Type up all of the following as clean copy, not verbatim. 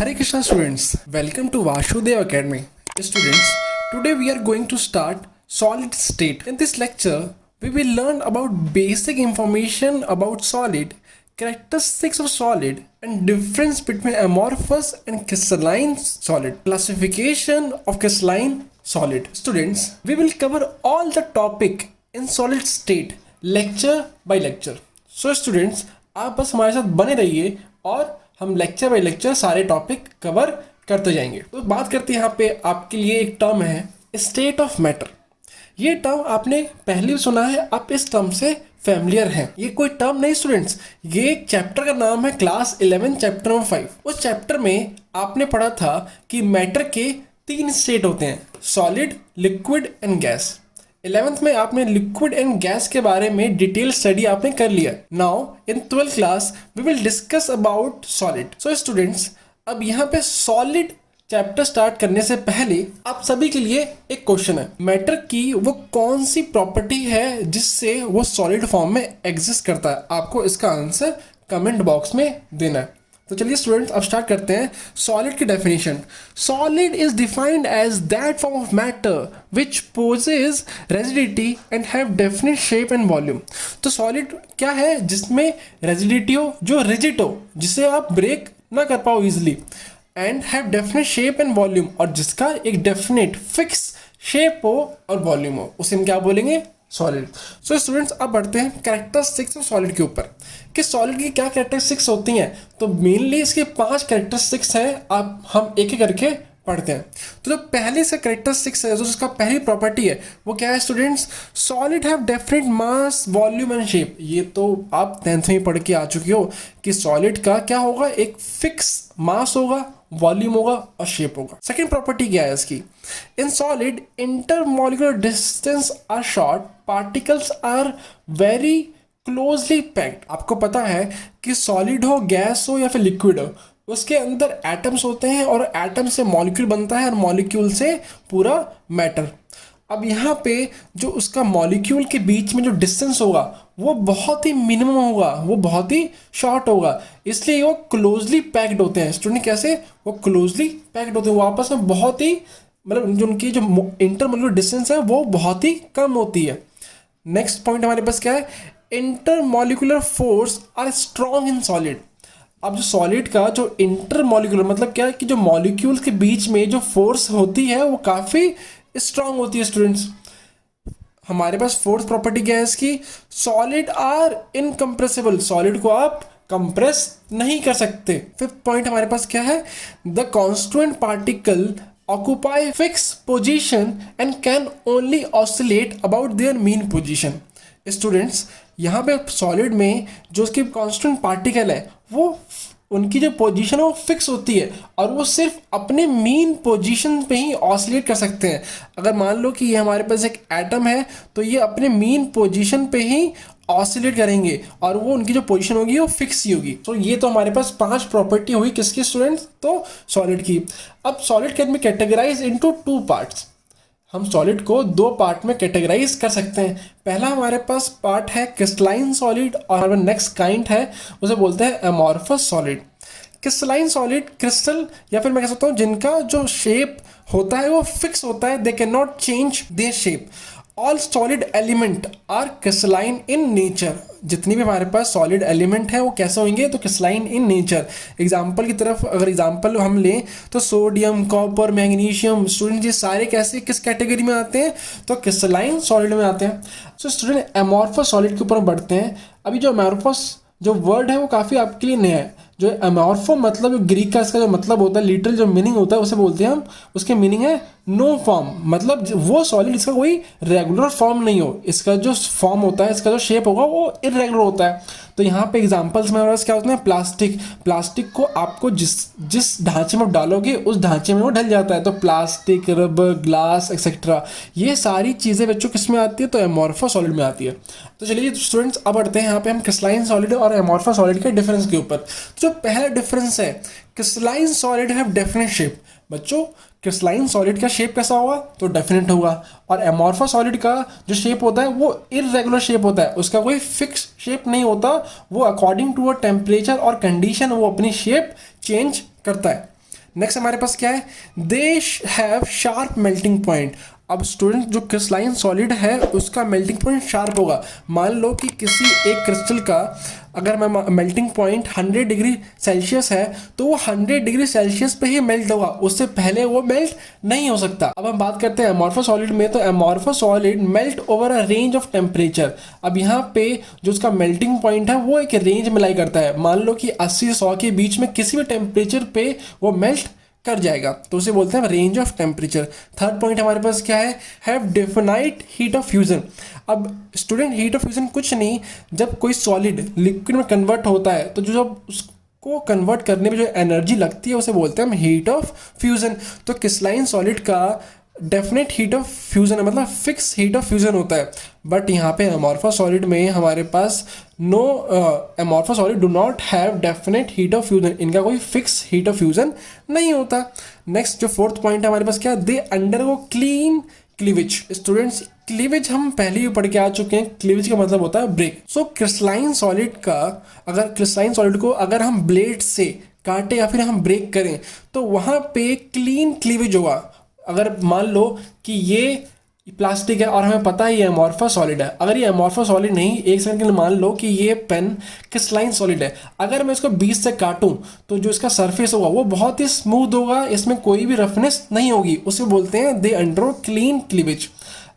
Hare Krishna students, welcome to Vasudeva Academy. Students, today we are going to start solid state. In this lecture, we will learn about basic information about solid, characteristics of solid, and difference between amorphous and crystalline solid, classification of crystalline solid. Students, we will cover all the topic in solid state, lecture by lecture. So students, आप बस हमारे साथ बने रहिए और हम lecture bye lecture सारे topic cover करते जाएंगे। तो बात करते हैं यहाँ पे आपके लिए एक टर्म है स्टेट ऑफ मैटर। ये टर्म आपने पहले भी सुना है, आप इस टर्म से फैमिलियर हैं। ये कोई टर्म नहीं स्टूडेंट्स, ये एक चैप्टर का नाम है क्लास 11 चैप्टर नंबर 5। उस चैप्टर में आपने पढ़ा था कि मैटर के 3 स्टेट होते हैं, solid, liquid and gas. 11th में आपने लिक्विड एंड गैस के बारे में डिटेल स्टडी आपने कर लिया। Now in 12th class we will discuss about solid. So students, अब यहाँ पे सॉलिड चैप्टर स्टार्ट करने से पहले आप सभी के लिए एक क्वेश्चन है, मैटर की वो कौन सी प्रॉपर्टी है जिससे वो सॉलिड फॉर्म में एग्जिस्ट करता है। आपको इसका आंसर कमेंट बॉक्स में देना है। तो चलिए स्टूडेंट्स, अब स्टार्ट करते हैं सॉलिड की definition. Solid is defined as that form of matter which possesses rigidity and have definite shape and volume. तो सॉलिड क्या है? जिसमें रेजिडिटी हो, जो रिजिड हो, जिसे आप ब्रेक ना कर पाओ easily, and have definite shape and volume, और जिसका एक डेफिनेट फिक्स शेप हो और वॉल्यूम हो, उसे हम क्या बोलेंगे? सॉलिड। सो स्टूडेंट्स, अब बढ़ते हैं कैरेक्टरिस्टिक्स ऑफ सॉलिड के ऊपर कि सॉलिड की क्या कैरेक्टरिस्टिक्स होती हैं। तो मेनली इसके 5 कैरेक्टरिस्टिक्स हैं, आप हम एक एक करके पढ़ते हैं। तो जो पहले से कैरेक्टरिस्टिक्स है, जो उसका पहली प्रॉपर्टी है, वो क्या है students? Solid have definite mass, volume and shape. ये तो आप 10th में पढ़ के आ चुके हो कि सॉलिड का क्या होगा? एक फिक्स मास होगा, वॉल्यूम होगा और शेप होगा। सेकेंड प्रॉपर्टी क्या है इसकी? In solid intermolecular distance are short, particles are very closely packed. आपको पता है कि सॉलिड हो, गैस हो या फिर लिक्विड हो, उसके अंदर एटम्स होते हैं और एटम से मॉलिक्यूल बनता है और मॉलिक्यूल से पूरा मैटर। अब यहाँ पे जो उसका मॉलिक्यूल के बीच में जो डिस्टेंस होगा वो बहुत ही मिनिमम होगा, वो बहुत ही शॉर्ट होगा, इसलिए वो क्लोजली पैक्ड होते हैं। स्टूडेंट कैसे? वो क्लोजली पैक्ड होते हैं, वो आपस में बहुत ही, मतलब जो उनकी जो इंटरमॉलिक्यूलर डिस्टेंस है वो बहुत ही कम होती है। नेक्स्ट पॉइंट हमारे पास क्या है? Intermolecular force are strong in solid. अब जो सॉलिड का जो इंटरमॉलिक्यूलर मतलब क्या है कि जो मॉलिक्यूल्स के बीच में जो फोर्स होती है वो काफ़ी स्ट्रांग होती है। स्टूडेंट्स, हमारे पास फोर्थ प्रॉपर्टी क्या है इसकी? Solid are incompressible. सॉलिड को आप कंप्रेस नहीं कर सकते। फिफ्थ पॉइंट हमारे पास क्या है? The constituent particle occupy fix position and can only oscillate about their mean position. Students, यहाँ पे सॉलिड में जो उसकी कांस्टेंट पार्टिकल है वो उनकी जो पोजीशन है वो फिक्स होती है और वो सिर्फ अपने मीन पोजीशन पे ही ऑसिलेट कर सकते हैं। अगर मान लो कि ये हमारे पास एक एटम है तो ये अपने मीन पोजीशन पे ही ऑसिलेट करेंगे और वो उनकी जो पोजीशन होगी वो फिक्स ही होगी। तो ये तो हमारे पास 5 प्रॉपर्टी हुई किसकी स्टूडेंट्स? तो सॉलिड की। अब solid can be categorise into 2 parts. हम सॉलिड को 2 पार्ट में कैटेगराइज कर सकते हैं। पहला हमारे पास पार्ट है क्रिस्टलाइन सॉलिड और हमारा नेक्स्ट काइंड है उसे बोलते हैं amorphous solid. Crystalline solid, crystal या फिर मैं कह सकता हूँ जिनका जो शेप होता है वो फिक्स होता है, they can not change their shape. All solid element are crystalline in nature. जितनी भी हमारे पास सॉलिड एलिमेंट है वो कैसे होंगे? तो क्रिस्टलाइन इन नेचर। एग्जाम्पल की तरफ अगर एग्जाम्पल हम लें तो सोडियम, कॉपर, मैग्नीशियम, स्टूडेंट ये सारे कैसे किस कैटेगरी में आते हैं? तो क्रिस्टलाइन सॉलिड में आते हैं। सो स्टूडेंट, एमॉर्फस सॉलिड के ऊपर बढ़ते हैं। अभी जो एमॉर्फस जो वर्ड है वो काफ़ी आपके लिए नया है। जो एमॉर्फो मतलब जो ग्रीक का इसका जो मतलब होता है, लिटरल जो मीनिंग होता है उसे बोलते हैं हम, उसके मीनिंग है नो फॉर्म। मतलब वो सॉलिड इसका कोई रेगुलर फॉर्म नहीं हो, इसका जो फॉर्म होता है, इसका जो शेप होगा वो इरेगुलर होता है। तो यहाँ पे एग्जांपल्स में हमारे पास क्या होते हैं? प्लास्टिक। प्लास्टिक को आपको जिस ढांचे में डालोगे उस ढांचे में वो ढल जाता है। तो प्लास्टिक, रबर, ग्लास एक्सेट्रा, ये सारी चीज़ें बच्चों किस में आती है? तो एमॉर्फस सॉलिड में आती है। तो चलिए स्टूडेंट्स, अब बढ़ते हैं यहाँ पे हम क्रिस्टलाइन सॉलिड और एमॉर्फस सॉलिड के डिफरेंस के ऊपर। जो पहला डिफरेंस है, crystalline solid have definite shape. बच्चों, क्रिस्टलाइन सॉलिड का शेप कैसा होगा? तो डेफिनेट होगा। और एमॉर्फस सॉलिड का जो शेप होता है वो इरेगुलर शेप होता है, उसका कोई फिक्स शेप नहीं होता, वो अकॉर्डिंग टू अ टेम्परेचर और कंडीशन वो अपनी शेप चेंज करता है। नेक्स्ट हमारे पास क्या है, they have sharp melting point. अब स्टूडेंट जो क्रिस्टलाइन सॉलिड है उसका मेल्टिंग पॉइंट शार्प होगा। मान लो कि किसी एक क्रिस्टल का अगर मैं मेल्टिंग पॉइंट 100 डिग्री सेल्सियस है तो वो 100 डिग्री सेल्सियस पे ही मेल्ट होगा, उससे पहले वो मेल्ट नहीं हो सकता। अब हम बात करते हैं अमॉर्फस सॉलिड में, तो amorphous solid melt over a range of temperature. अब यहाँ पे जो उसका मेल्टिंग पॉइंट है वो एक रेंज में लाई करता है। मान लो कि 80-100 के बीच में किसी भी टेम्परेचर पे वो मेल्ट कर जाएगा, तो उसे बोलते हैं range of temperature. Third point हमारे पास क्या है, have definite heat of fusion. अब स्टूडेंट हीट ऑफ फ्यूजन कुछ नहीं, जब कोई सॉलिड लिक्विड में कन्वर्ट होता है तो जो जब उसको कन्वर्ट करने में जो एनर्जी लगती है उसे बोलते हैं हम हीट ऑफ फ्यूजन। तो क्रिस्टलाइन सॉलिड का डेफिनेट हीट ऑफ फ्यूजन है, मतलब फिक्स हीट ऑफ फ्यूजन होता है। बट यहाँ पे अमॉर्फस सॉलिड में हमारे पास no, amorphous solid do not have definite heat of fusion, इनका कोई फिक्स हीट ऑफ फ्यूजन नहीं होता। नेक्स्ट जो फोर्थ पॉइंट है हमारे पास क्या, they undergo clean cleavage. Students cleavage हम पहले ही पढ़ के आ चुके हैं, क्लीवेज का मतलब होता है ब्रेक। सो क्रिस्टलाइन सॉलिड का, अगर क्रिस्टलाइन सॉलिड को अगर हम ब्लेड से काटे या फिर हम ब्रेक करें तो वहाँ पे क्लीन क्लीवेज होगा। अगर मान लो कि ये प्लास्टिक है और हमें पता है ये अमॉर्फस सॉलिड है, अगर ये अमॉर्फस सॉलिड नहीं, एक सेकंड के लिए मान लो कि ये पेन क्रिस्टलाइन सॉलिड है, अगर मैं इसको बीच से काटूं तो जो इसका सरफेस होगा वो बहुत ही स्मूथ होगा, इसमें कोई भी रफनेस नहीं होगी, उसे बोलते हैं दे अंडरगो क्लीन क्लीवेज।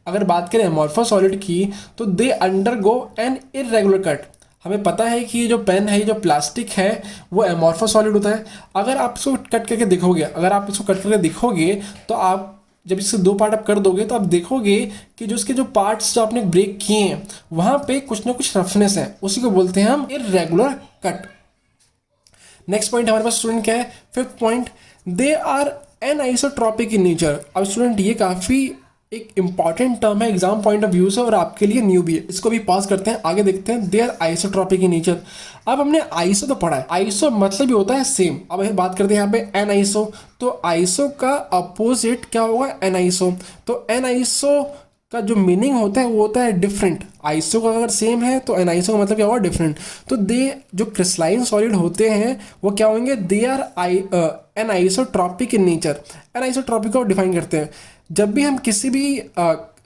अगर बात करें अमॉर्फस सॉलिड की तो they undergo an irregular cut. हमें पता है कि ये जो पेन है, ये जो प्लास्टिक है वो अमॉर्फस सॉलिड होता है। अगर आप इसको कट करके देखोगे, अगर आप इसको कट करके देखोगे तो आप जब इससे दो पार्ट आप कर दोगे तो आप देखोगे कि जो इसके जो पार्ट्स जो आपने ब्रेक किए हैं वहाँ पे कुछ ना कुछ रफनेस है, उसी को बोलते हैं हम इररेगुलर कट। नेक्स्ट पॉइंट हमारे पास स्टूडेंट क्या है, fifth point, they are anisotropic in nature. अब स्टूडेंट ये काफ़ी एक इंपॉर्टेंट टर्म है, एग्जाम पॉइंट ऑफ व्यू से और आपके लिए न्यू भी है, इसको भी पास करते हैं, आगे देखते हैं। They are isotropic in nature. अब हमने आइसो तो पढ़ा है, आइसो मतलब भी होता है सेम। अब हम बात करते हैं यहाँ पे एन आइसो, तो आइसो का अपोजिट क्या होगा, एन आइसो। तो एन आइसो का जो मीनिंग होता है वो होता है डिफरेंट। आइसो का अगर सेम है तो एन आइसो का मतलब क्या होगा, डिफरेंट। तो दे जो क्रिस्टलाइन सॉलिड होते हैं वो क्या होंगे, they are anisotropic in nature. Anisotropic को डिफाइन करते हैं जब भी हम किसी भी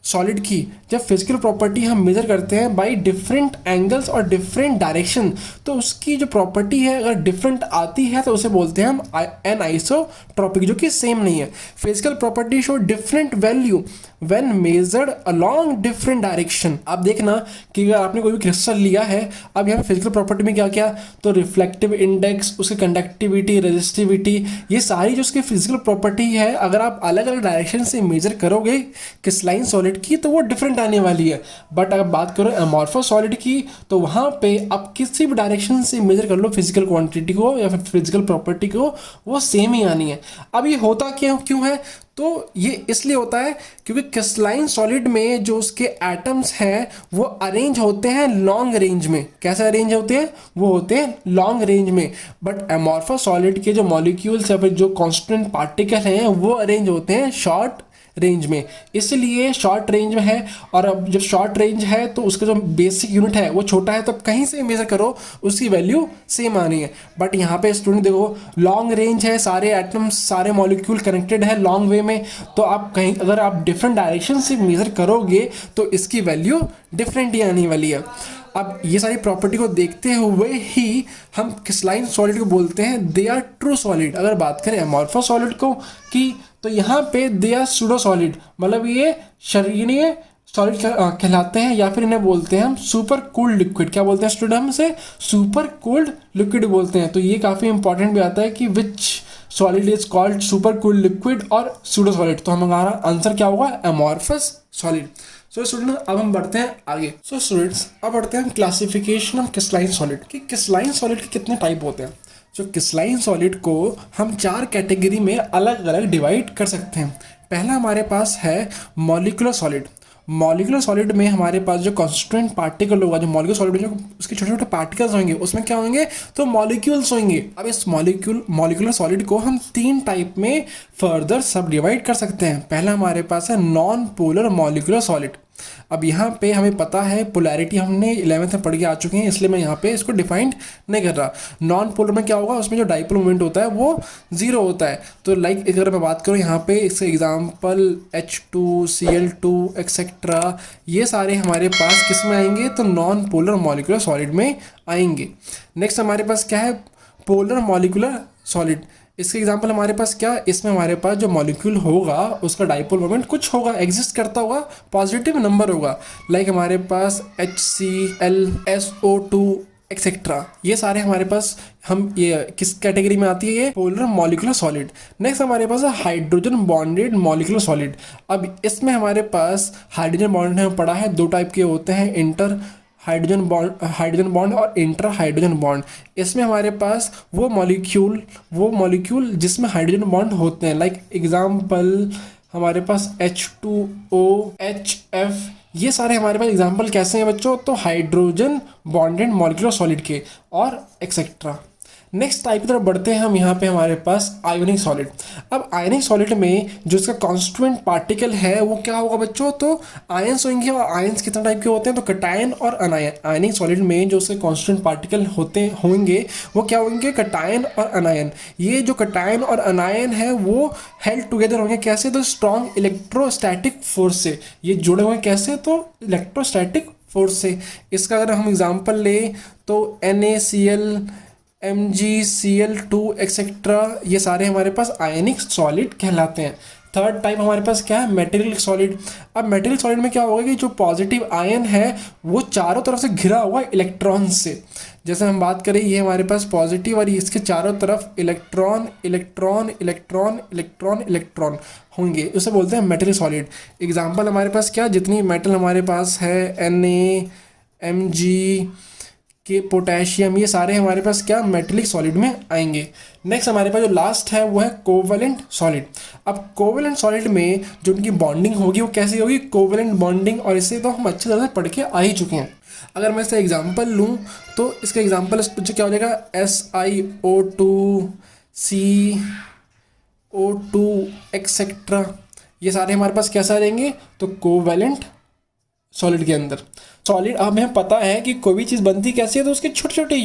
सॉलिड की जब फिजिकल प्रॉपर्टी हम मेजर करते हैं बाय डिफरेंट एंगल्स और डिफरेंट डायरेक्शन, तो उसकी जो प्रॉपर्टी है अगर डिफरेंट आती है तो उसे बोलते हैं हम एन आइसोट्रॉपिक, जो कि सेम नहीं है। Physical property show different value when measured along different direction. आप देखना कि अगर आपने कोई भी क्रिस्टल लिया है, अब यहाँ फिजिकल प्रॉपर्टी में क्या क्या, तो रिफ्लेक्टिव इंडेक्स, उसकी कंडक्टिविटी, रेजिस्टिविटी, ये सारी जो उसकी फिजिकल प्रॉपर्टी है अगर आप अलग अलग डायरेक्शन से मेजर करोगे क्रिस्टलाइन सॉलिड की तो वो डिफरेंट आने वाली है। बट अगर बात करो अमॉर्फस सॉलिड की तो वहाँ पे आप किसी भी डायरेक्शन से मेजर कर लो फिजिकल क्वांटिटी को या फिर फिजिकल प्रॉपर्टी को, वो सेम ही आनी है। अब ये होता क्यों है, तो ये इसलिए होता है क्योंकि क्रिस्टलाइन सॉलिड में जो उसके एटम्स हैं वो अरेंज होते हैं लॉन्ग रेंज में। कैसे अरेंज होते हैं, वो होते हैं लॉन्ग रेंज में। बट अमॉर्फस सॉलिड के जो मॉलिक्यूल्स या फिर जो कांस्टेंट पार्टिकल हैं वो अरेंज होते हैं शॉर्ट रेंज में, इसलिए शॉर्ट रेंज में है। और अब जब शॉर्ट रेंज है तो उसका जो बेसिक यूनिट है वो छोटा है, तब कहीं से मेजर करो उसकी वैल्यू सेम आनी है। बट यहाँ पे स्टूडेंट देखो लॉन्ग रेंज है, सारे एटम्स सारे मॉलिक्यूल कनेक्टेड है लॉन्ग वे में, तो आप कहीं अगर आप डिफरेंट डायरेक्शन से मेजर करोगे तो इसकी वैल्यू डिफरेंट ही आने वाली है। अब ये सारी प्रॉपर्टी को देखते हुए ही हम क्रिस्टलाइन सॉलिड को बोलते हैं दे आर ट्रू सॉलिड। अगर बात करें अमॉर्फस सॉलिड को की तो यहाँ पे दे आर सूडो सॉलिड, मतलब ये शरीरीय सॉलिड कहलाते हैं, या फिर इन्हें बोलते हैं हम सुपर कूल्ड लिक्विड। क्या बोलते हैं स्टूडेंट, हम इसे सुपर कूल्ड लिक्विड बोलते हैं। तो ये काफ़ी इंपॉर्टेंट भी आता है कि विच solid is called super cooled liquid और सूडो सॉलिड। तो हमारा आंसर क्या होगा, अमॉर्फस सॉलिड। सो स्टूडेंट अब हम बढ़ते हैं आगे। सो स्टूडेंट्स अब बढ़ते हैं हम क्लासिफिकेशन ऑफ क्रिस्टलाइन सॉलिड कि क्रिस्टलाइन सॉलिड के कितने टाइप होते हैं। सो क्रिस्टलाइन सॉलिड को हम 4 कैटेगरी में अलग अलग डिवाइड कर सकते हैं। पहला हमारे पास है मॉलिक्यूलर सॉलिड। मॉलिक्यूलर सॉलिड में हमारे पास जो कॉन्स्टिट्यूएंट पार्टिकल होगा, जो मॉलिक्यूलर सॉलिड में जो उसके छोटे छोटे पार्टिकल्स होंगे उसमें क्या होंगे, तो मॉलिक्यूल्स होंगे। अब इस मॉलिक्यूलर सॉलिड को हम 3 टाइप में फर्दर सब डिवाइड कर सकते हैं। पहला हमारे पास है नॉन पोलर मॉलिक्यूलर सॉलिड। अब यहाँ पे हमें पता है पोलैरिटी हमने 11th में पढ़ के आ चुके हैं, इसलिए मैं यहाँ पे इसको डिफाइंड नहीं कर रहा। नॉन पोलर में क्या होगा, उसमें जो डाइपोल मोमेंट होता है वो जीरो होता है। तो लाइक अगर मैं बात करूँ यहाँ पे इसके एग्जाम्पल H2Cl2 एक्सेट्रा, ये सारे हमारे पास किस में आएंगे, तो नॉन पोलर मॉलिक्यूलर सॉलिड में आएंगे। नेक्स्ट हमारे पास क्या है, पोलर मॉलिक्यूलर सॉलिड। इसके एग्जांपल हमारे पास क्या, इसमें हमारे पास जो मॉलिक्यूल होगा उसका डाइपोल मोमेंट कुछ होगा, एग्जिस्ट करता होगा, पॉजिटिव नंबर होगा। लाइक हमारे पास HCl, SO2 एक्सेट्रा, ये सारे हमारे पास हम ये किस कैटेगरी में आती है, ये पोलर मॉलिक्यूलर सॉलिड। नेक्स्ट हमारे पास है हाइड्रोजन बॉन्डेड मॉलिक्यूलर सॉलिड। अब इसमें हमारे पास हाइड्रोजन बॉन्ड हमें पढ़ा है, दो टाइप के होते हैं, इंटर हाइड्रोजन बॉन्ड और इंट्रा हाइड्रोजन बॉन्ड। इसमें हमारे पास वो मॉलिक्यूल जिसमें हाइड्रोजन बॉन्ड होते हैं। लाइक एग्जाम्पल हमारे पास H2O, HF, ये सारे हमारे पास एग्जाम्पल कैसे हैं बच्चों, तो हाइड्रोजन बॉन्डेड मॉलिक्यूलर सॉलिड के और एक्सेट्रा। नेक्स्ट टाइप की तरफ बढ़ते हैं हम, यहाँ पे हमारे पास आयोनिक सॉलिड। अब आयोनिक सॉलिड में जो इसका कॉन्स्टिट्यूएंट पार्टिकल है वो क्या होगा बच्चों, तो आयंस होंगे। और आयंस कितने टाइप के होते हैं, तो कटायन और अनायन। आयोनिक सॉलिड में जो उसके कॉन्स्टिट्यूएंट पार्टिकल होंगे वो क्या होंगे, कटायन और अनायन। ये जो कटायन और अनायन है वो हेल्ड टुगेदर होंगे, कैसे, तो स्ट्रॉन्ग इलेक्ट्रोस्टैटिक फोर्स से ये जुड़े हुए, कैसे, तो इलेक्ट्रोस्टैटिक फोर्स से। इसका अगर हम एग्जाम्पल ले तो NaCl, MgCl2 एक्सेट्रा, ये सारे हमारे पास आयनिक सॉलिड कहलाते हैं। थर्ड टाइप हमारे पास क्या है, मेटेरियल सॉलिड। अब मेटेरियल सॉलिड में क्या होगा कि जो पॉजिटिव आयन है वो चारों तरफ से घिरा हुआ इलेक्ट्रॉन से। जैसे हम बात करें, ये हमारे पास पॉजिटिव और इसके चारों तरफ electron electron electron electron electron होंगे, उसे बोलते हैं मेटेरियल सॉलिड। एग्जाम्पल हमारे पास क्या, जितनी मेटल हमारे पास है, Na, Mg के पोटेशियम, ये सारे हमारे पास क्या मेटेलिक सॉलिड में आएंगे। नेक्स्ट हमारे पास जो लास्ट है वो है कोवेलेंट सॉलिड। अब कोवेलेंट सॉलिड में जो उनकी बॉन्डिंग होगी वो कैसी होगी, कोवेलेंट बॉन्डिंग, और इसे तो हम अच्छी तरह से पढ़ के आ ही चुके हैं। अगर मैं इसका एग्जांपल लूँ तो इसका एग्जांपल क्या हो जाएगा, SiO2, CO2 एक्सेट्रा, ये सारे हमारे पास कैसा रहेंगे, तो कोवेलेंट सॉलिड के अंदर। सॉलिड हमें पता है कि कोई भी चीज़ बनती कैसी है, तो उसके छोटे छोटे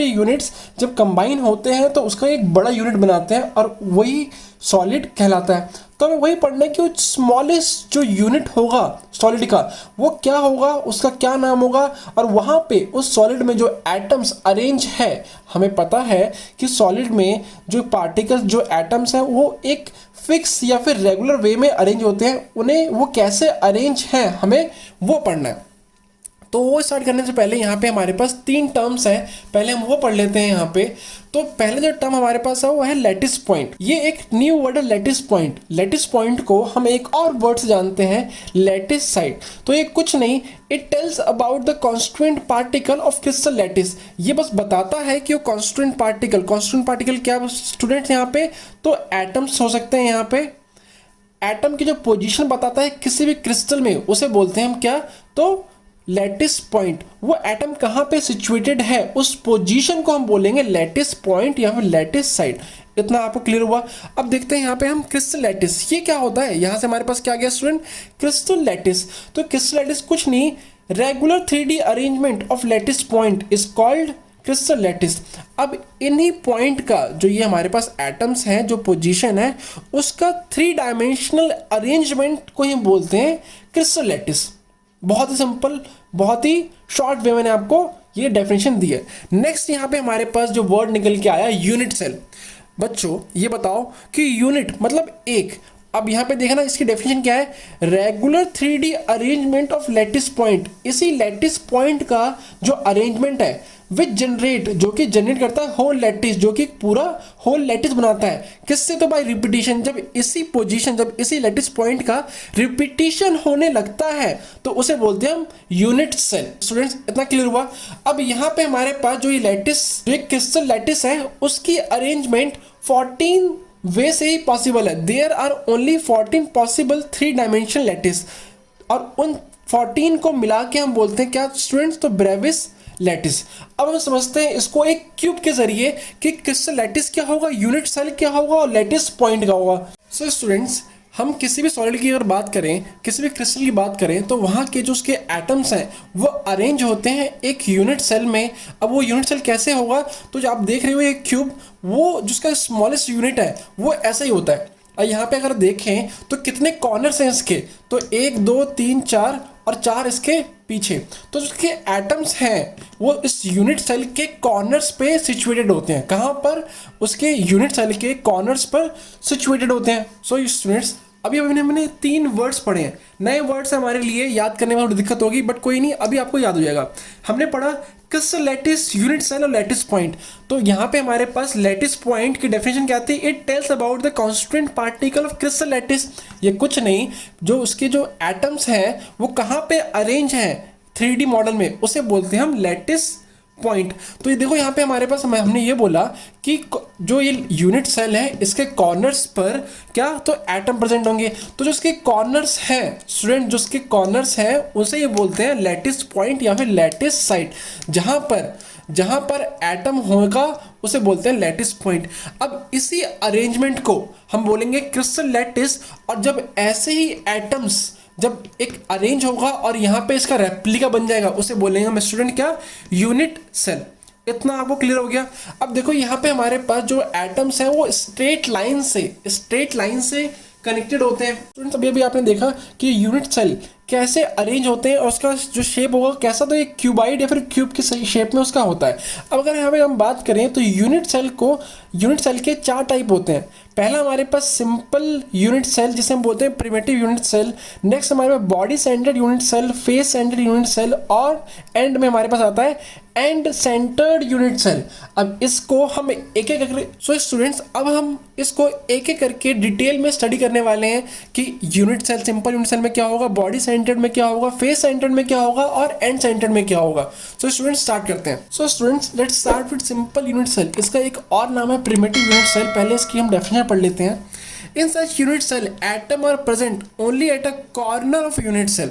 यूनिट्स जब कंबाइन होते हैं तो उसका एक बड़ा यूनिट बनाते हैं और वही सॉलिड कहलाता है। तो हमें वही पढ़ना है कि स्मॉलेस्ट जो यूनिट होगा सॉलिड का वो क्या होगा, उसका क्या नाम होगा, और वहाँ पे उस सॉलिड में जो एटम्स अरेंज है, हमें पता है कि सॉलिड में जो पार्टिकल्स जो एटम्स हैं वो एक फिक्स या फिर रेगुलर वे में अरेंज होते हैं, उन्हें वो कैसे अरेंज हैं हमें वो पढ़ना है। तो वो स्टार्ट करने से पहले यहाँ पे हमारे पास 3 टर्म्स हैं, पहले हम वो पढ़ लेते हैं यहाँ पे। तो पहले जो टर्म हमारे पास है वो है लैटिस पॉइंट। ये एक न्यू वर्ड है लैटिस पॉइंट। लैटिस पॉइंट को हम एक और वर्ड से जानते हैं, लैटिस साइड। तो ये कुछ नहीं, it tells about the constituent particle of crystal lattice. ये बस बताता है कि वो कॉन्स्टिट्यूएंट पार्टिकल क्या स्टूडेंट्स यहाँ पे, तो एटम्स हो सकते हैं। यहाँ पे एटम की जो पोजीशन बताता है किसी भी क्रिस्टल में, उसे बोलते हैं हम क्या, तो लैटिस पॉइंट। वो एटम कहाँ पे सिचुएटेड है उस पोजीशन को हम बोलेंगे लैटिस पॉइंट या फिर लैटिस साइड। इतना आपको क्लियर हुआ। अब देखते हैं यहाँ पे हम क्रिस्टल लैटिस, ये क्या होता है। यहाँ से हमारे पास क्या आ गया स्टूडेंट, क्रिस्टल लैटिस। तो क्रिस्टल लैटिस कुछ नहीं, regular 3D arrangement of lattice point is called crystal lattice. अब इन्हीं पॉइंट का जो ये हमारे पास एटम्स हैं, जो पोजीशन है, उसका 3 डायमेंशनल अरेंजमेंट को ही बोलते हैं क्रिस्टल लैटिस। बहुत ही सिंपल, बहुत ही शॉर्ट वे मैंने आपको ये डेफिनेशन दी है। नेक्स्ट यहाँ पे हमारे पास जो वर्ड निकल के आया, यूनिट सेल। बच्चों ये बताओ कि यूनिट मतलब एक। अब यहाँ पे देखना इसकी डेफिनेशन क्या है, regular 3D arrangement of lattice point. इसी लैटिस पॉइंट का जो अरेंजमेंट है विच जनरेट, जो कि जनरेट करता है होल लैटिस, जो कि पूरा होल लैटिस बनाता है। किससे, तो बाय रिपीटिशन। जब इसी पोजीशन, जब इसी लैटिस पॉइंट का रिपीटिशन होने लगता है तो उसे बोलते हैं हम यूनिट सेल। स्टूडेंट्स इतना क्लियर हुआ। अब यहाँ पे हमारे पास जो ये लैटिस, जो एक क्रिस्टल लैटिस है, उसकी अरेंजमेंट 14 वे से ही पॉसिबल है। There are only 14 possible 3 dimensional lattice, और उन 14 को मिला के हम बोलते हैं क्या स्टूडेंट्स, तो ब्रेविस लैटिस। अब हम समझते हैं इसको एक क्यूब के जरिए कि क्रिस्टल लैटिस क्या होगा, यूनिट सेल क्या होगा और लैटिस पॉइंट क्या होगा। सो स्टूडेंट्स हम किसी भी सॉलिड की अगर बात करें, किसी भी क्रिस्टल की बात करें, तो वहाँ के जो उसके एटम्स हैं वो अरेंज होते हैं एक यूनिट सेल में। अब वो यूनिट सेल कैसे होगा, तो जो आप देख रहे हो एक क्यूब, वो जिसका स्मॉलेस्ट यूनिट है वो ऐसा ही होता है। और यहाँ पे अगर देखें तो कितने कॉर्नर्स हैं इसके, तो 1 2 3 4 और 4 इसके पीछे। तो जिसके एटम्स हैं वो इस यूनिट सेल के कॉर्नर्स पे सिचुएटेड होते हैं। कहाँ पर? उसके यूनिट सेल के कॉर्नर्स पर सिचुएटेड होते हैं। सो स्टूडेंट्स, अभी अभी हमने 3 वर्ड्स पढ़े हैं। नए वर्ड्स हमारे लिए याद करने में थोड़ी दिक्कत होगी, बट कोई नहीं, अभी आपको याद हो जाएगा। हमने पढ़ा क्रिस्टल लैटिस, यूनिट सेल और लैटिस पॉइंट। तो यहाँ पे हमारे पास लैटिस पॉइंट की डेफिनेशन क्या आती है? It tells about the constituent particle of crystal lattice. ये कुछ नहीं, जो उसके जो एटम्स हैं वो कहाँ पे अरेंज हैं 3D मॉडल में, उसे बोलते हैं हम लैटिस पॉइंट। तो ये देखो यहाँ पे हमारे पास हमने ये बोला कि जो ये यूनिट सेल है इसके कॉर्नर्स पर क्या, तो एटम प्रेजेंट होंगे। तो जो इसके कॉर्नर्स हैं स्टूडेंट, जो इसके कॉर्नर्स हैं उसे ये बोलते हैं लैटिस पॉइंट या फिर लैटिस साइट। जहाँ पर एटम होगा उसे बोलते हैं लैटिस पॉइंट। अब इसी अरेंजमेंट को हम बोलेंगे क्रिस्टल लैटिस। और जब ऐसे ही एटम्स जब एक अरेंज होगा और यहाँ पे इसका रेप्लिका बन जाएगा, उसे बोलेंगे हम स्टूडेंट क्या, यूनिट सेल। इतना आपको क्लियर हो गया। अब देखो यहाँ पे हमारे पास जो एटम्स हैं वो स्ट्रेट लाइन से कनेक्टेड होते हैं। स्टूडेंट्स, अभी आपने देखा कि यूनिट सेल कैसे अरेंज होते हैं और उसका जो शेप होगा कैसा, तो एक क्यूबाइड या फिर क्यूब की शेप में उसका होता है। अब अगर यहाँ पे हम बात करें तो यूनिट सेल के 4 टाइप होते हैं। पहला हमारे पास सिंपल यूनिट सेल जिसे हम बोलते हैं प्रिमिटिव यूनिट सेल। नेक्स्ट हमारे पास body centred unit cell, face centred unit cell, और एंड में हमारे पास आता है एंड सेंटर्ड यूनिट सेल। अब इसको हम एक एक करके, सो स्टूडेंट्स अब हम इसको एक एक करके डिटेल में स्टडी करने वाले हैं कि unit cell, simple unit cell में क्या होगा, बॉडी सेंटर्ड में क्या होगा, फेस सेंटर्ड में क्या होगा और एंड सेंटर्ड में क्या होगा। सो स्टूडेंट्स स्टार्ट करते हैं। So students let's start with simple unit cell. इसका एक और नाम है प्रिमिटिव यूनिट सेल। पहले इसकी हम डेफिनेशन पढ़ लेते हैं। In such unit cell atom are present only at a corner of unit cell.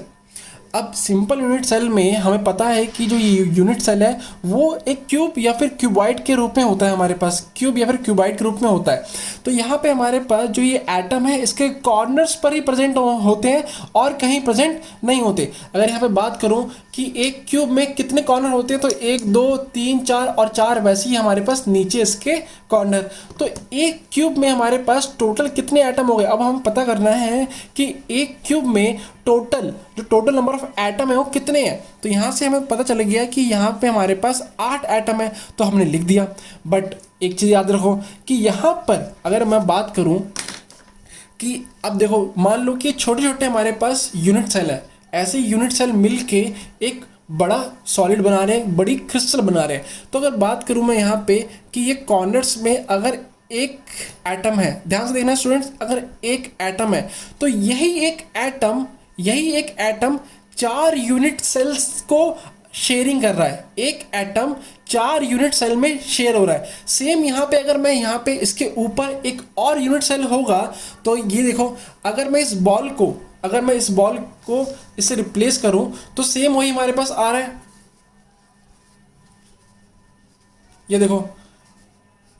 अब सिंपल यूनिट सेल में हमें पता है कि जो ये यूनिट सेल है वो एक क्यूब या फिर क्यूबाइड के रूप में होता है, हमारे पास क्यूब या फिर क्यूबाइड के रूप में होता है। तो यहाँ पे हमारे पास जो ये एटम है इसके कॉर्नर्स पर ही प्रेजेंट होते हैं और कहीं प्रेजेंट नहीं होते। अगर यहाँ पे बात करूँ कि एक क्यूब में कितने कॉर्नर होते हैं, तो 1 2 3 4 और 4 वैसे ही हमारे पास नीचे इसके कॉर्नर। तो एक क्यूब में हमारे पास टोटल कितने एटम हो गए। अब हम पता करना है कि एक क्यूब में टोटल नंबर ऑफ एटम है वो कितने हैं। तो यहाँ से हमें पता चल गया कि यहाँ पे हमारे पास 8 एटम है, तो हमने लिख दिया। बट एक चीज़ याद रखो कि यहाँ पर अगर मैं बात करूँ कि अब देखो मान लो कि छोटे छोटे हमारे पास यूनिट सेल है, ऐसे यूनिट सेल मिल के एक बड़ा सॉलिड बना रहे हैं, बड़ी क्रिस्टल बना रहे हैं। तो अगर बात करूँ मैं यहाँ पे कि ये कॉर्नर्स में अगर एक एटम है, ध्यान से देखना स्टूडेंट्स, अगर एक एटम है तो यही एक एटम 4 यूनिट सेल्स को शेयरिंग कर रहा है। एक एटम 4 यूनिट सेल में शेयर हो रहा है। सेम यहाँ पे अगर मैं यहाँ पे इसके ऊपर एक और यूनिट सेल होगा, तो ये देखो अगर मैं इस बॉल को इससे रिप्लेस करूं तो सेम वही हमारे पास आ रहा है। ये देखो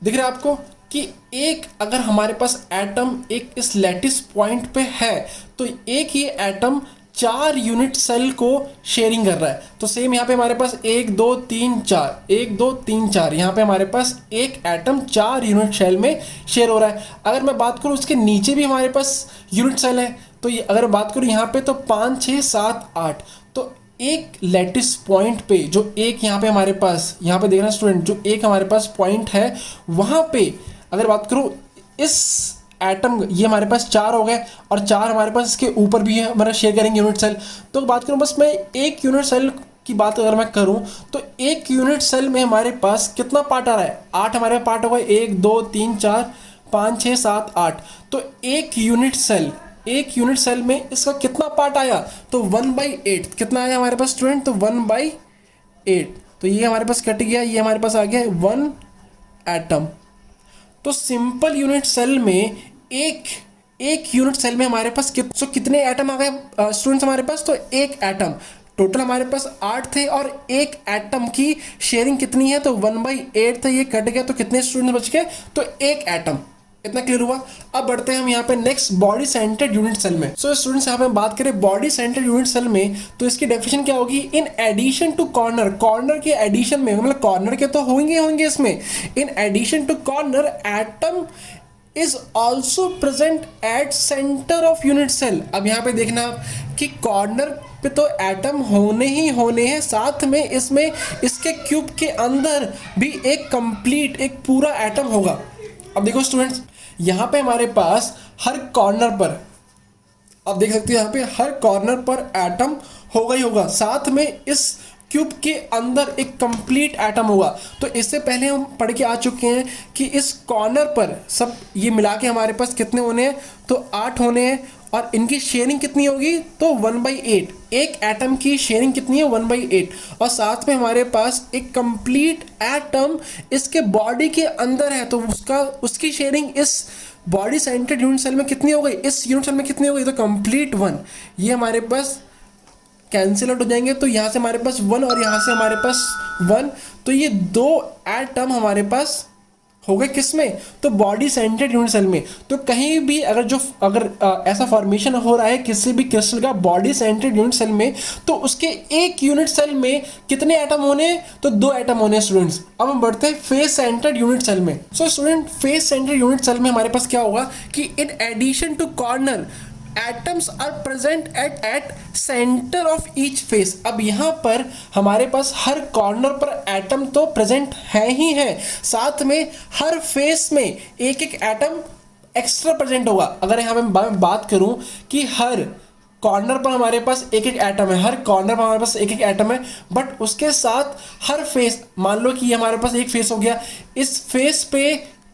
दिख रहा है आपको कि एक अगर हमारे पास एटम एक इस लैटिस पॉइंट पे है तो एक ही एटम 4 यूनिट सेल को शेयरिंग कर रहा है। तो सेम यहाँ पे हमारे पास 1 2 3 4 यहाँ पे हमारे पास एक एटम 4 यूनिट सेल में शेयर हो रहा है। अगर मैं बात करूँ उसके नीचे भी हमारे पास यूनिट सेल है, तो ये अगर बात करूँ यहाँ पे तो 5 6 7 8। तो एक लैटिस पॉइंट पे जो एक यहाँ पे हमारे पास, यहाँ पे देखना स्टूडेंट, जो एक हमारे पास पॉइंट है वहाँ पे अगर बात करूँ इस एटम, ये हमारे पास 4 हो गए और 4 हमारे पास इसके ऊपर भी है, हमारा शेयर करेंगे यूनिट सेल। तो बात करूँ बस मैं एक यूनिट सेल की बात अगर मैं करूँ तो एक यूनिट सेल में हमारे पास कितना पार्ट आ रहा है, 8 हमारे पार्ट हो गए, 1 2 3 4 5 6 7 8। तो एक यूनिट सेल में इसका कितना पार्ट आया, तो 1/8 कितना आया हमारे पास स्टूडेंट, तो 1/8। तो ये हमारे पास कट गया, ये हमारे पास आ गया 1 एटम। तो सिंपल यूनिट सेल में एक यूनिट सेल में हमारे पास कितने एटम आ गए स्टूडेंट्स हमारे पास, तो एक एटम। टोटल हमारे पास 8 थे और एक एटम की शेयरिंग कितनी है, तो 1/8 था, ये कट गया तो कितने स्टूडेंट बच गए, तो एक एटम। इतना क्लियर हुआ। अब बढ़ते हैं हम यहाँ पे next body centred unit cell में। सो स्टूडेंट्स यहाँ पे हम बात करें बॉडी सेंटर्ड यूनिट सेल में, तो इसकी डेफिनेशन क्या होगी, in addition to corner, corner के एडिशन में, मतलब कॉर्नर के तो होंगे इसमें, in addition to corner atom is also present at centre of unit cell. अब यहाँ पे देखना कि कॉर्नर पे तो एटम होने ही होने हैं, साथ में इसमें इसके क्यूब के अंदर भी एक कंप्लीट, एक पूरा एटम होगा। अब देखो स्टूडेंट्स, यहाँ पे हमारे पास हर कॉर्नर पर, आप देख सकते हो यहाँ पे हर कॉर्नर पर एटम होगा ही होगा, साथ में इस क्यूब के अंदर एक कंप्लीट एटम होगा। तो इससे पहले हम पढ़ के आ चुके हैं कि इस कॉर्नर पर सब ये मिला के हमारे पास कितने होने हैं, तो 8 होने हैं, और इनकी शेयरिंग कितनी होगी, तो 1/8, एक एटम की शेयरिंग कितनी है, 1/8, और साथ में हमारे पास एक कंप्लीट एटम इसके बॉडी के अंदर है, तो उसकी शेयरिंग इस बॉडी सेंटर्ड यूनिट सेल में कितनी हो गई, इस यूनिट सेल में कितनी हो गई, तो कंप्लीट 1। ये हमारे पास कैंसिल आउट हो जाएंगे, तो यहाँ से हमारे पास 1 और यहाँ से हमारे पास 1, तो ये 2 एटम हमारे पास हो गए किस में, तो बॉडी सेंटर्ड यूनिट सेल में। तो कहीं भी अगर ऐसा फॉर्मेशन हो रहा है किसी भी क्रिस्टल का बॉडी सेंटर्ड यूनिट सेल में, तो उसके एक यूनिट सेल में कितने एटम होने, तो 2 एटम होने स्टूडेंट्स। अब हम बढ़ते हैं फेस सेंटर्ड यूनिट सेल में। So student, face centred unit cell में हमारे पास क्या होगा कि in addition to corner atoms are present at centre of each face. अब यहाँ पर हमारे पास हर कॉर्नर पर एटम तो प्रेजेंट है ही है, साथ में हर फेस में एक एक एटम एक्स्ट्रा प्रेजेंट होगा। अगर यहाँ पे मैं बात करूँ कि हर कॉर्नर पर हमारे पास एक एक एटम है, हर कॉर्नर पर हमारे पास एक एक एटम है, बट उसके साथ हर फेस, मान लो कि ये हमारे पास एक फेस हो गया, इस फेस पे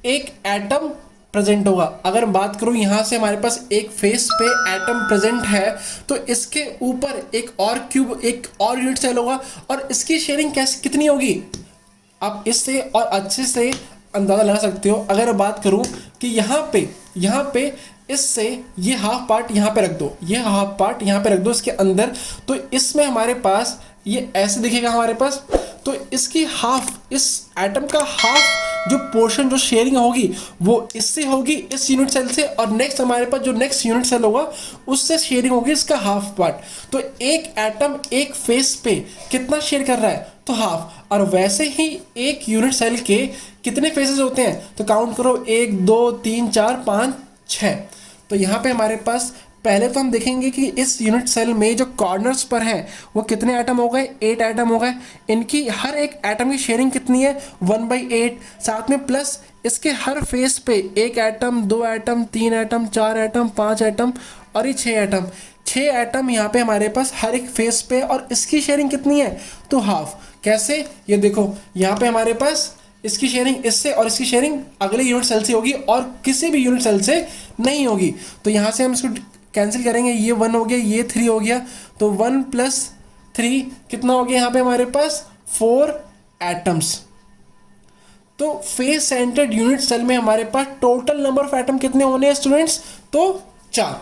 एक एटम प्रेजेंट होगा। अगर बात करूं यहाँ से हमारे पास एक फेस पे एटम प्रेजेंट है, तो इसके ऊपर एक और क्यूब, एक और यूनिट सेल होगा, और इसकी शेयरिंग कैसे कितनी होगी, आप इससे और अच्छे से अंदाज़ा लगा सकते हो। अगर बात करूं कि यहाँ पे इससे ये हाफ पार्ट यहाँ पे रख दो, ये हाफ पार्ट यहाँ पे रख दो इसके अंदर, तो इसमें हमारे पास ये ऐसे दिखेगा हमारे पास, तो इसकी हाफ, इस एटम का हाफ जो पोर्शन, जो शेयरिंग होगी वो इससे होगी, इस यूनिट सेल से, और नेक्स्ट हमारे पास जो नेक्स्ट यूनिट सेल होगा उससे शेयरिंग होगी इसका हाफ पार्ट। तो एक एटम एक फेस पे कितना शेयर कर रहा है, तो हाफ। और वैसे ही एक यूनिट सेल के कितने फेसेस होते हैं, तो काउंट करो, 1 2 3 4 5 6। तो यहाँ पे हमारे पास पहले तो हम देखेंगे कि इस यूनिट सेल में जो कॉर्नर्स पर हैं वो कितने एटम हो गए, 8 एटम हो गए। इनकी हर एक एटम की शेयरिंग कितनी है, 1/8, साथ में प्लस इसके हर फेस पे एक atom, 2 atom, 3 atom, 4 atom, 5 atom, और ये 6 एटम। 6 एटम यहाँ पे हमारे पास हर एक फेस पे, और इसकी शेयरिंग कितनी है, तो हाफ। कैसे, ये देखो यहाँ पे हमारे पास इसकी शेयरिंग इससे और इसकी शेयरिंग अगले यूनिट सेल से होगी और किसी भी यूनिट सेल से नहीं होगी। तो यहाँ से हम इसको कैंसिल करेंगे, ये 1 हो गया, ये 3 हो गया, तो 1 + 3 कितना हो गया यहाँ पे हमारे पास, 4 एटम्स। तो फेस सेंटर्ड यूनिट सेल में हमारे पास टोटल नंबर ऑफ एटम कितने होने हैं स्टूडेंट्स, तो 4।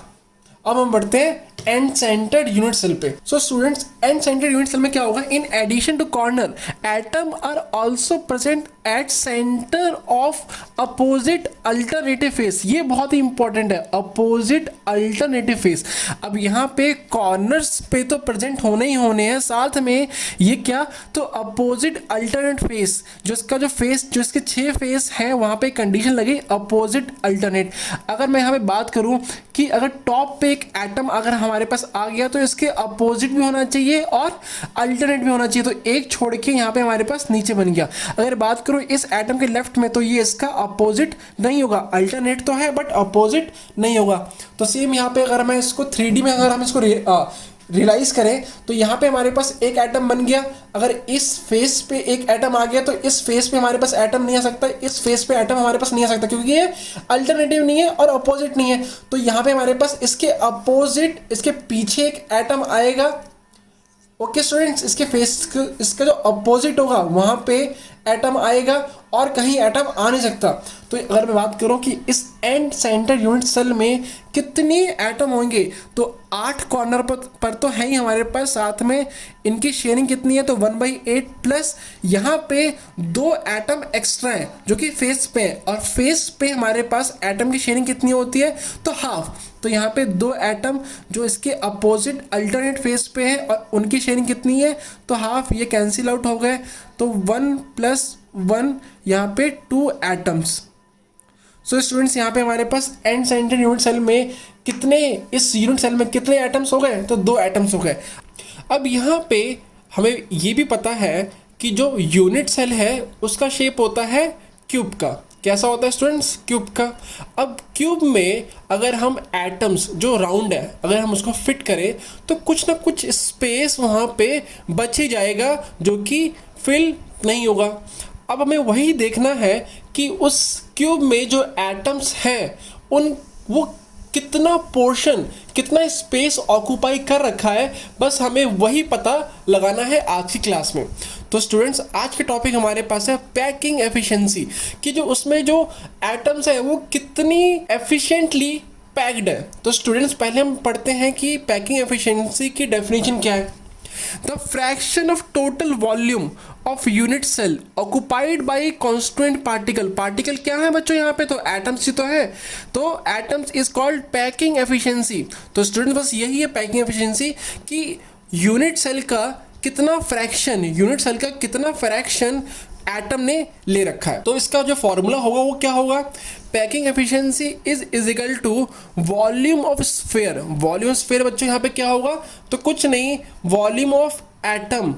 अब हम बढ़ते हैं एंड सेंटर्ड यूनिट सेल पे। So students, end centred unit cell में क्या होगा, in addition to corner atom are also present at centre of opposite alternative face. ये बहुत ही इंपॉर्टेंट है, अपोजिट अल्टरनेटिव फेस। अब यहाँ पे कॉर्नर्स पे तो प्रेजेंट होने ही होने हैं, साथ में ये क्या, तो अपोजिट अल्टरनेट फेस, जो इसका जो फेस, जो इसके 6 फेस हैं, वहाँ पे कंडीशन लगी अपोजिट अल्टरनेट। अगर मैं यहाँ पे बात करूँ कि अगर टॉप पे एक एटम अगर हमारे पास आ गया, तो इसके अपोजिट भी होना चाहिए और अल्टरनेट भी होना चाहिए, तो एक छोड़ के यहाँ पे हमारे पास नीचे बन गया। अगर बात करूँ इस एटम के लेफ्ट में, तो ये इसका अपोजिट नहीं होगा, अल्टरनेट तो है बट अपोजिट नहीं होगा। तो सेम यहाँ पे अगर मैं इसको 3D में अगर हम इसको रियलाइज करें, तो यहाँ पे हमारे पास एक एटम बन गया। अगर इस फेस पे एक एटम आ गया, तो इस फेस पे हमारे पास एटम नहीं आ सकता, इस फेस पे एटम हमारे पास नहीं आ सकता, क्योंकि ये अल्टरनेटिव नहीं है और अपोजिट नहीं है। तो यहाँ पे हमारे पास इसके अपोजिट, इसके पीछे एक एटम आएगा। ओके स्टूडेंट्स, इसके फेस, इसका जो अपोजिट होगा वहाँ पे एटम आएगा, और कहीं एटम आ नहीं सकता। तो अगर मैं बात करूं कि इस एंड सेंटर यूनिट सेल में कितने एटम होंगे, तो 8 कॉर्नर पर तो है ही हमारे पास, साथ में इनकी शेयरिंग कितनी है, तो 1/8 प्लस यहाँ पे 2 एटम एक्स्ट्रा है जो कि फेस पे है, और फेस पे हमारे पास एटम की शेयरिंग कितनी होती है, तो हाफ। तो यहाँ पे 2 एटम जो इसके अपोजिट अल्टरनेट फेस पे है और उनकी शेयरिंग कितनी है, तो हाफ। ये कैंसिल आउट हो गए, तो 1 + 1 यहाँ पे 2 एटम्स। सो स्टूडेंट्स यहाँ पे हमारे पास एंड सेंटर यूनिट सेल में कितने, इस यूनिट सेल में कितने एटम्स हो गए, तो 2 एटम्स हो गए। अब यहाँ पे हमें ये भी पता है कि जो यूनिट सेल है उसका शेप होता है क्यूब का। कैसा होता है स्टूडेंट्स, क्यूब का। अब क्यूब में अगर हम एटम्स जो राउंड है अगर हम उसको फिट करें तो कुछ ना कुछ स्पेस वहाँ पे बच ही जाएगा जो कि फिल नहीं होगा। अब हमें वही देखना है कि उस क्यूब में जो एटम्स हैं उन वो कितना पोर्शन, कितना स्पेस ऑक्यूपाई कर रखा है, बस हमें वही पता लगाना है आज की क्लास में। तो स्टूडेंट्स आज के टॉपिक हमारे पास है पैकिंग एफिशिएंसी, कि जो उसमें जो एटम्स है वो कितनी एफिशिएंटली पैक्ड है। तो स्टूडेंट्स पहले हम पढ़ते हैं कि पैकिंग एफिशिएंसी की डेफिनेशन क्या है। The fraction of total volume of unit cell occupied by constituent particle, particle क्या है बच्चों यहाँ पे, तो atoms ही तो है, तो atoms is called packing efficiency। तो स्टूडेंट बस यही है पैकिंग एफिशिएंसी, कि यूनिट सेल का कितना फ्रैक्शन, यूनिट सेल का कितना फ्रैक्शन एटम ने ले रखा है। तो इसका जो फॉर्मूला होगा वो क्या होगा, packing efficiency is equal to volume of sphere. Volume of sphere बच्चों यहाँ पे क्या होगा, तो कुछ नहीं, वॉल्यूम ऑफ एटम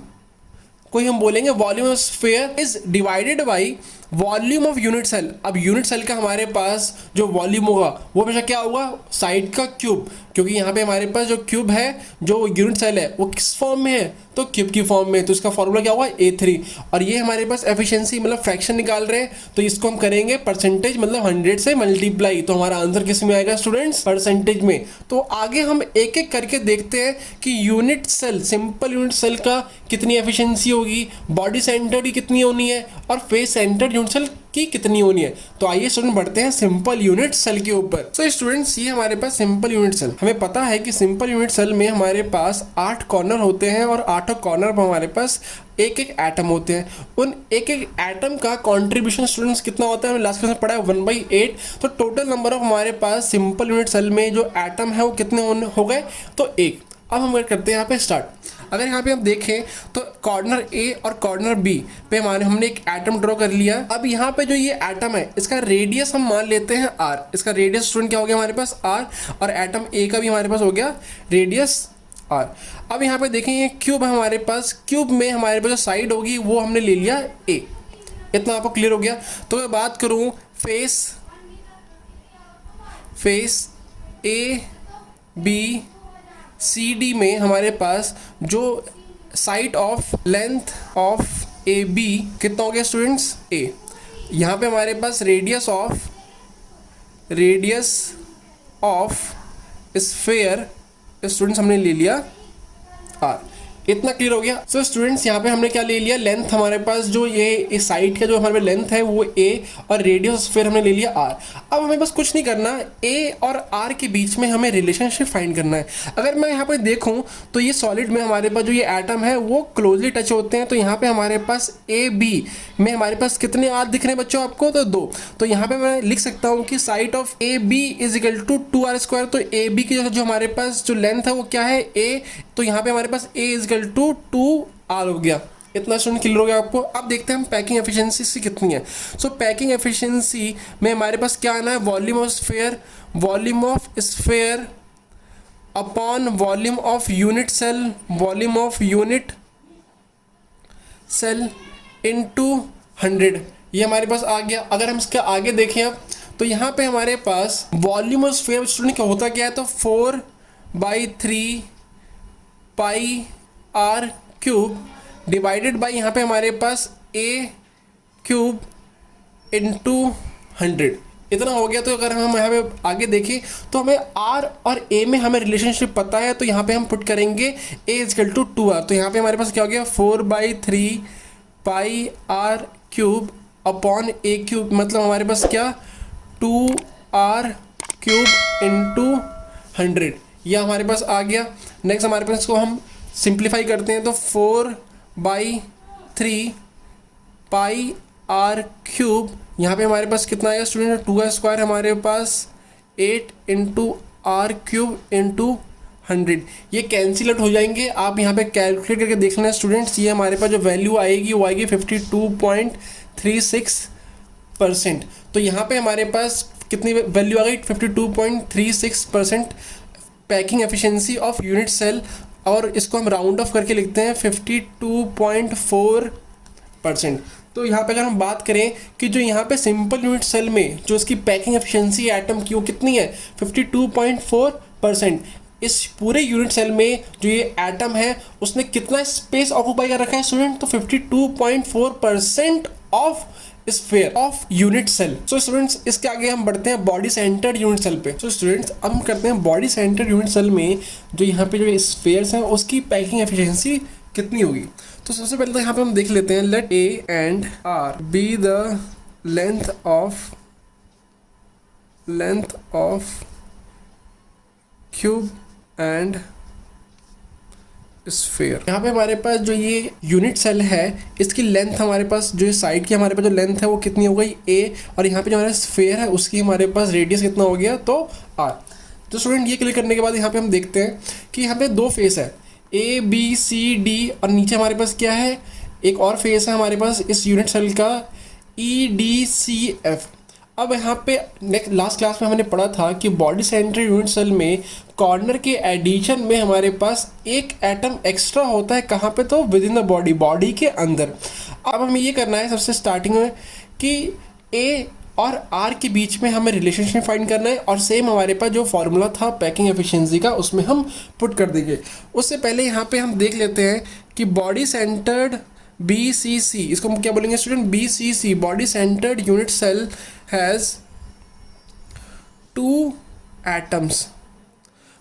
कोई हम बोलेंगे volume of sphere is divided by volume of unit cell. अब यूनिट सेल का हमारे पास जो वॉल्यूम होगा वो हमेशा क्या होगा, साइड का क्यूब, क्योंकि यहाँ पे हमारे पास जो क्यूब है, जो यूनिट सेल है वो किस फॉर्म में है, तो क्यूब की फॉर्म में। तो इसका फॉर्मूला क्या होगा, A3। और ये हमारे पास एफिशिएंसी मतलब फ्रैक्शन निकाल रहे हैं, तो इसको हम करेंगे परसेंटेज, मतलब 100 से मल्टीप्लाई, तो हमारा आंसर किस में आएगा स्टूडेंट्स, परसेंटेज में। तो आगे हम एक एक करके देखते हैं कि unit cell, simple unit cell का कितनी एफिशिएंसी होगी, बॉडी सेंटर की कितनी होनी है, और फेस सेंटर यूनिट सेल की कितनी होनी है। तो आइए स्टूडेंट बढ़ते हैं सिंपल यूनिट सेल के ऊपर। सो स्टूडेंट्स ये हमारे पास सिंपल यूनिट सेल, हमें पता है कि सिंपल यूनिट सेल में हमारे पास 8 कॉर्नर होते हैं और 8 कॉर्नर पर हमारे पास एक एक एटम होते हैं। उन एक एक एटम का कंट्रीब्यूशन स्टूडेंट्स कितना होता है, हमने लास्ट क्लास में पढ़ा है 1/8। तो टोटल नंबर ऑफ हमारे पास सिंपल यूनिट सेल में जो एटम है वो कितने हो गए, तो 1। अब हम करते हैं यहाँ पे स्टार्ट। अगर यहाँ पे हम देखें तो कॉर्नर ए और कॉर्नर बी पे हमने एक एटम ड्रॉ कर लिया। अब यहाँ पे जो ये एटम है इसका रेडियस हम मान लेते हैं r। इसका रेडियस स्टूडेंट क्या हो गया हमारे पास, r, और एटम ए का भी हमारे पास हो गया रेडियस r। अब यहाँ पे देखें ये क्यूब है हमारे पास, क्यूब में हमारे पास जो साइड होगी वो हमने ले लिया a। इतना आपको क्लियर हो गया। तो मैं बात करूँ face A B C D में हमारे पास जो side of length of A B कितना हो गया स्टूडेंट्स, ए। यहाँ पे हमारे पास रेडियस ऑफ स्फीयर स्टूडेंट्स हमने ले लिया आर। इतना क्लियर हो गया। सो स्टूडेंट्स यहाँ पे हमने क्या ले लिया, लेंथ हमारे पास जो ये साइड का जो हमारे लेंथ है वो a और रेडियस फिर हमने ले लिया r। अब हमें बस कुछ नहीं करना, a और r के बीच में हमें रिलेशनशिप फाइंड करना है। अगर मैं यहाँ पे देखूँ तो ये सॉलिड में हमारे पास जो ये एटम है वो क्लोजली टच होते हैं। तो यहाँ पे हमारे पास ए बी में हमारे पास कितने r दिख रहे हैं बच्चों आपको, तो 2। तो यहाँ पे मैं लिख सकता हूँ कि side of A B is equal to 2r²। तो ए बी की जो हमारे पास जो लेंथ है वो क्या है, a। तो यहाँ पे हमारे पास a is equal to 2r हो गया। इतना स्टूडेंट क्लियर हो गया आपको। अब देखते हैं हम पैकिंग एफिशिएंसी से कितनी है। सो पैकिंग एफिशिएंसी में हमारे पास क्या आना है, volume of sphere upon volume of unit cell into 100। ये हमारे पास आ गया। अगर हम इसके आगे देखें अब तो यहाँ पे हमारे पास वॉल्यूम ऑफ स्फीयर स्टूडेंट क्या होता क्या है, तो 4/3 pi r cube divided by यहाँ पे हमारे पास a क्यूब इंटू 100। इतना हो गया। तो अगर हम यहाँ पे आगे देखें तो हमें r और a में हमें रिलेशनशिप पता है, तो यहाँ पे हम पुट करेंगे a इजकल टू 2r। तो यहाँ पे हमारे पास क्या हो गया, 4/3 पाई r क्यूब अपॉन ए क्यूब, मतलब हमारे पास क्या 2r क्यूब इंटू 100, यह हमारे पास आ गया। नेक्स्ट हमारे पास इसको हम सिंप्लीफाई करते हैं तो 4/3 पाई आर क्यूब, यहाँ पे हमारे पास कितना आएगा स्टूडेंट, 2r² हमारे पास 8 इंटू आर क्यूब इंटू 100, ये कैंसिल आउट हो जाएंगे। आप यहाँ पे कैलकुलेट करके देख लेना स्टूडेंट्स, ये हमारे पास जो वैल्यू आएगी वो आएगी 52.36%। तो यहाँ पे हमारे पास कितनी वैल्यू आ गई, 52.36% packing efficiency of unit cell, और इसको हम राउंड ऑफ करके लिखते हैं 52.4%। तो यहाँ पे अगर हम बात करें कि जो यहाँ पे सिंपल यूनिट सेल में जो इसकी पैकिंग एफिशिएंसी एटम की वो कितनी है 52.4%। इस पूरे यूनिट सेल में जो ये एटम है उसने कितना स्पेस ऑक्यूपाई कर रखा है स्टूडेंट, तो 52.4% of sphere of unit cell. So students इसके आगे हम बढ़ते हैं बॉडी सेंटर्ड यूनिट सेल पे। सो स्टूडेंट्स अब हम करते हैं बॉडी सेंटर्ड यूनिट सेल में जो यहाँ पे जो स्फीयर्स हैं उसकी पैकिंग एफिशिएंसी कितनी होगी। तो सबसे पहले तो यहाँ पे हम देख लेते हैं, let A and R be the length of cube and sphere. यहाँ पे हमारे पास जो ये यूनिट सेल है इसकी लेंथ हमारे पास जो साइड की हमारे पास जो लेंथ है वो कितनी हो गई a, और यहाँ पे जो हमारा स्फीयर है उसकी हमारे पास रेडियस कितना हो गया तो r। तो स्टूडेंट ये क्लियर करने के बाद यहाँ पे हम देखते हैं कि यहाँ पे दो फेस है a b c d, और नीचे हमारे पास क्या है एक और फेस है हमारे पास इस यूनिट सेल का e d c f। अब यहाँ पे लास्ट क्लास में हमने पढ़ा था कि बॉडी सेंटर यूनिट सेल में कॉर्नर के एडिशन में हमारे पास एक एटम एक्स्ट्रा होता है, कहाँ पे तो विद इन द बॉडी के अंदर। अब हमें ये करना है सबसे स्टार्टिंग में कि ए और आर के बीच में हमें रिलेशनशिप फाइंड करना है, और सेम हमारे पास जो फॉर्मूला था पैकिंग एफिशिएंसी का उसमें हम पुट कर देंगे। उससे पहले यहाँ पे हम देख लेते हैं कि बॉडी सेंटर्ड BCC, इसको हम क्या बोलेंगे student, BCC body centred unit cell has 2 atoms.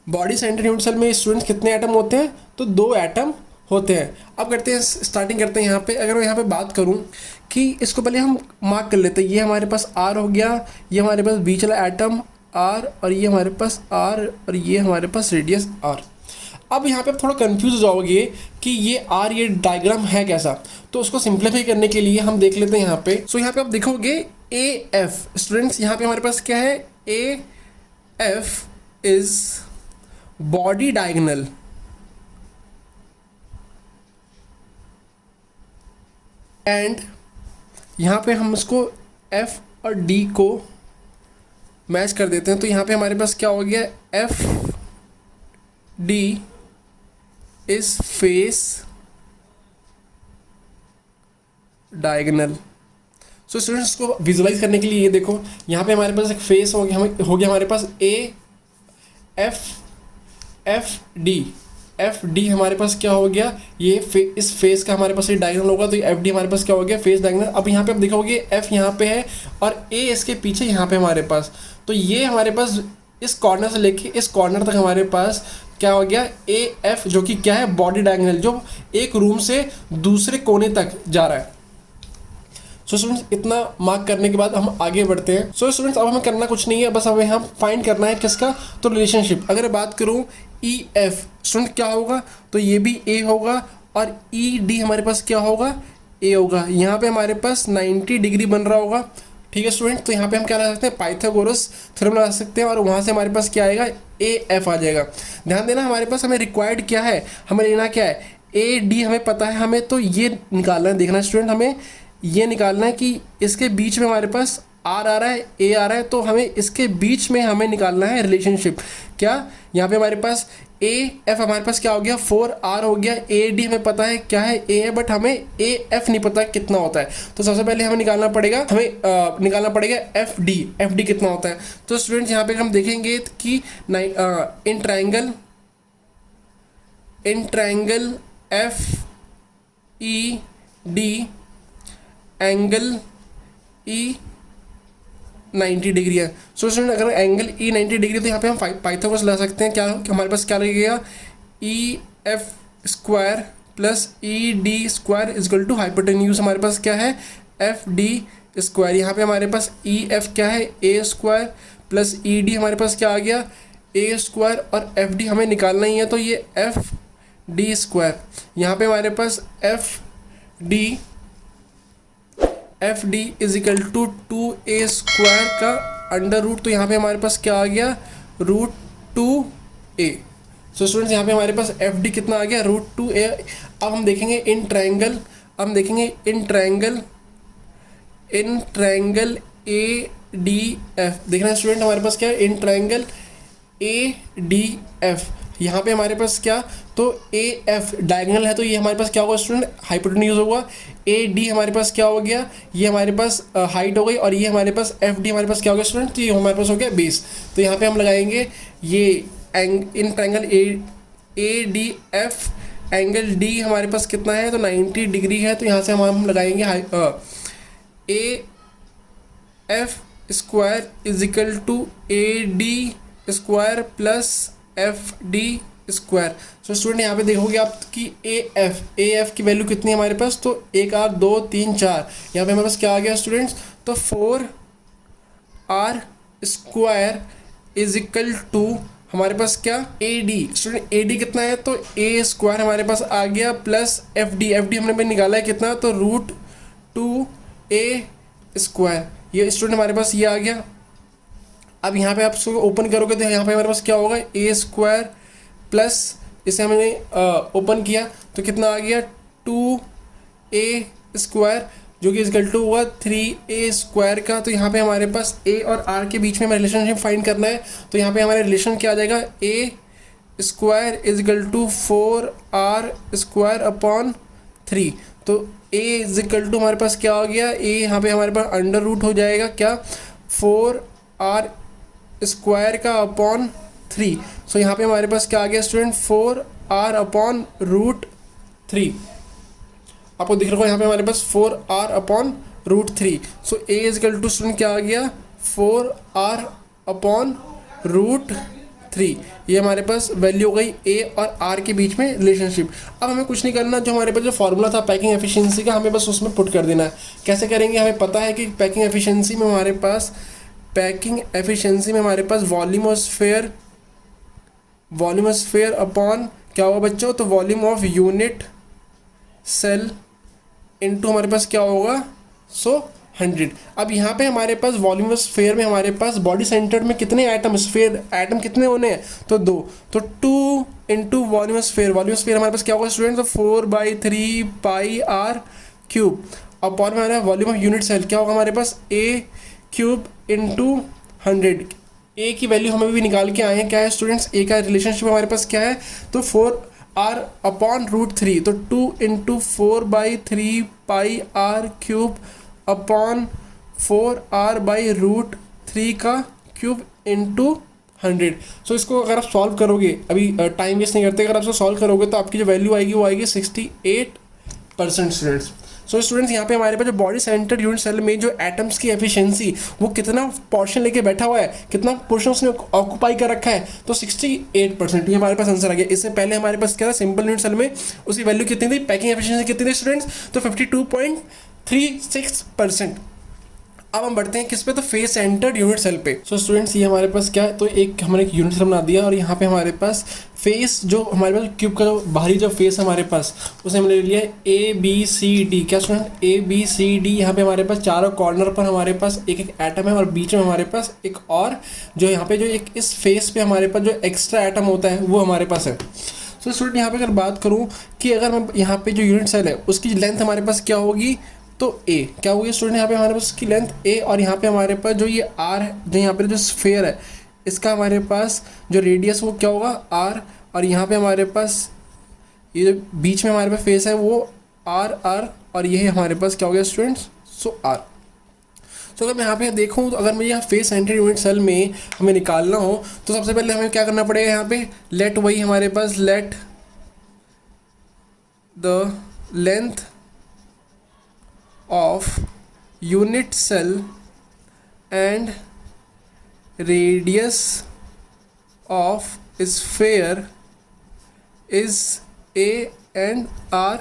Body centred unit cell में स्टूडेंट्स कितने एटम होते हैं, तो 2 एटम होते हैं। अब करते हैं स्टार्टिंग करते हैं यहाँ पे, अगर मैं यहाँ पे बात करूँ कि इसको पहले हम मार्क कर लेते हैं, ये हमारे पास R हो गया, ये हमारे पास बीच वाला एटम R, और ये हमारे पास R, और ये हमारे पास रेडियस R। अब यहाँ पे आप थोड़ा कंफ्यूज हो जाओगे कि ये R ये डायग्राम है कैसा, तो उसको सिंप्लीफाई करने के लिए हम देख लेते हैं यहाँ पे। सो यहाँ पे आप देखोगे AF स्टूडेंट्स, यहाँ पे हमारे पास क्या है AF is body diagonal, and यहाँ पे हम उसको F और D को मैच कर देते हैं, तो यहाँ पे हमारे पास क्या हो गया FD is face diagonal. So students को विजुलाइज करने के लिए ये देखो, यहाँ पे हमारे पास एक फेस हो गया हमारे पास एफ डी हमारे पास क्या हो गया, ये इस फेस का हमारे पास ये डायगोनल होगा, तो एफ डी हमारे पास क्या हो गया फेस डायगोनल। अब यहाँ पे आप देखोगे एफ यहाँ पे है और ए इसके पीछे यहाँ पे हमारे पास, तो ये हमारे पास इस कॉर्नर से लेके इस कॉर्नर तक हमारे पास क्या हो गया AF, जो कि क्या है बॉडी डायगोनल, जो एक रूम से दूसरे कोने तक जा रहा है। सो स्टूडेंट्स इतना मार्क करने के बाद हम आगे बढ़ते हैं। सो स्टूडेंट्स अब हमें करना कुछ नहीं है, बस हमें हम फाइंड करना है किसका, तो रिलेशनशिप। अगर बात करूँ EF स्टूडेंट क्या होगा, तो ये भी A होगा, और ED हमारे पास क्या होगा A होगा। यहाँ पे हमारे पास 90 डिग्री बन रहा होगा, ठीक है स्टूडेंट। तो यहाँ पे हम क्या लगा सकते हैं पाइथागोरस थ्योरम लगा सकते हैं, और वहाँ से हमारे पास क्या आएगा AF आ जाएगा। ध्यान देना हमारे पास हमें रिक्वायर्ड क्या है, हमें लेना क्या है AD, हमें पता है, हमें तो ये निकालना है। देखना स्टूडेंट हमें ये निकालना है कि इसके बीच में हमारे पास R आ रहा है A आ रहा है, तो हमें इसके बीच में हमें निकालना है रिलेशनशिप। क्या यहाँ पे हमारे पास AF हमारे पास क्या हो गया 4R हो गया, AD हमें पता है क्या है A है, बट हमें AF नहीं पता कितना होता है। तो सबसे पहले हमें निकालना पड़ेगा FD कितना होता है। तो स्टूडेंट्स यहाँ पे हम देखेंगे कि in triangle FED angle E 90 degree है। सो स्टूडेंट अगर एंगल E 90 डिग्री, तो यहाँ पे हम पाइथागोरस ला सकते हैं। क्या हमारे पास क्या लगेगा EF square plus ED square is equal to hypotenuse. हमारे पास क्या है FD स्क्वायर, यहाँ पे हमारे पास ई एफ क्या है ए स्क्वायर प्लस ई डी हमारे पास क्या आ गया ए स्क्वायर, और एफ डी हमें निकालना ही है तो ये एफ डी स्क्वायर, यहाँ पे हमारे पास F D is equal to 2a square का अंडर रूट, तो यहाँ पे हमारे पास क्या आ गया रूट 2a। सो स्टूडेंट्स यहाँ पे हमारे पास एफ डी कितना आ गया रूट 2a। अब हम देखेंगे in triangle, in triangle A D F, देखना स्टूडेंट हमारे पास क्या है in triangle A D F, यहाँ पे हमारे पास क्या, तो ए एफ डायगोनल है तो ये हमारे पास क्या होगा स्टूडेंट हाइपोटेन्यूज होगा, ए डी हमारे पास क्या हो गया ये हमारे पास हाइट हो गई, और ये हमारे पास एफ डी हमारे पास क्या हो गया स्टूडेंट, तो ये हमारे पास हो गया बेस। तो यहाँ पे हम लगाएंगे ये in triangle A D F, angle D हमारे पास कितना है तो 90 डिग्री है, तो यहाँ से हम लगाएंगे A F square is equal to A D square plus F D square. So student यहाँ पे देखोगे आप कि ए एफ की वैल्यू कितनी है हमारे पास, तो 1 R 2 3 4, यहाँ पे हमारे पास क्या आ गया स्टूडेंट्स, तो 4R square is equal to हमारे पास क्या A D, student A D कितना है तो ए स्क्वायर हमारे पास आ गया प्लस एफ डी हमने निकाला है कितना, तो रूट 2a स्क्वायर, ये स्टूडेंट हमारे पास ये आ गया। अब यहाँ पे आप इसको ओपन करोगे तो यहाँ पे हमारे पास क्या होगा ए स्क्वायर प्लस इसे हमने ओपन किया तो कितना आ गया 2a स्क्वायर जो कि इक्वल टू हुआ 3a स्क्वायर का। तो यहाँ पे हमारे पास a और r के बीच में हमें रिलेशनशिप फाइंड करना है, तो यहाँ पे हमारे रिलेशन क्या आ जाएगा a square is equal to 4r square upon 3। तो a इज इक्वल टू हमारे पास क्या हो गया a, यहाँ पे हमारे पास अंडर रूट हो जाएगा क्या 4r स्क्वायर का अपॉन 3। सो यहाँ पे हमारे पास क्या आ गया स्टूडेंट 4r अपॉन रूट 3, आपको दिख रहा होगा यहाँ पे हमारे पास 4r upon root 3। So a is equal to student क्या आ गया 4r अपॉन रूट 3, ये हमारे पास वैल्यू हो गई a और r के बीच में रिलेशनशिप। अब हमें कुछ नहीं करना, जो हमारे पास जो फॉर्मूला था पैकिंग एफिशिएंसी का हमें बस उसमें पुट कर देना है। कैसे करेंगे, हमें पता है कि पैकिंग एफिशिएंसी में हमारे पास वॉल्यूम ऑफ स्फीयर अपॉन क्या होगा बच्चों, तो volume of unit cell into हमारे पास क्या होगा 100। अब यहाँ पे हमारे पास वॉल्यूम ऑफ स्फीयर में हमारे पास बॉडी सेंटर में कितने एटम कितने होने हैं, तो 2, तो 2 इंटू वॉल्यूम ऑफ स्फीयर हमारे पास क्या होगा स्टूडेंट, तो 4/3 पाई r क्यूब अपॉन में हमारा वॉल्यूम ऑफ यूनिट सेल क्या होगा हमारे पास a क्यूब इंटू 100। a की वैल्यू हमें भी निकाल के आए हैं, क्या है स्टूडेंट्स a का रिलेशनशिप हमारे पास क्या है, तो 4r अपॉन रूट 3, तो 2 into 4/3 pi r cube upon 4r by root 3 का क्यूब इंटू 100। सो इसको अगर आप सॉल्व करोगे, अभी टाइम वेस्ट नहीं करते, अगर आप इसको सॉल्व करोगे तो आपकी जो वैल्यू आएगी वो आएगी 68% स्टूडेंट्स। सो स्टूडेंट्स यहाँ पे हमारे पास जो बॉडी सेंटर यूनिट सेल में जो एटम्स की एफिशिएंसी वो कितना पोर्शन लेके बैठा हुआ है, कितना पोर्शन उसने ऑक्यूपाई कर रखा है, तो 68%, ये हमारे पास आंसर आ गया। इससे पहले हमारे पास क्या था सिंपल यूनिट सेल में उसकी वैल्यू कितनी थी, पैकिंग एफिशिएंसी कितनी थी स्टूडेंट्स, तो 52.36%। अब हम बढ़ते हैं किस पे, तो फेस सेंटर्ड यूनिट सेल पे। सो स्टूडेंट्स ये हमारे पास क्या है, तो हमने एक यूनिट सेल बना दिया और यहाँ पे हमारे पास फेस जो हमारे पास क्यूब का जो बाहरी जो फेस हमारे पास उसे हमने ले लिया ABCD। क्या स्टूडेंट ABCD, यहाँ पे हमारे पास चारों कॉर्नर पर हमारे पास एक एक एटम है और बीच में हमारे पास एक और जो यहाँ पे जो एक इस फेस पे हमारे पास जो एक्स्ट्रा एटम होता है वो हमारे पास है। सो स्टूडेंट यहाँ पे अगर बात करूँ कि अगर मैं यहाँ पे जो यूनिट सेल है उसकी लेंथ हमारे पास क्या होगी, तो a क्या होगी स्टूडेंट, यहाँ पे हमारे पास की लेंथ a, और यहाँ पे हमारे पास जो ये r है, जो यहाँ पे जो स्फीयर है इसका हमारे पास जो रेडियस वो क्या होगा r, और यहाँ पे हमारे पास ये जो बीच में हमारे पास फेस है वो r, और ये हमारे पास क्या हो गया स्टूडेंट्स, सो r। सो अगर मैं यहाँ पे देखूँ तो अगर मुझे यहाँ फेस सेंटर यूनिट सेल में हमें निकालना हो तो सबसे पहले हमें क्या करना पड़ेगा, यहाँ पे लेट वही हमारे पास let the length of unit cell and radius of sphere is a and r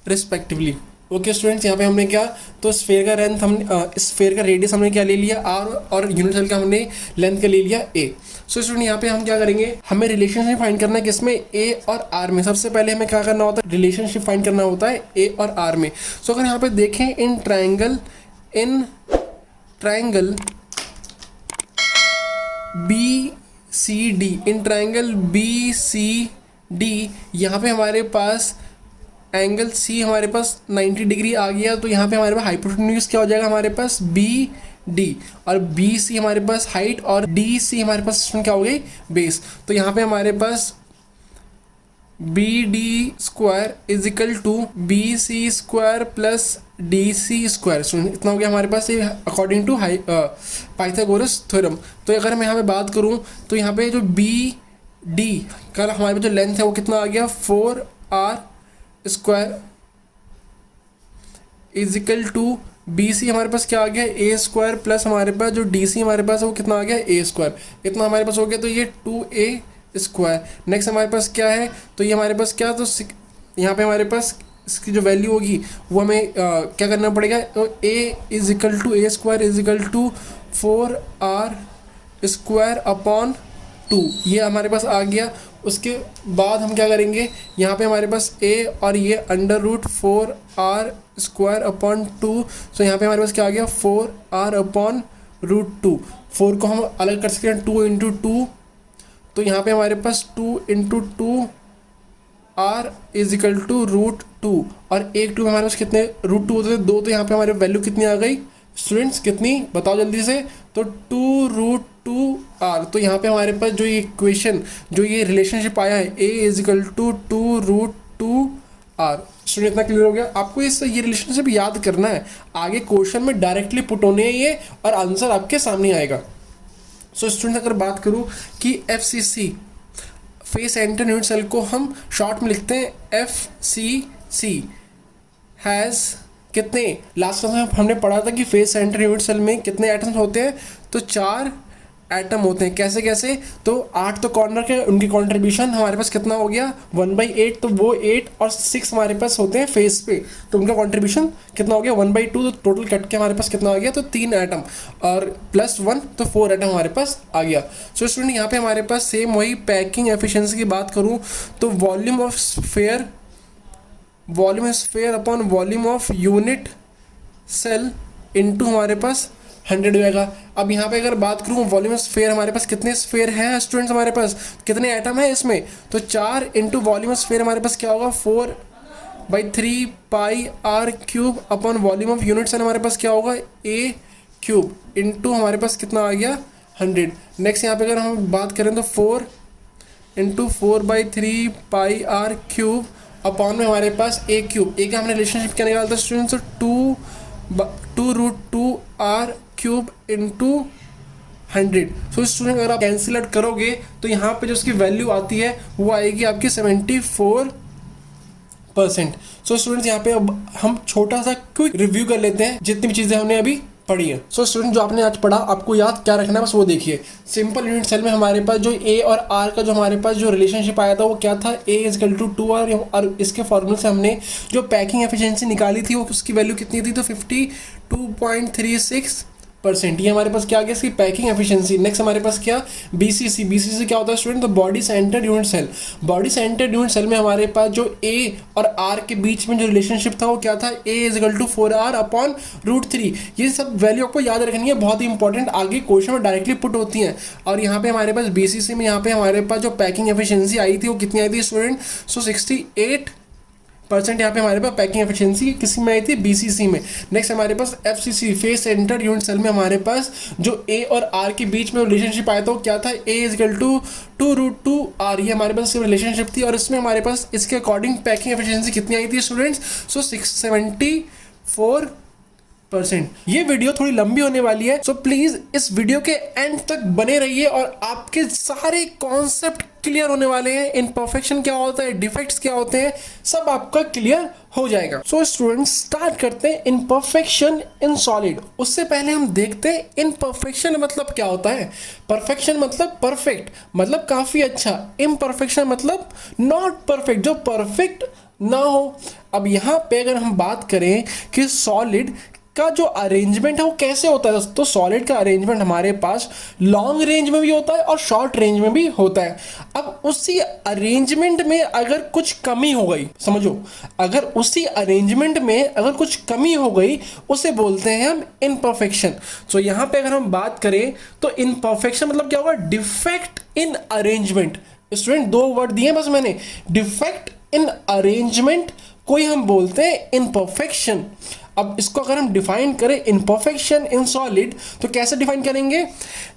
respectively। Okay students, यहाँ पे हमने क्या, तो स्फेयर का लेंथ हमने स्फेयर का रेडियस हमने क्या ले लिया आर, और यूनिट सेल का हमने लेंथ का ले लिया ए। सो स्टूडेंट यहाँ पे हम क्या करेंगे, हमें रिलेशनशिप फाइंड करना है किसमें, ए और आर में। सबसे पहले हमें क्या करना होता है, रिलेशनशिप फाइंड करना होता है ए और आर में। सो अगर यहाँ पे देखें, in triangle B C D, in triangle B C D, यहाँ पे हमारे पास एंगल सी हमारे पास 90 डिग्री आ गया। तो यहाँ पे हमारे पास हाइपोटेन्यूज क्या हो जाएगा, हमारे पास बी डी, और बी सी हमारे पास हाइट, और डी सी हमारे पास क्या हो गई, बेस। तो यहाँ पे हमारे पास B D square is equal to B C square plus D C square. इतना हो गया हमारे पास ये अकॉर्डिंग टू पाइथागोरस थ्योरम। तो अगर मैं यहाँ पे बात करूँ, तो यहाँ पे जो बी डी का हमारे पास जो लेंथ है वो कितना आ गया, 4r square is equal to B C हमारे पास क्या आ गया, ए स्क्वायर, प्लस हमारे पास जो डी सी हमारे पास है वो कितना आ गया, ए स्क्वायर। इतना हमारे पास हो गया, तो ये 2a स्क्वायर। नेक्स्ट हमारे पास क्या है, तो ये हमारे पास क्या, तो यहाँ पे हमारे पास इसकी जो वैल्यू होगी वो हमें क्या करना पड़ेगा, तो a is equal to A square is equal to 4r square upon 2, ये हमारे पास आ गया। उसके बाद हम क्या करेंगे, यहाँ पे हमारे पास a और ये under root 4r square upon 2। So यहाँ पे हमारे पास क्या आ गया, 4r अपॉन रूट 2। 4 को हम अलग कर सकते हैं 2 इंटू 2, तो यहाँ पे हमारे पास 2 into 2 r is equal to root 2, और एक 2 हमारे पास कितने रूट 2 होते हैं, 2। तो यहाँ पे हमारे वैल्यू कितनी आ गई स्टूडेंट्स, कितनी बताओ जल्दी से, तो 2 रूट 2r। तो यहाँ पे हमारे पास जो ये इक्वेशन, जो ये रिलेशनशिप आया है, a is equal to 2 root 2r। Student इतना क्लियर हो गया। आपको इस ये रिलेशनशिप याद करना है, आगे क्वेश्चन में डायरेक्टली पुट होने हैं ये, और आंसर आपके सामने आएगा। सो स्टूडेंट अगर बात करूँ कि FCC face centre unit cell को हम शॉर्ट में लिखते हैं FCC हैज़ कितने, लास्ट क्लास में हमने पढ़ा था कि फेस सेंटर यूनिट सेल में कितने एटम्स होते हैं, तो 4 एटम होते हैं। कैसे कैसे, तो 8 तो कॉर्नर के, उनकी कंट्रीब्यूशन हमारे पास कितना हो गया 1/8, तो वो 8 और 6 हमारे पास होते हैं फेस पे, तो उनका कंट्रीब्यूशन कितना हो गया 1/2। तो टोटल कट के हमारे पास कितना आ गया, तो 3 एटम, और प्लस 1 तो 4 एटम हमारे पास आ गया। सो स्टूडेंट यहाँ पे हमारे पास सेम वही पैकिंग एफिशिएंसी की बात करूँ, तो volume of sphere upon volume of unit cell into हमारे पास 100 होएगा। अब यहाँ पे अगर बात करूँ वॉल्यूम ऑफ स्फेयर, हमारे पास कितने स्फेयर हैं स्टूडेंट्स, हमारे पास कितने एटम है इसमें, तो 4 इंटू वॉल्यूम ऑफ स्फेयर हमारे पास क्या होगा 4/3 pi r cube upon volume of unit cell हमारे पास क्या होगा a क्यूब इंटू हमारे पास कितना आ गया 100। नेक्स्ट यहाँ पे अगर हम बात करें तो 4 into 4/3 pi r cube upon में हमारे पास a क्यूब, a का हमने रिलेशनशिप क्या निकालता है स्टूडेंट्स, तो 2 root 2r cube into 100। So student अगर आप कैंसिल आउट करोगे तो यहाँ पे जो उसकी वैल्यू आती है वो आएगी आपकी 74%। सो स्टूडेंट्स यहाँ पे अब हम छोटा सा क्विक रिव्यू कर लेते हैं जितनी भी चीज़ें हमने अभी पढ़ी है। सो स्टूडेंट जो आपने आज पढ़ा आपको याद क्या रखना है बस वो देखिए। सिंपल यूनिट सेल में हमारे पास जो ए और आर का जो हमारे पास जो रिलेशनशिप आया था वो क्या था, a is equal to 2r, और इसके फॉर्मूले से हमने जो पैकिंग एफिशिएंसी निकाली थी वो उसकी वैल्यू कितनी थी, तो 52.36%। ये हमारे पास क्या आ गया इसकी पैकिंग एफिशिएंसी। नेक्स्ट हमारे पास क्या बीसीसी क्या होता है स्टूडेंट, तो body centred unit cell. Body centred unit cell में हमारे पास जो ए और आर के बीच में जो रिलेशनशिप था वो क्या था, a is equal to 4r upon root 3। ये सब वैल्यू आपको याद रखनी है, बहुत ही इंपॉर्टेंट, आगे क्वेश्चन में डायरेक्टली पुट होती हैं। और यहाँ पे हमारे पास बीसीसी में यहाँ पे हमारे पास जो पैकिंग एफिशिएंसी आई थी वो कितनी आई थी स्टूडेंट, सो 68% यहाँ पे हमारे पास पैकिंग एफिशिएंसी किसी में आई थी, बीसीसी में। नेक्स्ट हमारे पास FCC face centred unit cell में हमारे पास जो ए और आर के बीच में रिलेशनशिप आया था वो क्या था, a is equal to 2 root 2r। ये हमारे पास रिलेशनशिप थी और इसमें हमारे पास इसके अकॉर्डिंग पैकिंग एफिशिएंसी कितनी आई थी स्टूडेंट्स, सो 74%। ये वीडियो थोड़ी लंबी होने वाली है, सो प्लीज इस वीडियो के एंड तक बने रहिए और आपके सारे कॉन्सेप्ट क्लियर होने वाले हैं। इम्परफेक्शन क्या होता है, डिफेक्ट्स क्या होते हैं, सब आपका क्लियर हो जाएगा। सो स्टूडेंट्स स्टार्ट करते हैं इम्परफेक्शन इन सॉलिड। उससे पहले हम देखते हैं इम्परफेक्शन मतलब क्या होता है। परफेक्शन मतलब परफेक्ट, मतलब काफी अच्छा। इम्परफेक्शन मतलब नॉट परफेक्ट, जो परफेक्ट ना हो। अब यहाँ पे अगर हम बात करें कि सॉलिड का जो अरेंजमेंट है वो कैसे होता है, तो सॉलिड का अरेंजमेंट हमारे पास लॉन्ग रेंज में भी होता है और शॉर्ट रेंज में भी होता है। अब उसी अरेंजमेंट में अगर कुछ कमी हो गई, समझो, अगर उसी अरेंजमेंट में अगर कुछ कमी हो गई उसे बोलते हैं हम इनपरफेक्शन। तो यहाँ पे अगर हम बात करें तो इनपरफेक्शन मतलब क्या होगा, डिफेक्ट इन अरेंजमेंट। स्टूडेंट दो वर्ड दिए बस मैंने, डिफेक्ट इन अरेंजमेंट को ही हम बोलते हैं इनपरफेक्शन। अब इसको अगर हम डिफाइन करें इनपरफेक्शन इन सॉलिड तो कैसे डिफाइन करेंगे,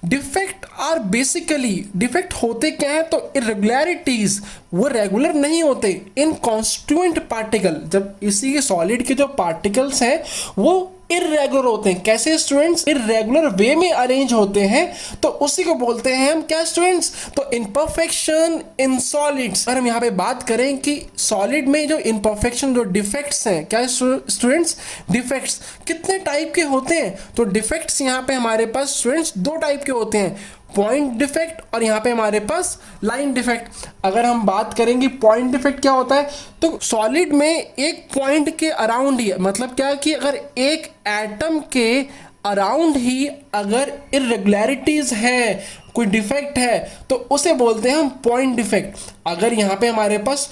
डिफेक्ट आर बेसिकली, डिफेक्ट होते क्या है, तो इरेगुलरिटीज, वो रेगुलर नहीं होते इन कॉन्स्टिट्यूएंट पार्टिकल, जब इसी के सॉलिड के जो पार्टिकल्स हैं वो इरेगुलर होते हैं। कैसे स्टूडेंट्स, इरेगुलर वे में अरेंज होते हैं, तो उसी को बोलते हैं हम क्या स्टूडेंट्स, तो इनपरफेक्शन इन सॉलिड्स। और हम यहाँ पे बात करें कि सॉलिड में जो इनपरफेक्शन, जो डिफेक्ट्स हैं, क्या स्टूडेंट्स, डिफेक्ट्स कितने टाइप के होते हैं, तो डिफेक्ट्स यहाँ पे हमारे पास स्टूडेंट्स दो टाइप के होते हैं, पॉइंट डिफेक्ट और यहाँ पे हमारे पास लाइन डिफेक्ट। अगर हम बात करेंगे पॉइंट डिफेक्ट क्या होता है, तो सॉलिड में एक पॉइंट के अराउंड ही, मतलब क्या कि अगर एक एटम के अराउंड ही अगर इरेगुलरिटीज है, कोई डिफेक्ट है, तो उसे बोलते हैं हम पॉइंट डिफेक्ट। अगर यहाँ पे हमारे पास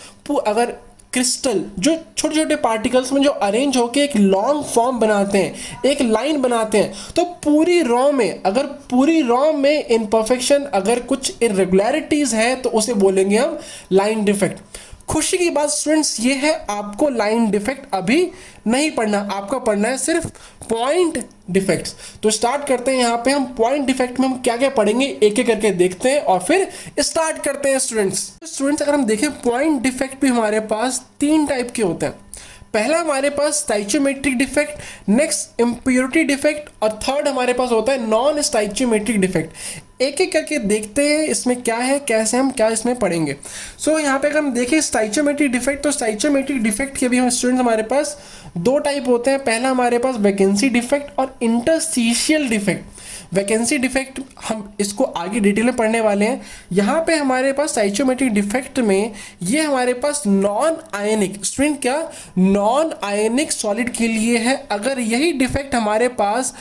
अगर क्रिस्टल जो छोटे छोटे पार्टिकल्स में जो अरेंज होके एक लॉन्ग फॉर्म बनाते हैं, एक लाइन बनाते हैं, तो पूरी रॉ में, अगर पूरी रॉ में इनपरफेक्शन, अगर कुछ इरेगुलरिटीज है, तो उसे बोलेंगे हम लाइन डिफेक्ट। खुशी की बात स्टूडेंट्स ये है, आपको लाइन डिफेक्ट अभी नहीं पढ़ना, आपका पढ़ना है सिर्फ पॉइंट डिफेक्ट्स। तो स्टार्ट करते हैं, यहाँ पे हम पॉइंट डिफेक्ट में हम क्या क्या पढ़ेंगे एक एक करके देखते हैं और फिर स्टार्ट करते हैं स्टूडेंट्स। अगर हम देखें पॉइंट डिफेक्ट भी हमारे पास तीन टाइप के होते हैं। पहला हमारे पास स्टाइचियोमेट्रिक डिफेक्ट, नेक्स्ट इम्प्योरिटी डिफेक्ट और थर्ड हमारे पास होता है नॉन स्टाइचियोमेट्रिक डिफेक्ट। एक एक करके देखते हैं इसमें क्या है, कैसे हम क्या इसमें पढ़ेंगे। सो यहाँ पे अगर हम देखें स्टाइचियोमेट्रिक डिफेक्ट, तो स्टाइचियोमेट्रिक डिफेक्ट के भी हम स्टूडेंट्स हमारे पास दो टाइप होते हैं। पहला हमारे पास वैकेंसी डिफेक्ट और इंटरस्टिशियल डिफेक्ट। वैकेंसी डिफेक्ट हम इसको आगे डिटेल में पढ़ने वाले हैं। यहाँ पे हमारे पास स्टाइचियोमेट्रिक डिफेक्ट में ये हमारे पास नॉन आयनिक, स्टूडेंट क्या, नॉन आयनिक सॉलिड के लिए है। अगर यही डिफेक्ट हमारे पास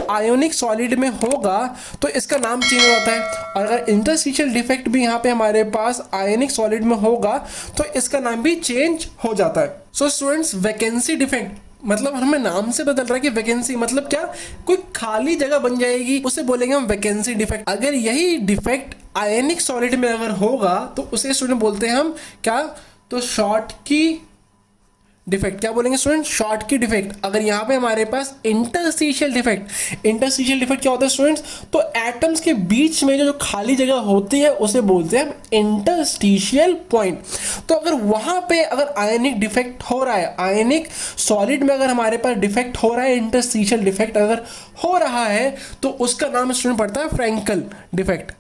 आयोनिक सॉलिड में होगा तो इसका नाम चेंज होता है, और अगर इंटरस्टिशियल डिफेक्ट भी यहाँ पे हमारे पास आयनिक सॉलिड में होगा तो इसका नाम भी चेंज हो जाता है। सो स्टूडेंट्स वैकेंसी डिफेक्ट मतलब हमें नाम से बदल रहा है कि वैकेंसी मतलब क्या, कोई खाली जगह बन जाएगी, उसे बोलेंगे हम वैकेंसी डिफेक्ट। अगर यही डिफेक्ट आयनिक सॉलिड में अगर होगा तो उसे स्टूडेंट बोलते हैं हम क्या, तो शॉर्ट की डिफेक्ट। क्या बोलेंगे स्टूडेंट, शॉर्ट की डिफेक्ट। अगर यहाँ पे हमारे पास इंटरस्टिशियल डिफेक्ट, इंटरस्टिशियल डिफेक्ट क्या होता है स्टूडेंट्स, तो एटम्स के बीच में जो खाली जगह होती है उसे बोलते हैं हम इंटरस्टिशियल पॉइंट। तो अगर वहाँ पे अगर आयनिक डिफेक्ट हो रहा है, आयनिक सॉलिड में अगर हमारे पास डिफेक्ट हो रहा है, इंटरस्टिशियल डिफेक्ट अगर हो रहा है, तो उसका नाम स्टूडेंट पड़ता है फ्रैंकल डिफेक्ट।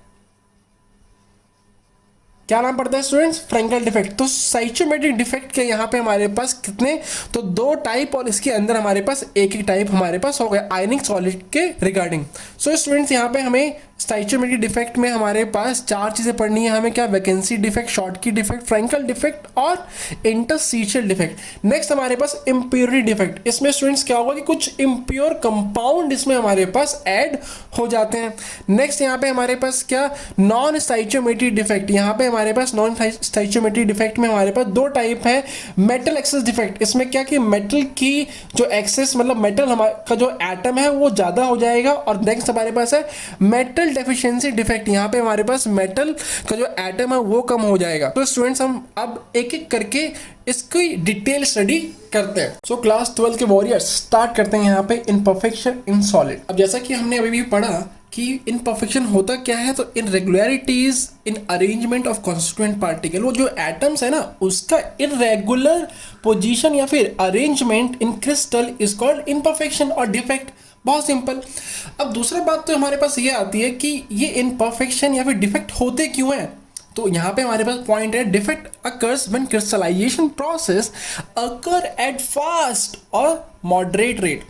क्या नाम पड़ता है स्टूडेंट्स, फ्रैंकल डिफेक्ट। तो स्टाइचियोमेट्रिक डिफेक्ट के यहाँ पे हमारे पास कितने, तो दो टाइप, और इसके अंदर हमारे पास एक एक टाइप हमारे पास हो गया आयनिक सॉलिड के रिगार्डिंग। सो स्टूडेंट्स यहाँ पे हमें स्टाइचियोमेट्रिक डिफेक्ट में हमारे पास चार चीज़ें पढ़नी है हमें, क्या, वैकेंसी डिफेक्ट, शॉर्ट की डिफेक्ट, फ्रैंकल डिफेक्ट और इंटरस्टिशियल डिफेक्ट। नेक्स्ट हमारे पास इम्प्योरिटी डिफेक्ट। इसमें स्टूडेंट्स क्या होगा कि कुछ इम्प्योर कंपाउंड इसमें हमारे पास ऐड हो जाते हैं। नेक्स्ट यहाँ पे हमारे पास क्या, नॉन स्टाइचियोमेट्रिक डिफेक्ट। यहाँ पे हमारे पास नॉन स्टाइचियोमेट्रिक डिफेक्ट में हमारे पास दो टाइप है। मेटल एक्सेस डिफेक्ट, इसमें क्या कि मेटल की जो एक्सेस मतलब मेटल का जो एटम है वो ज़्यादा हो जाएगा। और नेक्स्ट हमारे पास है मेटल डेफिशिएंसी डिफेक्ट, यहाँ पे हमारे पास मेटल का जो एटम है वो कम हो जाएगा। तो स्टूडेंट्स हम अब एक एक करके इसकी डिटेल स्टडी करते हैं। सो क्लास 12 के वॉरियर्स स्टार्ट करते हैं यहाँ पे इनपरफेक्शन इन सॉलिड। अब जैसा कि हमने अभी भी पढ़ा कि इनपरफेक्शन होता क्या है, तो इनरेगुलरिटीज इन अरेंजमेंट ऑफ कॉन्स्टिट्यूएंट पार्टिकल, वो जो एटम्स है ना उसका इरेगुलर पोजीशन या फिर arrangement in crystal is called imperfection और डिफेक्ट। बहुत सिंपल। अब दूसरा बात तो हमारे पास ये आती है कि ये इनपरफेक्शन या फिर डिफेक्ट होते क्यों हैं। तो यहाँ पे हमारे पास पॉइंट है, defect occurs when crystallization process occur at fast और मॉडरेट रेट।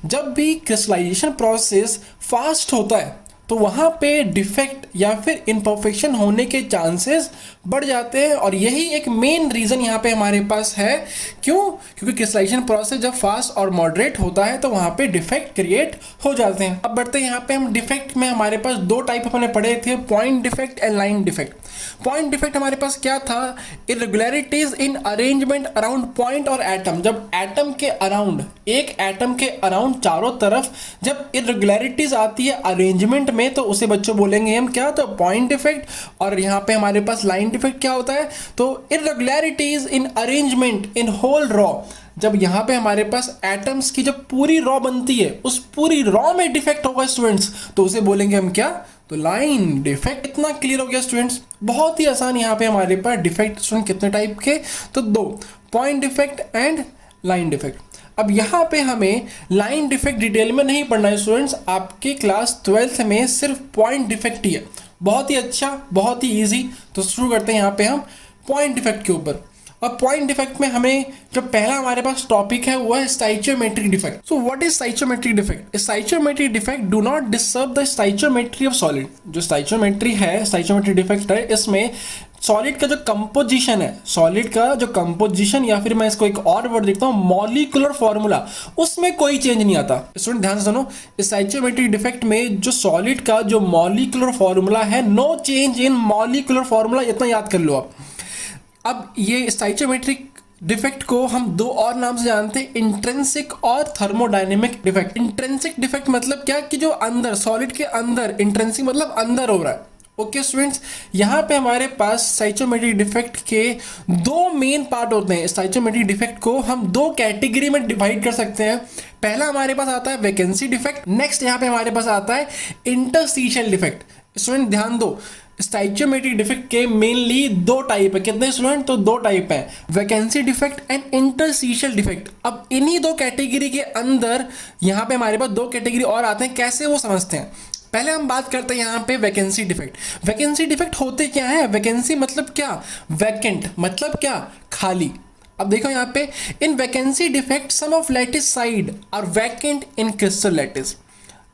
जब भी क्रिस्टलाइजेशन प्रोसेस फास्ट होता है तो वहाँ पे डिफेक्ट या फिर इम्परफेक्शन होने के चांसेस बढ़ जाते हैं। और यही एक मेन रीज़न यहाँ पे हमारे पास है। क्यों? क्योंकि क्रिस्टलाइजेशन प्रोसेस जब फास्ट और मॉडरेट होता है तो वहाँ पे डिफेक्ट क्रिएट हो जाते हैं। अब बढ़ते हैं यहाँ पे, हम डिफेक्ट में हमारे पास दो टाइप हमने पढ़े थे, point defect and line defect. Point defect हमारे पास क्या था? Irregularities in arrangement around point और एटम। जब एटम के अराउंड, एक एटम के अराउंड चारों तरफ जब इरेगुलरिटीज आती है अरेंजमेंट में, तो उसे बच्चों बोलेंगे हम क्या? तो पॉइंट डिफेक्ट। और यहाँ पे हमारे पास लाइन डिफेक्ट क्या होता है? तो irregularities in arrangement in whole row. जब यहाँ पे हमारे पास एटम्स की जब पूरी रॉ बनती है, उस पूरी रॉ में डिफेक्ट होगा स्टूडेंट्स, तो उसे बोलेंगे हम क्या? तो लाइन डिफेक्ट। इतना क्लियर हो गया स्टूडेंट्स? बहुत ही आसान। यहाँ पे हमारे पास डिफेक्ट स्टूडेंट कितने टाइप के? तो दो, point defect and line defect. अब यहाँ पे हमें लाइन डिफेक्ट डिटेल में नहीं पढ़ना है स्टूडेंट्स, आपके क्लास 12th में सिर्फ पॉइंट डिफेक्ट ही है। बहुत ही अच्छा, बहुत ही ईजी। तो शुरू करते हैं यहाँ पे हम पॉइंट डिफेक्ट के ऊपर। अब पॉइंट डिफेक्ट में हमें जो पहला हमारे पास टॉपिक है वो है stoichiometric defect. So what is stoichiometric defect? Stoichiometric defect do not disturb the stoichiometry of solid. जो स्टाइचियोमेट्री है, स्टाइचियोमेट्रिक डिफेक्ट है, इसमें सॉलिड का जो कंपोजिशन है, सॉलिड का जो कंपोजिशन, या फिर मैं इसको एक और वर्ड देखता हूँ, मॉलिक्यूलर फॉर्मूला, उसमें कोई चेंज नहीं आता। स्टूडेंट ध्यान से सुनो, स्टाइचियोमेट्रिक डिफेक्ट में जो सॉलिड का जो मॉलिक्यूलर फॉर्मूला है, no change in molecular formula, इतना याद कर लो आप। अब ये स्टाइचियोमेट्रिक डिफेक्ट को हम दो और नाम से जानते हैं, इंट्रिंसिक और थर्मोडायनेमिक डिफेक्ट। इंट्रिंसिक डिफेक्ट मतलब क्या? कि जो अंदर, सॉलिड के अंदर, इंट्रिंसिक मतलब अंदर हो रहा है। ओके स्टूडेंट्स, यहाँ पे हमारे पास स्टाइचियोमेट्रिक डिफेक्ट के दो मेन पार्ट होते हैं। स्टाइचियोमेट्रिक डिफेक्ट को हम दो कैटेगरी में डिवाइड कर सकते हैं। पहला हमारे पास आता है वैकेंसी डिफेक्ट, नेक्स्ट यहाँ पे हमारे पास आता है इंटरस्टिशियल डिफेक्ट। स्टूडेंट ध्यान दो, स्टाइचियोमेट्रिक डिफेक्ट के मेनली दो टाइप है। कितने स्टूडेंट? तो दो टाइप है, vacancy defect and interstitial defect. अब इन्हीं दो कैटेगरी के अंदर यहाँ पे हमारे पास दो कैटेगरी और आते हैं, कैसे वो समझते हैं। पहले हम बात करते हैं यहाँ पे वैकेंसी डिफेक्ट। वैकेंसी डिफेक्ट होते क्या है? वैकेंसी मतलब क्या? वैकेंट मतलब क्या? खाली। अब देखो यहाँ पे, in vacancy defect some of lattice side are vacant in crystal lattice.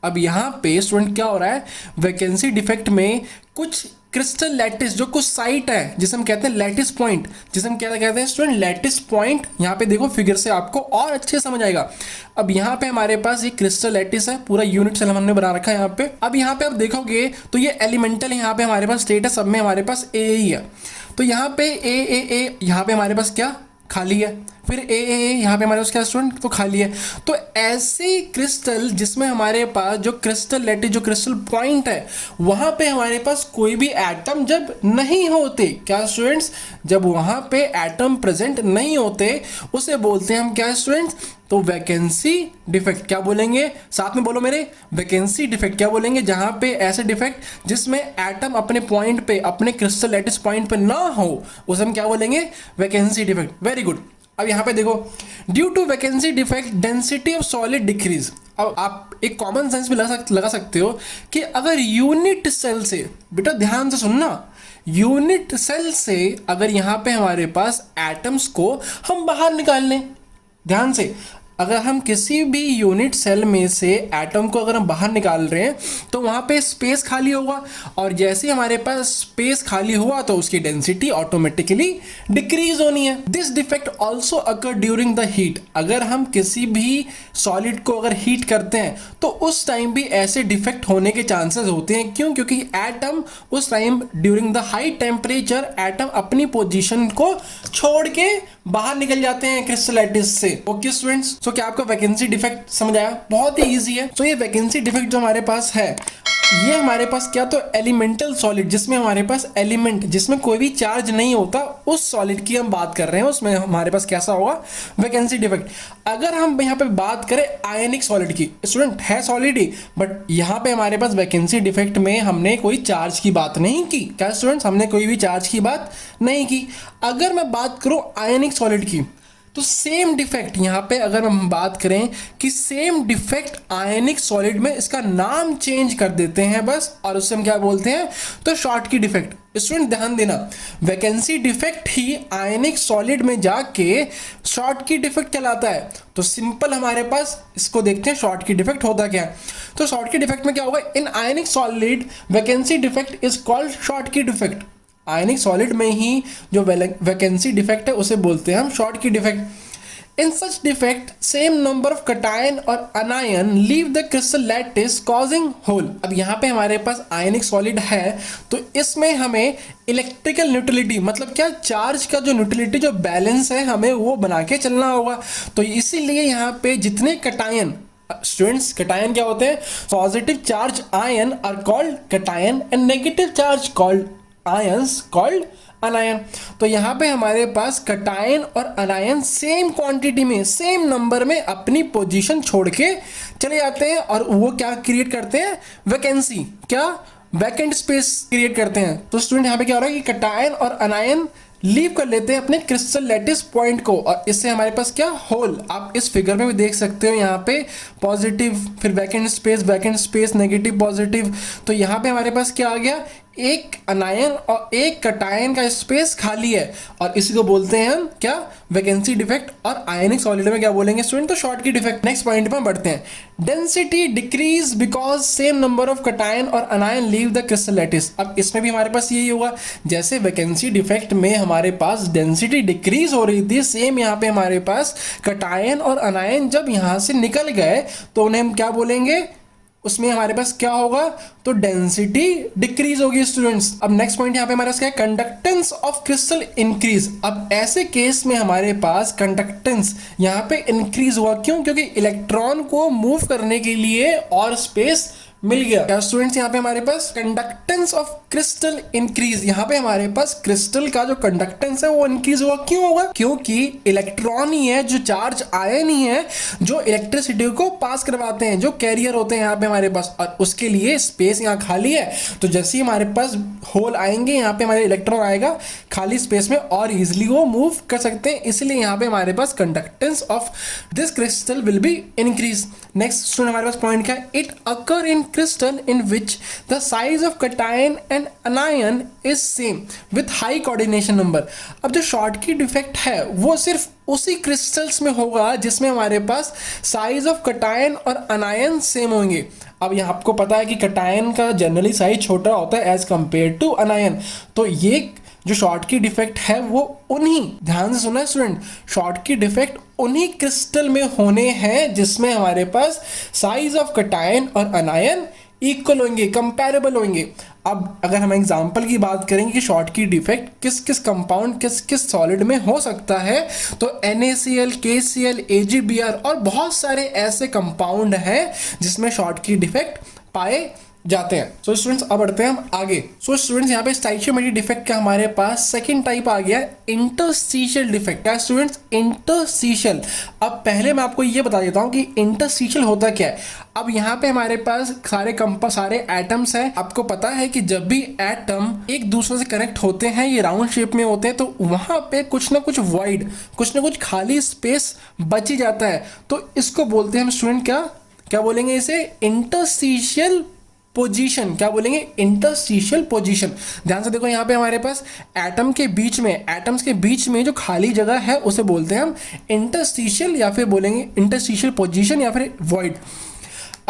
अब यहाँ पे स्टूडेंट क्या हो रहा है? वैकेंसी डिफेक्ट में कुछ क्रिस्टल लैटिस, जो कुछ साइट है जिसे हम कहते हैं लैटिस पॉइंट, जिसे हम क्या कहते हैं स्टूडेंट? Lattice point. यहाँ पे देखो फिगर से आपको और अच्छे समझ आएगा। अब यहाँ पे हमारे पास ये क्रिस्टल लैटिस है, पूरा यूनिट सेल हमने बना रखा है यहाँ पे। अब यहाँ पे आप देखोगे तो ये एलिमेंटल यहाँ पे हमारे पास स्टेट है, सब में हमारे पास ए ही है। तो यहाँ पे ए यहाँ पे हमारे पास क्या? खाली है। फिर ए यहाँ पे हमारे पास क्या स्टूडेंट? तो खाली है। तो ऐसे क्रिस्टल जिसमें हमारे पास जो क्रिस्टल लैटिस, जो क्रिस्टल पॉइंट है, वहाँ पे हमारे पास कोई भी एटम जब नहीं होते, क्या स्टूडेंट्स? जब वहाँ पे एटम प्रेजेंट नहीं होते, उसे बोलते हैं हम क्या स्टूडेंट्स? तो वैकेंसी डिफेक्ट। क्या बोलेंगे? साथ में बोलो मेरे, वैकेंसी डिफेक्ट। क्या बोलेंगे? जहाँ पे ऐसे डिफेक्ट जिसमें एटम अपने पॉइंट पे, अपने क्रिस्टल लैटिस पॉइंट पे ना हो, उसे हम क्या बोलेंगे? Vacancy defect. Very good. अब यहाँ पे देखो, due to vacancy defect density of solid decrease. अब आप एक कॉमन सेंस में लगा सकते हो कि अगर यूनिट सेल से, बेटा ध्यान से सुनना, यूनिट सेल से अगर यहाँ पे हमारे पास एटम्स को हम बाहर निकाल लें, ध्यान से, अगर हम किसी भी यूनिट सेल में से एटम को अगर हम बाहर निकाल रहे हैं तो वहाँ पे स्पेस खाली होगा, और जैसे हमारे पास स्पेस खाली हुआ तो उसकी डेंसिटी ऑटोमेटिकली डिक्रीज होनी है। This defect also occur during the heat. अगर हम किसी भी सॉलिड को अगर हीट करते हैं तो उस टाइम भी ऐसे डिफेक्ट होने के चांसेस होते हैं। क्यों? क्योंकि एटम उस time during the high temperature atom अपनी पोजीशन को छोड़ के बाहर निकल जाते हैं क्रिस्टल लैटिस से। ओके स्टूडेंट्स, तो क्या आपको वैकेंसी डिफेक्ट समझ आया? बहुत ही इजी है। तो ये वैकेंसी डिफेक्ट जो हमारे पास है, ये हमारे पास क्या? तो एलिमेंटल सॉलिड, जिसमें हमारे पास एलिमेंट, जिसमें कोई भी चार्ज नहीं होता, उस सॉलिड की हम बात कर रहे हैं, उसमें हमारे पास कैसा होगा? Vacancy defect. अगर हम यहाँ पे बात करें आयनिक सॉलिड की, स्टूडेंट है सॉलिड ही, बट यहाँ पे हमारे पास वैकेंसी डिफेक्ट में हमने कोई चार्ज की बात नहीं की। क्या स्टूडेंट्स? हमने कोई भी चार्ज की बात नहीं की। अगर मैं बात करूँ आयनिक सॉलिड की, तो सेम डिफेक्ट यहाँ पे अगर हम बात करें कि सेम डिफेक्ट आयनिक सॉलिड में, इसका नाम चेंज कर देते हैं बस, और उससे हम क्या बोलते हैं, तो शॉर्टकी डिफेक्ट। स्टूडेंट ध्यान देना, वैकेंसी डिफेक्ट ही आयनिक सॉलिड में जाके शॉर्टकी डिफेक्ट कहलाता है। तो सिंपल हमारे पास इसको देखते हैं शॉर्टकी डिफेक्ट होता क्या है। तो शॉर्टकी डिफेक्ट में क्या होगा, in ionic solid vacancy defect is called Schottky defect. Ionic solid में ही जो वैकेंसी डिफेक्ट है उसे बोलते हैं हम Schottky defect. In such defect same number of cation और anion leave the crystal lattice causing hole. अब यहाँ पे हमारे पास आयनिक सॉलिड है, तो इसमें हमें इलेक्ट्रिकल न्यूट्रलिटी, मतलब क्या, चार्ज का जो न्यूट्रलिटी, जो बैलेंस है, हमें वो बना के चलना होगा। तो इसीलिए यहाँ पे जितने कटायन, स्टूडेंट्स कटायन क्या होते हैं, positive charge ion are called cation and negative charge called ions called anion. तो यहाँ पे हमारे पास कटायन और अनायन सेम क्वांटिटी में, सेम नंबर में अपनी पोजीशन छोड़ के चले जाते हैं, और वो क्या क्रिएट करते हैं, वैकेंसी, क्या, वैकेंट स्पेस क्रिएट करते हैं। तो स्टूडेंट यहाँ पे क्या हो रहा है कि कटायन और अनायन लीव कर लेते हैं अपने क्रिस्टल लैटिस पॉइंट को, और इससे हमारे पास क्या, होल। आप इस फिगर में भी देख सकते हो, यहाँ पे पॉजिटिव, फिर वैकेंट स्पेस, नेगेटिव, पॉजिटिव। तो यहाँ पे हमारे पास क्या आ गया, एक अनायन और एक कटायन का स्पेस खाली है, और इसी को बोलते हैं हम क्या, वैकेंसी डिफेक्ट। और आयनिक सॉलिड में क्या बोलेंगे स्टूडेंट, तो शॉर्टकी डिफेक्ट। नेक्स्ट पॉइंट पे बढ़ते हैं, density decrease because same number of cation और anion leave the crystal lattice. अब इसमें भी हमारे पास यही होगा, जैसे वैकेंसी डिफेक्ट में हमारे पास डेंसिटी डिक्रीज हो रही थी, सेम यहाँ पे हमारे पास कटायन और अनायन जब यहाँ से निकल गए तो उन्हें हम क्या बोलेंगे, उसमें हमारे पास क्या होगा, तो डेंसिटी डिक्रीज होगी स्टूडेंट्स। अब नेक्स्ट पॉइंट यहाँ पे हमारे पास क्या है, कंडक्टेंस ऑफ क्रिस्टल इंक्रीज। अब ऐसे केस में हमारे पास कंडक्टेंस यहाँ पे इंक्रीज हुआ, क्यों, क्योंकि इलेक्ट्रॉन को मूव करने के लिए और स्पेस मिल गया। क्या स्टूडेंट्स, यहाँ पे हमारे पास कंडक्टेंस ऑफ क्रिस्टल इंक्रीज, यहाँ पे हमारे पास क्रिस्टल का जो कंडक्टेंस है वो इंक्रीज हुआ, क्यों होगा, क्योंकि इलेक्ट्रॉन ही है, जो चार्ज आयन ही है जो इलेक्ट्रिसिटी को पास करवाते हैं, जो कैरियर होते हैं यहाँ पे हमारे पास, और उसके लिए स्पेस यहाँ खाली है। तो जैसे ही हमारे पास होल आएंगे, यहाँ पे हमारे इलेक्ट्रॉन आएगा खाली स्पेस में, और इजिली वो मूव कर सकते हैं, इसलिए यहाँ पे हमारे पास conductance of this crystal will be increase. Next student हमारे पास पॉइंट क्या है, it occur in crystal in which the size of cation and anion is same with high coordination number। अब जो शॉर्टकी डिफेक्ट है वो सिर्फ उसी क्रिस्टल्स में होगा जिसमें हमारे पास साइज ऑफ कटायन और अनायन सेम होंगे। अब यहाँ आपको पता है कि कटायन का जनरली साइज छोटा होता है एज कंपेयर टू अनायन, तो ये जो शॉर्टकी डिफेक्ट है वो उन्हीं, ध्यान से सुना स्टूडेंट, शॉर्टकी डिफेक्ट उन्हीं क्रिस्टल में होने हैं जिसमें हमारे पास साइज ऑफ कटायन और अनायन इक्वल होंगे, कंपैरेबल होंगे। अब अगर हम एग्जांपल की बात करेंगे कि शॉर्टकी डिफेक्ट किस किस कंपाउंड, किस किस सॉलिड में हो सकता है, तो NaCl, KCl, AgBr और बहुत सारे ऐसे कंपाउंड हैं जिसमें शॉर्टकी डिफेक्ट पाए जाते हैं। सो स्टूडेंट्स अब बढ़ते हैं हम आगे। सो स्टूडेंट्स यहाँ पे स्टाइचियोमेट्रिक डिफेक्ट का हमारे पास सेकंड टाइप आ गया, इंटरस्टिशियल डिफेक्ट। क्या स्टूडेंट्स, इंटरस्टिशियल। अब पहले मैं आपको ये बता देता हूँ कि इंटरस्टिशियल होता क्या है। अब यहाँ पे हमारे पास सारे एटम्स हैं। आपको पता है कि जब भी एटम एक दूसरे से कनेक्ट होते हैं, ये राउंड शेप में होते हैं, तो वहां पे कुछ ना कुछ वॉइड, कुछ ना कुछ खाली स्पेस बच ही जाता है। तो इसको बोलते हैं हम स्टूडेंट क्या बोलेंगे, इसे इंटरस्टिशियल पोजीशन। क्या बोलेंगे, इंटरस्टिशियल पोजीशन। ध्यान से देखो, यहाँ पे हमारे पास एटम्स के बीच में जो खाली जगह है उसे बोलते हैं हम इंटरस्टिशियल, या फिर बोलेंगे इंटरस्टिशियल पोजीशन या फिर वॉइड।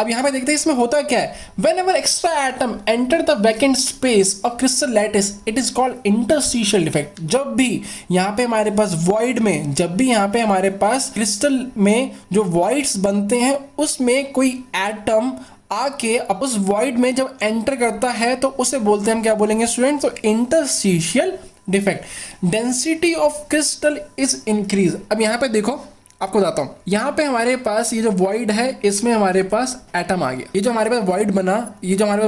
अब यहाँ पे देखते हैं इसमें होता क्या है। Whenever extra atom enter the vacant space of crystal lattice, it is called interstitial defect। जब भी यहाँ पे हमारे पास void में, जब भी यहाँ पे हमारे पास क्रिस्टल में जो voids बनते हैं उसमें कोई एटम आके अब उस void में जब एंटर करता है तो उसे बोलते हैं हम, क्या बोलेंगे स्टूडेंट, तो interstitial defect. Density of crystal is increase. अब यहाँ पे देखो, आपको बताता हूँ, यहाँ पे हमारे पास ये जो वॉइड है इसमें हमारे पास एटम आ गया। ये जो हमारे पास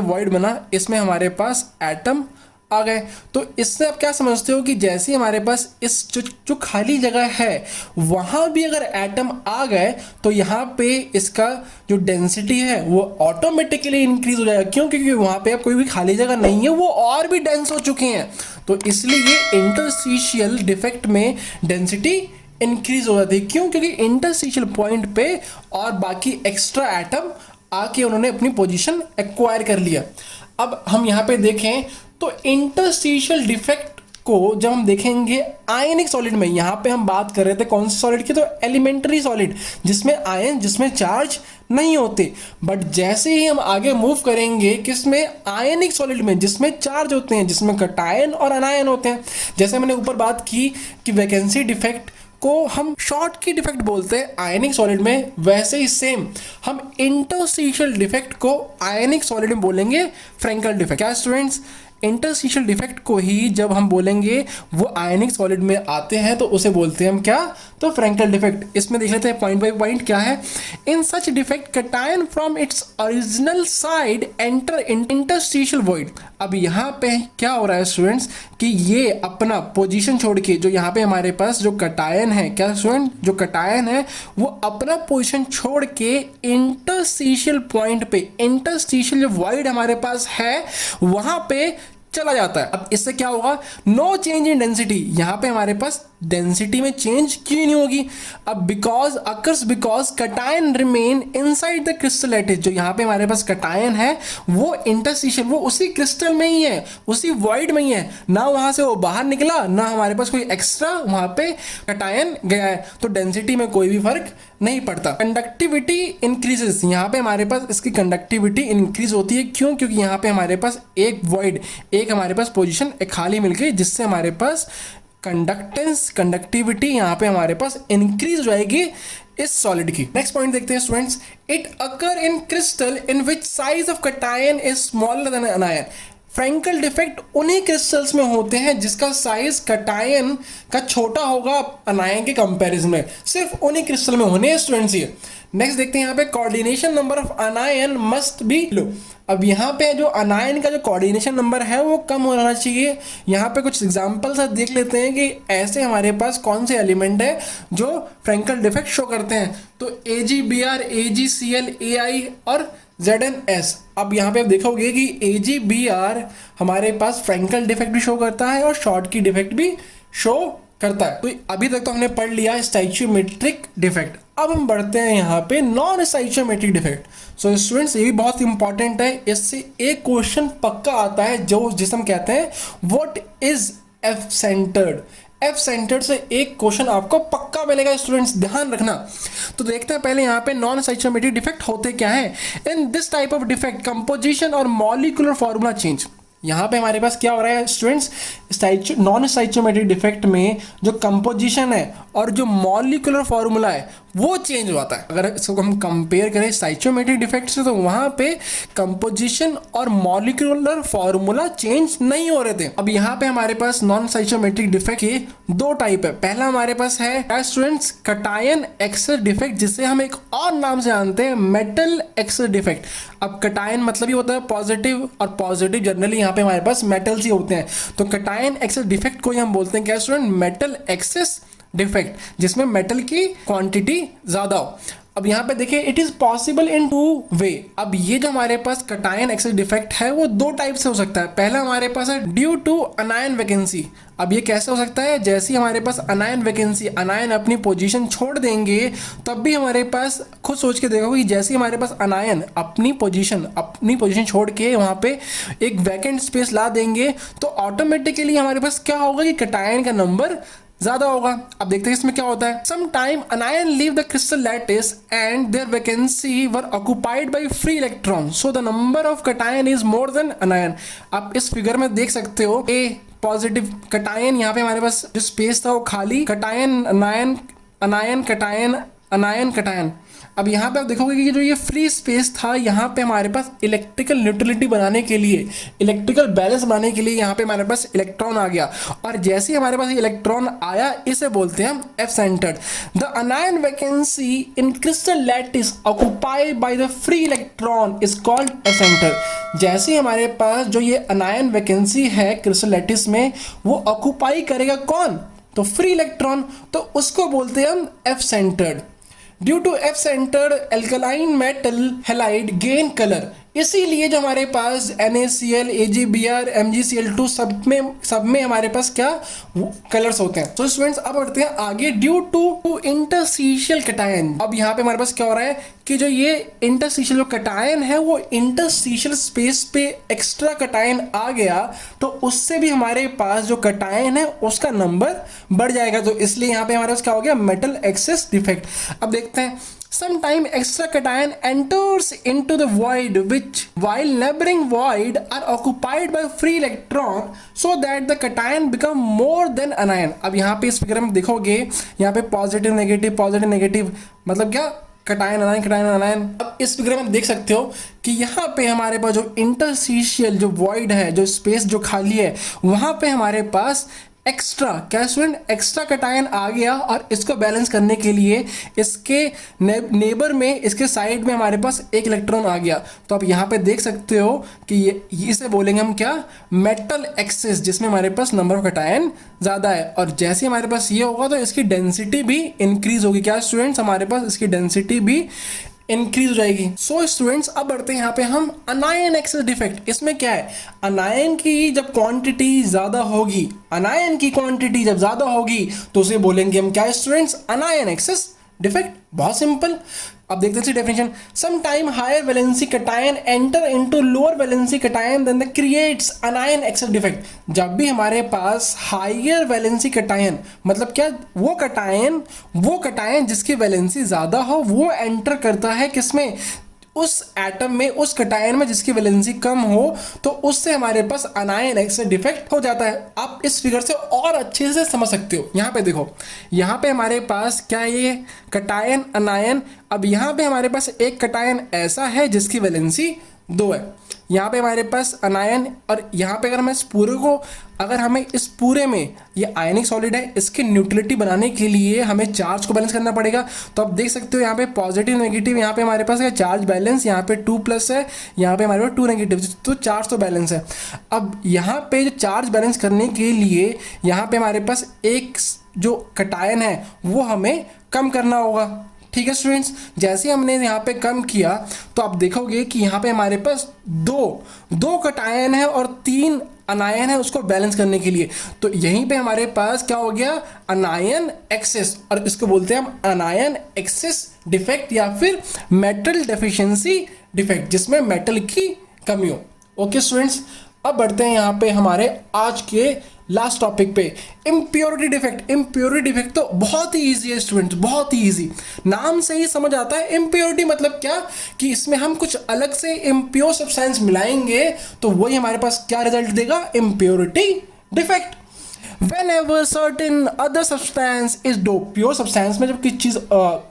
वॉइड बना इसमें हमारे पास एटम आ गए। तो इससे आप क्या समझते हो कि जैसे हमारे पास इस जो खाली जगह है वहाँ भी अगर एटम आ गए तो यहाँ पे इसका जो डेंसिटी है वो ऑटोमेटिकली इंक्रीज हो जाएगा। क्यों? क्योंकि वहाँ पे अब कोई भी खाली जगह नहीं है, वो और भी डेंस हो चुके हैं। तो इसलिए इंटरस्टिशियल डिफेक्ट में डेंसिटी इंक्रीज हो जाती है। क्यों? क्योंकि इंटरस्टिशियल पॉइंट पे और बाकी एक्स्ट्रा एटम आके उन्होंने अपनी पोजीशन एक्वायर कर लिया। अब हम यहाँ पे देखें तो इंटरस्टिशियल डिफेक्ट को जब हम देखेंगे आयनिक सॉलिड में, यहाँ पे हम बात कर रहे थे कौन सी सॉलिड की, तो एलिमेंट्री सॉलिड जिसमें आयन, जिसमें चार्ज नहीं होते। बट जैसे ही हम आगे मूव करेंगे किसमें, आयनिक सॉलिड में, जिसमें चार्ज होते हैं, जिसमें कटायन और अनायन होते हैं। जैसे मैंने ऊपर बात की कि वैकेंसी डिफेक्ट को हम शॉर्ट की डिफेक्ट बोलते हैं आयनिक सॉलिड में, वैसे ही सेम हम इंटरस्टिशियल डिफेक्ट को आयनिक सॉलिड में बोलेंगे फ्रैंकल डिफेक्ट। क्या स्टूडेंट्स, इंटरस्टिशियल डिफेक्ट को ही जब हम बोलेंगे वो आयनिक सॉलिड में आते हैं तो उसे बोलते हैं हम क्या, तो फ्रैंकल डिफेक्ट। इसमें देख लेते हैं पॉइंट बाय पॉइंट क्या है। In such defect cation from its original side enter interstitial void. अब यहाँ पे क्या हो रहा है स्टूडेंट्स कि ये अपना पोजीशन छोड़ के, जो यहाँ पे हमारे पास जो कटायन है, क्या स्टूडेंट, जो कटायन है वो अपना पोजीशन छोड़ के इंटरस्टिशियल पॉइंट पे, इंटरस्टिशियल जो वॉइड हमारे पास है वहां पे चला जाता है। अब इससे क्या होगा, नो चेंज इन डेंसिटी, यहाँ पे हमारे पास डेंसिटी में चेंज क्यों नहीं होगी। अब because cation remain inside the crystal lattice, जो यहाँ पे हमारे पास कटायन है वो इंटरस्टिशियल, वो उसी क्रिस्टल में ही है, उसी वॉइड में ही है, ना वहां से वो बाहर निकला, ना हमारे पास कोई एक्स्ट्रा वहां पे कटायन गया है, तो डेंसिटी में कोई भी फर्क नहीं पड़ता। कंडक्टिविटी इंक्रीजेस, यहाँ पे हमारे पास इसकी कंडक्टिविटी इंक्रीज होती है। क्यों? क्योंकि यहाँ पे हमारे पास एक वॉइड, एक हमारे पास पोजीशन एक खाली मिल गई, जिससे हमारे पास कंडक्टेंस, कंडक्टिविटी यहाँ पे हमारे पास इंक्रीज हो जाएगी इस सॉलिड की। नेक्स्ट पॉइंट देखते हैं students, it occur in crystal in which size of cation is smaller than anion. Frenkel defect उन्हीं क्रिस्टल्स में होते हैं जिसका साइज कटायन का छोटा होगा अनायन के कंपैरिजन में, सिर्फ उन्हीं क्रिस्टल में होने हैं स्टूडेंट्स ये। नेक्स्ट देखते हैं यहाँ पे coordination number of anion must be low. अब यहाँ पे जो अनायन का जो कोऑर्डिनेशन नंबर है वो कम होना चाहिए। यहाँ पे कुछ एग्जांपल्स देख लेते हैं कि ऐसे हमारे पास कौन से एलिमेंट है जो फ्रैंकल डिफेक्ट शो करते हैं। तो AgBr, AgCl, Ai और ZnS। अब यहाँ पे आप देखोगे कि AgBr हमारे पास फ्रैंकल डिफेक्ट भी शो करता है और शॉर्ट की डिफेक्ट भी शो करता है। तो अभी तक तो हमने पढ़ लिया स्टोइचियोमेट्रिक डिफेक्ट। अब हम बढ़ते हैं यहाँ पे नॉन स्टोइचियोमेट्रिक डिफेक्ट। सो स्टूडेंट्स ये भी बहुत इंपॉर्टेंट है, इससे एक क्वेश्चन पक्का आता है जो जिसे हम कहते हैं what is F centred. F centred से एक क्वेश्चन आपको पक्का मिलेगा स्टूडेंट्स, ध्यान रखना। तो देखते हैं पहले यहाँ पे नॉन स्टोइचियोमेट्रिक डिफेक्ट होते क्या है। In this type of defect composition और मॉलिक्यूलर फॉर्मूला चेंज। यहाँ पे हमारे पास क्या हो रहा है स्टूडेंट्स, नॉन स्टोइचियोमेट्रिक डिफेक्ट में जो कंपोजिशन है और जो मॉलिक्यूलर फॉर्मूला है वो चेंज होता है। अगर इसको हम कंपेयर करें स्टोइचियोमेट्रिक डिफेक्ट से तो वहाँ पे कंपोजिशन और मॉलिक्यूलर फॉर्मूला चेंज नहीं हो रहे थे। अब यहाँ पे हमारे पास नॉन स्टोइचियोमेट्रिक डिफेक्ट के दो टाइप है। पहला हमारे पास है स्टूडेंट्स कटायन एक्सेस डिफेक्ट, जिसे हम एक और नाम से जानते हैं मेटल एक्सेस डिफेक्ट। अब कटायन मतलब ही होता है पॉजिटिव, और पॉजिटिव जनरली यहाँ पे हमारे पास मेटल्स ही होते हैं। तो कटायन एक्सेस डिफेक्ट को ही हम बोलते हैं क्या स्टूडेंट, मेटल एक्सेस डिफेक्ट, जिसमें मेटल की क्वांटिटी ज्यादा हो। अब यहाँ पे देखिए it is possible in two way. अब ये जो हमारे पास कटायन एक्सेस डिफेक्ट है वो दो टाइप से हो सकता है। पहला हमारे पास है ड्यू टू अनायन वैकेंसी। अब ये कैसे हो सकता है, जैसे ही हमारे पास अनायन वैकेंसी, अनायन अपनी पोजीशन छोड़ देंगे तब भी हमारे पास, खुद सोच के देखो कि जैसे ही हमारे पास अनायन अपनी पोजीशन छोड़ के वहाँ पे एक वैकेंट स्पेस ला देंगे तो ऑटोमेटिकली हमारे पास क्या होगा कि कटायन का नंबर ज्यादा होगा। अब देखते हैं इसमें क्या होता है। Some time anion leave the crystal lattice and their vacancy were occupied by free electron, so the number of cation is more than anion. आप इस फिगर में देख सकते हो ए पॉजिटिव कटायन, यहाँ पे हमारे पास जो स्पेस था वो खाली, कटायन अनायन, अनायन कटायन, अनायन कटायन। अब यहाँ पे आप देखोगे कि जो ये फ्री स्पेस था, यहाँ पे हमारे पास इलेक्ट्रिकल न्यूट्रलिटी बनाने के लिए, इलेक्ट्रिकल बैलेंस बनाने के लिए यहाँ पे हमारे पास इलेक्ट्रॉन आ गया, और जैसे ही हमारे पास इलेक्ट्रॉन आया इसे बोलते हैं हम F centred. The अनायन vacancy in crystal lattice occupied by the free electron is called F centre. जैसे ही हमारे पास जो ये अनायन वैकेंसी है क्रिस्टल लैटिस में वो ऑक्युपाई करेगा कौन, तो फ्री इलेक्ट्रॉन, तो उसको बोलते हैं हम F centred. Due to F-centered alkaline metal halide gain color, इसीलिए जो हमारे पास NaCl, AgBr, MgCl2 सब में हमारे पास क्या कलर्स होते हैं। तो स्टूडेंट्स अब बढ़ते हैं आगे। ड्यू टू इंटरस्टिशियल कटायन, अब यहाँ पे हमारे पास क्या हो रहा है कि जो ये इंटरस्टिशियल कटायन है वो इंटरस्टिशियल स्पेस पे एक्स्ट्रा कटायन आ गया, तो उससे भी हमारे पास जो कटायन है उसका नंबर बढ़ जाएगा। तो इसलिए यहाँ पे हमारे पास क्या हो गया, मेटल एक्सेस डिफेक्ट। अब देखते हैं, sometime extra cation enters into the void which while neighboring void are occupied by free electron so that the cation become more than anion। अब यहाँ पे इस फिगर में देखोगे, यहाँ पे पॉजिटिव नेगेटिव मतलब क्या, कटायन अनायन। अब इस फिगर में देख सकते हो कि यहाँ पे हमारे पास जो इंटरस्टिशियल जो वॉइड है, जो स्पेस जो खाली है, वहाँ पे हमारे पास एक्स्ट्रा क्या स्टूडेंट, एक्स्ट्रा कटायन आ गया, और इसको बैलेंस करने के लिए इसके नेबर में, इसके साइड में हमारे पास एक इलेक्ट्रॉन आ गया। तो आप यहाँ पे देख सकते हो कि ये इसे बोलेंगे हम क्या, मेटल एक्सेस, जिसमें हमारे पास नंबर ऑफ कटायन ज़्यादा है। और जैसे हमारे पास ये होगा तो इसकी डेंसिटी भी इंक्रीज होगी। क्या स्टूडेंट्स, हमारे पास इसकी डेंसिटी भी इंक्रीज हो जाएगी। सो स्टूडेंट्स अब बढ़ते हैं यहाँ पे हम अनायन एक्सेस डिफेक्ट। इसमें क्या है, अनायन की जब क्वांटिटी ज़्यादा होगी, अनायन की क्वांटिटी जब ज़्यादा होगी तो उसे बोलेंगे हम क्या स्टूडेंट्स, अनायन एक्सेस डिफेक्ट। बहुत सिंपल। अब देखते हैं definition. Some time higher valency cation enter into lower valency cation then the creates anion excess defect. जब भी हमारे पास हायर वैलेंसी कटायन मतलब क्या, वो कटायन जिसकी वैलेंसी ज़्यादा हो वो एंटर करता है किसमें, उस एटम में, उस कटायन में जिसकी वैलेंसी कम हो, तो उससे हमारे पास अनायन एक्सेस डिफेक्ट हो जाता है। आप इस फिगर से और अच्छे से समझ सकते हो। यहाँ पे देखो, यहाँ पे हमारे पास क्या है, ये कटायन अनायन। अब यहाँ पे हमारे पास एक कटायन ऐसा है जिसकी वैलेंसी 2 है, यहाँ पे हमारे पास अनायन, और यहाँ पे अगर हमें इस पूरे में ये आयनिक सॉलिड है, इसकी न्यूट्रलिटी बनाने के लिए हमें चार्ज को बैलेंस करना पड़ेगा। तो आप देख सकते हो यहाँ पे पॉजिटिव नेगेटिव, यहाँ पे हमारे पास है चार्ज बैलेंस, यहाँ पे 2+ है, यहाँ पे हमारे पास 2 नेगेटिव, तो चार्ज तो बैलेंस है। अब यहाँ पे जो चार्ज बैलेंस करने के लिए यहाँ पे हमारे पास एक जो कटायन है वो हमें कम करना होगा। ठीक है स्टूडेंट्स, जैसे हमने यहाँ पे कम किया तो आप देखोगे कि यहाँ पे हमारे पास दो कटायन है और 3 अनायन है उसको बैलेंस करने के लिए। तो यहीं पे हमारे पास क्या हो गया, अनायन एक्सेस, और इसको बोलते हैं हम अनायन एक्सेस डिफेक्ट या फिर मेटल डेफिशिएंसी डिफेक्ट, जिसमें मेटल की कमी हो। ओके स्टूडेंट्स, अब बढ़ते हैं यहाँ पे हमारे आज के लास्ट टॉपिक पे, इम्प्योरिटी डिफेक्ट। इम्प्योरिटी डिफेक्ट तो बहुत ही ईजी है स्टूडेंट्स, बहुत ही ईजी, नाम से ही समझ आता है। इम्प्योरिटी मतलब क्या, कि इसमें हम कुछ अलग से इम्प्योर सब्सटेंस मिलाएंगे तो वही हमारे पास क्या रिजल्ट देगा, impurity defect. Whenever certain other substance is dope, pure substance में जब किसी चीज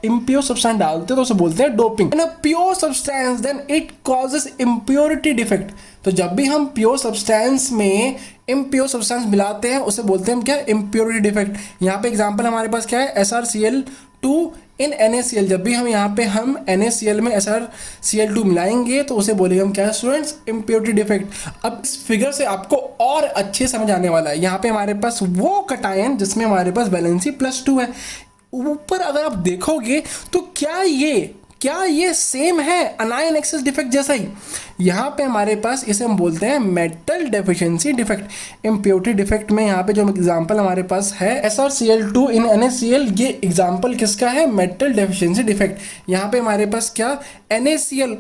इम्प्योर सब्सटेंस डालते हैं तो उसे बोलते हैं doping. In a pure substance then it causes impurity defect। तो जब भी हम प्योर सब्सटेंस में इम्प्योर सब्सटेंस मिलाते हैं उसे बोलते हैं हम क्या, इम्प्योरिटी डिफेक्ट। यहाँ पे एग्जांपल हमारे पास क्या है, SrCl2 इन NaCl। जब भी हम NaCl में SrCl2 मिलाएंगे तो उसे बोलेंगे हम क्या स्टूडेंट्स, इम्प्योरिटी डिफेक्ट। अब इस फिगर से आपको और अच्छे समझ आने वाला है। यहाँ पे हमारे पास वो कटायन जिसमें हमारे पास वैलेंसी +2 है, ऊपर अगर आप देखोगे तो क्या ये सेम है अनायन एक्सेस डिफेक्ट जैसा ही। यहाँ पे हमारे पास इसे हम बोलते हैं metal deficiency defect. Impurity defect में यहाँ पे जो एग्जांपल हमारे पास है SrCl2 इन NaCl, ये एग्जांपल किसका है, मेटल डेफिशिएंसी डिफेक्ट। यहाँ पे हमारे पास क्या, NaCl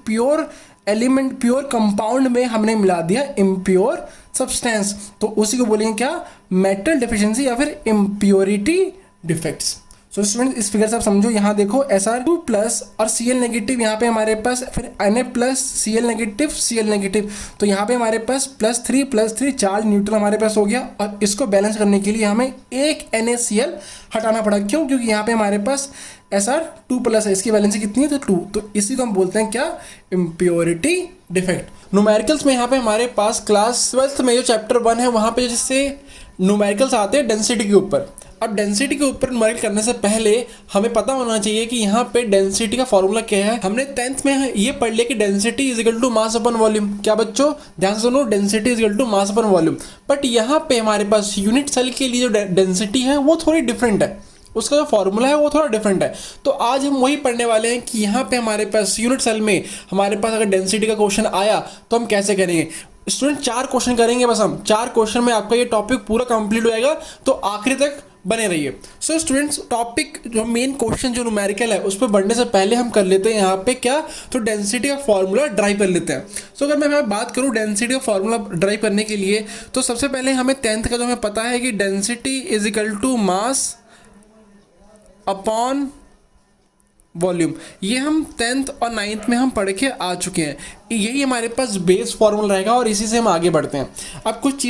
pure element, pure compound में हमने मिला दिया इम्प्योर सब्सटेंस, तो उसी को बोलेंगे क्या, मेटल डेफिशिएंसी या फिर इम्प्योरिटी डिफेक्ट्स। सो स्टूडेंट इस फिगर से आप समझो, यहाँ देखो Sr2+ और Cl नेगेटिव, यहाँ पे हमारे पास फिर Na+ Cl नेगेटिव, तो यहाँ पे हमारे पास +3 चार्ज न्यूट्रल हमारे पास हो गया। और इसको बैलेंस करने के लिए हमें एक NaCl हटाना पड़ा। क्यों, क्योंकि यहाँ पे हमारे पास Sr2+ है, इसकी वैलेंसी कितनी है, तो 2। तो इसी को हम बोलते हैं क्या, इम्प्योरिटी डिफेक्ट। न्यूमेरिकल्स में यहाँ पे हमारे पास क्लास 12th में जो चैप्टर 1 है वहाँ पे जिससे न्यूमेरिकल्स आते हैं डेंसिटी के ऊपर। अब डेंसिटी के ऊपर न्यूमेरिकल करने से पहले हमें पता होना चाहिए कि यहाँ पे डेंसिटी का फॉर्मूला क्या है। हमने 10th में ये पढ़ लिया कि density is equal to mass upon volume. क्या बच्चों, ध्यान से सुनो, density is equal to mass upon volume. But यहाँ पे हमारे पास यूनिट सेल के लिए जो डेंसिटी है वो थोड़ी डिफरेंट है। उसका जो फॉर्मूला है वो थोड़ा डिफरेंट है। तो आज हम वही पढ़ने वाले हैं कि यहाँ पे हमारे पास यूनिट सेल में हमारे पास अगर डेंसिटी का क्वेश्चन आया तो हम कैसे करेंगे। स्टूडेंट 4 क्वेश्चन करेंगे बस हम, 4 क्वेश्चन में आपका ये टॉपिक पूरा कंप्लीट हो जाएगा, तो आखिरी तक बने रहिए। सो स्टूडेंट्स, टॉपिक जो मेन क्वेश्चन जो न्यूमेरिकल है उस पर बढ़ने से पहले हम कर लेते हैं यहाँ पे क्या, तो डेंसिटी का फॉर्मूला ड्राइव कर लेते हैं। सो अगर मैं बात करूँ डेंसिटी का फॉर्मूला ड्राइव करने के लिए, तो सबसे पहले हमें 10th का जो हमें पता है कि density is equal to mass upon volume. ये हम 10th और 9th में हम पढ़ के आ चुके हैं, यही हमारे पास बेस फॉर्मूला रहेगा और इसी से हम आगे बढ़ते हैं। अब कुछ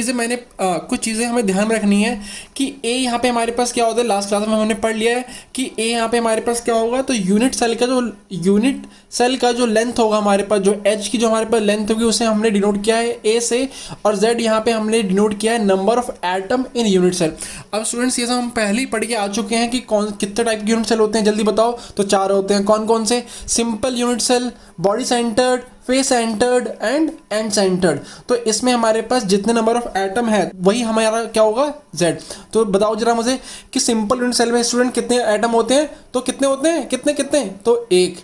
चीज़ें हमें ध्यान में रखनी है कि ए यहाँ पे हमारे पास क्या होता है, लास्ट क्लास में हमने पढ़ लिया है कि ए यहाँ पे हमारे पास क्या होगा, तो यूनिट सेल का जो लेंथ होगा हमारे पास, जो एच की जो हमारे पास लेंथ होगी उसे हमने डिनोट किया है ए से, और जेड यहाँ पे हमने डिनोट किया है number of atom in unit cell. अब स्टूडेंट्स ये सब हम पहले ही पढ़ के आ चुके हैं कि कितने टाइप के यूनिट सेल होते हैं, जल्दी बताओ। तो 4 होते हैं, कौन कौन से, simple unit cell, body centred, face centred and end centred. तो इसमें हमारे पास जितने नंबर ऑफ एटम है वही हमारा क्या होगा, जेड। तो बताओ जरा मुझे कि सिंपल यूनिट सेल में स्टूडेंट कितने एटम होते हैं, तो कितने होते हैं, कितने तो 1।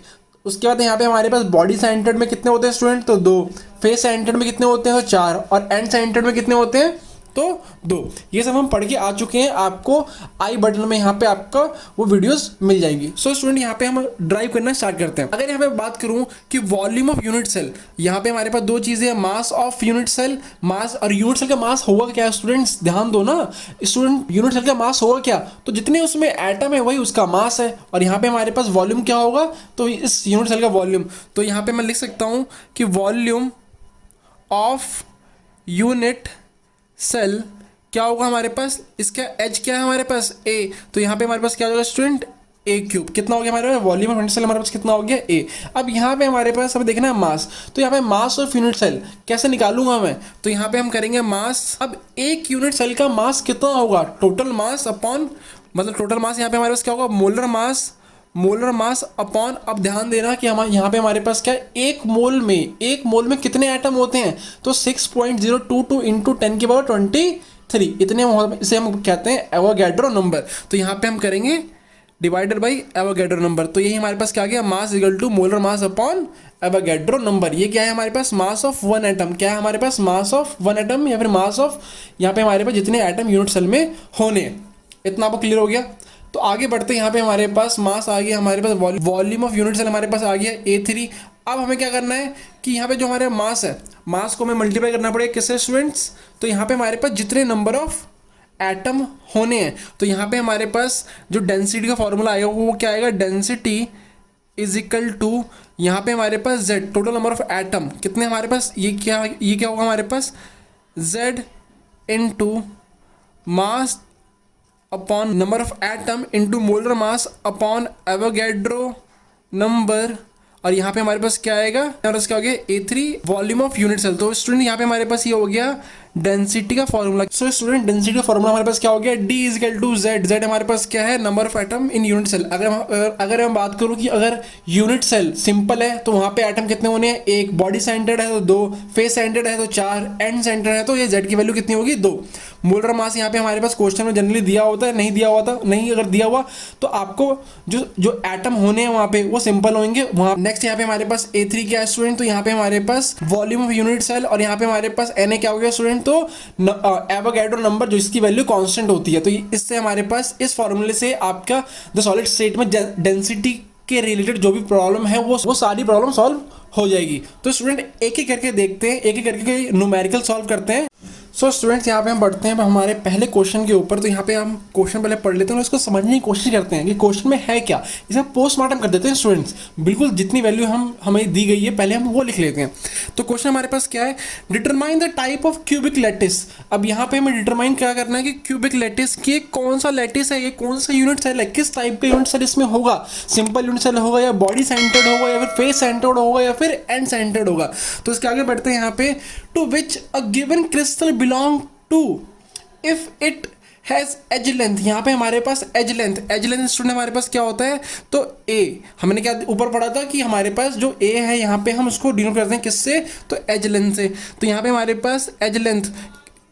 उसके बाद यहाँ पे हमारे पास बॉडी सेंटर्ड में कितने होते हैं स्टूडेंट, तो 2। फेस सेंटर्ड में कितने होते हैं, तो 4। और एंड सेंटर्ड में कितने होते हैं, तो 2। ये सब हम पढ़ के आ चुके हैं, आपको आई बटन में यहाँ पे आपका वो वीडियोस मिल जाएंगी। सो स्टूडेंट यहाँ पे हम ड्राइव करना स्टार्ट करते हैं। अगर यहाँ पे बात करूँ कि वॉल्यूम ऑफ यूनिट सेल, यहाँ पे हमारे पास 2 चीज़ें हैं, मास ऑफ यूनिट सेल, मास, और यूनिट सेल का मास होगा क्या स्टूडेंट्स, ध्यान दो ना स्टूडेंट, यूनिट सेल का मास होगा क्या, तो जितने उसमें एटम है वही उसका मास है। और यहाँ पे हमारे पास वॉल्यूम क्या होगा, तो इस यूनिट सेल का वॉल्यूम, तो यहाँ पे मैं लिख सकता हूँ कि वॉल्यूम ऑफ यूनिट सेल क्या होगा हमारे पास, इसका एच क्या है हमारे पास, ए। तो यहाँ पे हमारे पास क्या होगा स्टूडेंट, ए क्यूब। कितना हो गया हमारे पास, वॉल्यूम ऑफ यूनिट सेल हमारे पास कितना हो गया, ए। अब यहाँ पे हमारे पास अब देखना है मास, तो यहाँ पे मास ऑफ यूनिट सेल कैसे निकालूंगा मैं, तो यहाँ पे हम करेंगे मास। अब एक यूनिट सेल का मास कितना होगा, टोटल मास अपॉन, मतलब टोटल मास यहाँ पे हमारे पास क्या होगा, मोलर मास अपॉन, अब ध्यान देना कि हम यहाँ पे हमारे पास क्या है, एक मोल में कितने एटम होते हैं, तो 6.022 इंटू 10 की पावर 23, इतने इसे हम कहते हैं एवोगैड्रो नंबर। तो यहाँ पे हम करेंगे डिवाइडेड बाई एवोगैड्रो नंबर, तो यही हमारे पास क्या आ गया, mass equal to molar mass upon Avogadro number. ये क्या है हमारे पास, मास ऑफ 1 एटम, क्या है हमारे पास, मास ऑफ 1 एटम, या फिर मास ऑफ, यहाँ पे हमारे पास जितने एटम यूनिट सेल में होने। इतना आपको क्लियर हो गया। तो आगे बढ़ते हैं, यहाँ पे हमारे पास मास आ गया, हमारे पास वॉल्यूम ऑफ यूनिट सेल हमारे पास आ गया A3। अब हमें क्या करना है कि यहाँ पे जो हमारे मास है, मास को हमें मल्टीप्लाई करना पड़ेगा किससे स्टूडेंट्स, तो यहाँ पे हमारे पास जितने नंबर ऑफ एटम होने हैं, तो यहाँ पे हमारे पास जो डेंसिटी का फॉर्मूला आएगा वो क्या आएगा, डेंसिटी इज इक्वल टू, यहाँ पे हमारे पास Z, total number of atom कितने हमारे पास, ये क्या होगा हमारे पास, Z into mass upon number of atom into molar mass upon Avogadro number. और यहाँ पे हमारे पास क्या आएगा, और क्या हो गया, A3 volume of unit cell. तो स्टूडेंट यहाँ पे हमारे पास ये हो गया डेंसिटी का फॉर्मूला। सो स्टूडेंट डेंसिटी का फॉर्मूला हमारे पास क्या हो गया, D is equal to Z. Z हमारे पास क्या है, number of atom in unit cell. अगर हम बात करूँ कि अगर यूनिट सेल सिंपल है तो वहाँ पे एटम कितने होने हैं, 1। बॉडी सेंटर्ड है तो 2, फेस सेंटर्ड है तो 4, एंड सेंटर्ड है तो ये जेड की वैल्यू कितनी होगी, 2। मोलर मास यहाँ पे हमारे पास क्वेश्चन में जनरली दिया होता है, नहीं दिया हुआ, नहीं अगर दिया हुआ तो आपको जो एटम होने हैं वहाँ पे वो सिंपल होंगे वहाँ। नेक्स्ट यहाँ पे हमारे पास A3 क्या है स्टूडेंट, तो यहाँ पे हमारे पास वॉल्यूम ऑफ यूनिट सेल, और यहाँ पे हमारे पास Na क्या हो गया स्टूडेंट, तो एवोगैड्रो नंबर जो इसकी वैल्यू कांस्टेंट होती है। तो इससे हमारे पास इस फॉर्मूले से आपका द सॉलिड स्टेट में डेंसिटी के रिलेटेड जो भी प्रॉब्लम है वो सारी प्रॉब्लम सॉल्व हो जाएगी। तो स्टूडेंट एक एक करके देखते हैं, एक एक करके न्यूमेरिकल सॉल्व करते हैं। सो स्टूडेंट्स यहाँ पे हम बढ़ते हैं हमारे पहले क्वेश्चन के ऊपर। तो यहाँ पे हम क्वेश्चन पहले पढ़ लेते हैं और उसको समझने की कोशिश करते हैं कि क्वेश्चन में है क्या। इसे पोस्टमार्टम कर देते हैं स्टूडेंट्स, बिल्कुल जितनी वैल्यू हमें दी गई है पहले हम वो लिख लेते हैं। तो क्वेश्चन हमारे पास क्या है, determine the type of cubic lattice. अब यहाँ पे हमें डिटरमाइन क्या करना है कि क्यूबिक लैटिस की कौन सा लैटिस है, ये कौन सा यूनिट सेल है, किस टाइप का यूनिट सेल इसमें होगा, सिंपल यूनिट सेल होगा या बॉडी सेंटर्ड होगा या फिर फेस सेंटर्ड होगा या फिर एंड सेंटर्ड होगा। तो इसके आगे बढ़ते हैं यहाँ पे, to which a given crystal belong to if it has edge length. यहाँ पे हमारे पास एज लेंथ स्टूडेंट हमारे पास क्या होता है, तो ए, हमने क्या ऊपर पढ़ा था कि हमारे पास जो ए है यहाँ पे हम उसको डिनोट करते हैं किससे, तो एज लेंथ से। तो यहाँ पे हमारे पास एज लेंथ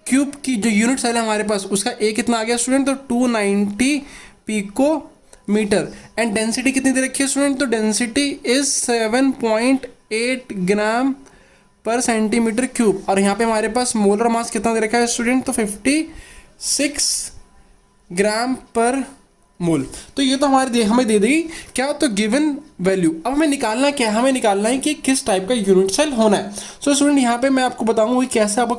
क्यूब की जो यूनिट सेल है हमारे पास उसका ए कितना आ गया स्टूडेंट, तो 290 पिको मीटर एंड डेंसिटी कितनी दे रखी है स्टूडेंट, तो डेंसिटी इज 7.8 ग्राम पर सेंटीमीटर क्यूब। और यहाँ पे हमारे पास मोलर मास कितना दे रखा है स्टूडेंट, तो 56 ग्राम पर मोल। तो ये तो हमें दे देगी क्या, तो गिवन वैल्यू। अब हमें निकालना क्या है, हमें निकालना है कि किस टाइप का यूनिट सेल होना है। सो स्टूडेंट यहाँ पे मैं आपको बताऊंगा कि कैसे आप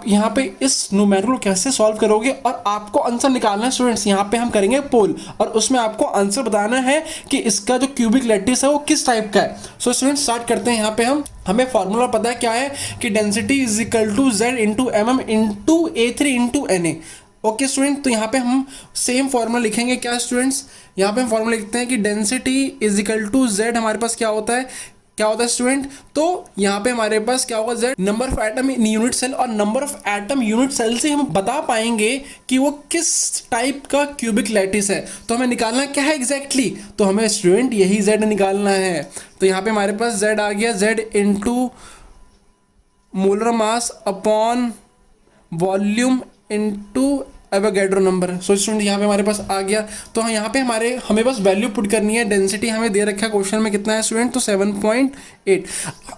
यहाँ पे इस न्यूमेरिकल को कैसे सॉल्व करोगे और आपको आंसर निकालना है स्टूडेंट्स। यहाँ पे हम करेंगे पोल और उसमें आपको आंसर बताना है कि इसका जो क्यूबिक लैटिस है वो किस टाइप का है। सो स्टूडेंट स्टार्ट करते हैं। यहाँ पे हमें फॉर्मूला पता है क्या है कि density is equal to Z into M M into ए3 into N A. Okay student, तो यहाँ पे हम सेम फॉर्मूला लिखेंगे। क्या स्टूडेंट्स, यहाँ पे हम फॉर्मूला लिखते हैं कि density is equal to Z हमारे पास क्या होता है स्टूडेंट, तो यहाँ पे हमारे पास क्या होगा Z number of atom in unit cell, और number of atom unit cell से हम बता पाएंगे कि वो किस टाइप का क्यूबिक लैटिस है। तो हमें निकालना क्या है एग्जैक्टली, तो हमें स्टूडेंट यही जेड निकालना है। तो यहाँ पे हमारे पास जेड आ गया, Z into molar mass upon volume into Avogadro number. सो स्टूडेंट यहाँ पे हमारे पास आ गया। तो यहाँ पे हमें बस वैल्यू पुट करनी है। डेंसिटी हमें दे रखा है क्वेश्चन में कितना है स्टूडेंट, तो 7.8।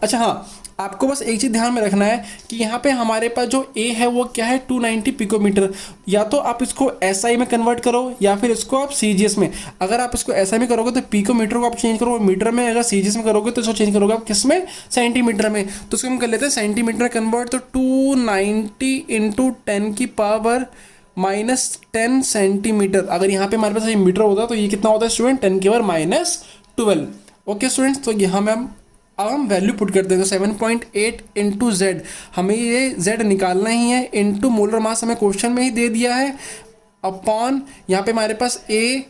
अच्छा हाँ, आपको बस एक चीज़ ध्यान में रखना है कि यहाँ पे हमारे पास जो ए है वो क्या है 290 पिकोमीटर। या तो आप इसको एसआई में कन्वर्ट करो या फिर इसको आप सीजीएस में। अगर आप इसको एसआई में करोगे तो पिकोमीटर को आप चेंज करोगे मीटर में, अगर सीजीएस में करोगे तो इसको चेंज करोगे आप किस में, सेंटीमीटर में। तो इसको हम कर लेते हैं सेंटीमीटर कन्वर्ट। तो 290 इंटू 10 की पावर -10 सेंटीमीटर। अगर यहाँ पे हमारे पास ये मीटर होता तो ये कितना होता है स्टूडेंट, 10 की पावर -12। ओके स्टूडेंट्स, तो यहाँ में हम वैल्यू पुट करते हैं। तो 7.8 इंटू जेड, हमें ये जेड निकालना ही है, इंटू मोलर मास हमें क्वेश्चन में ही दे दिया है, अपॉन यहाँ पे हमारे पास ए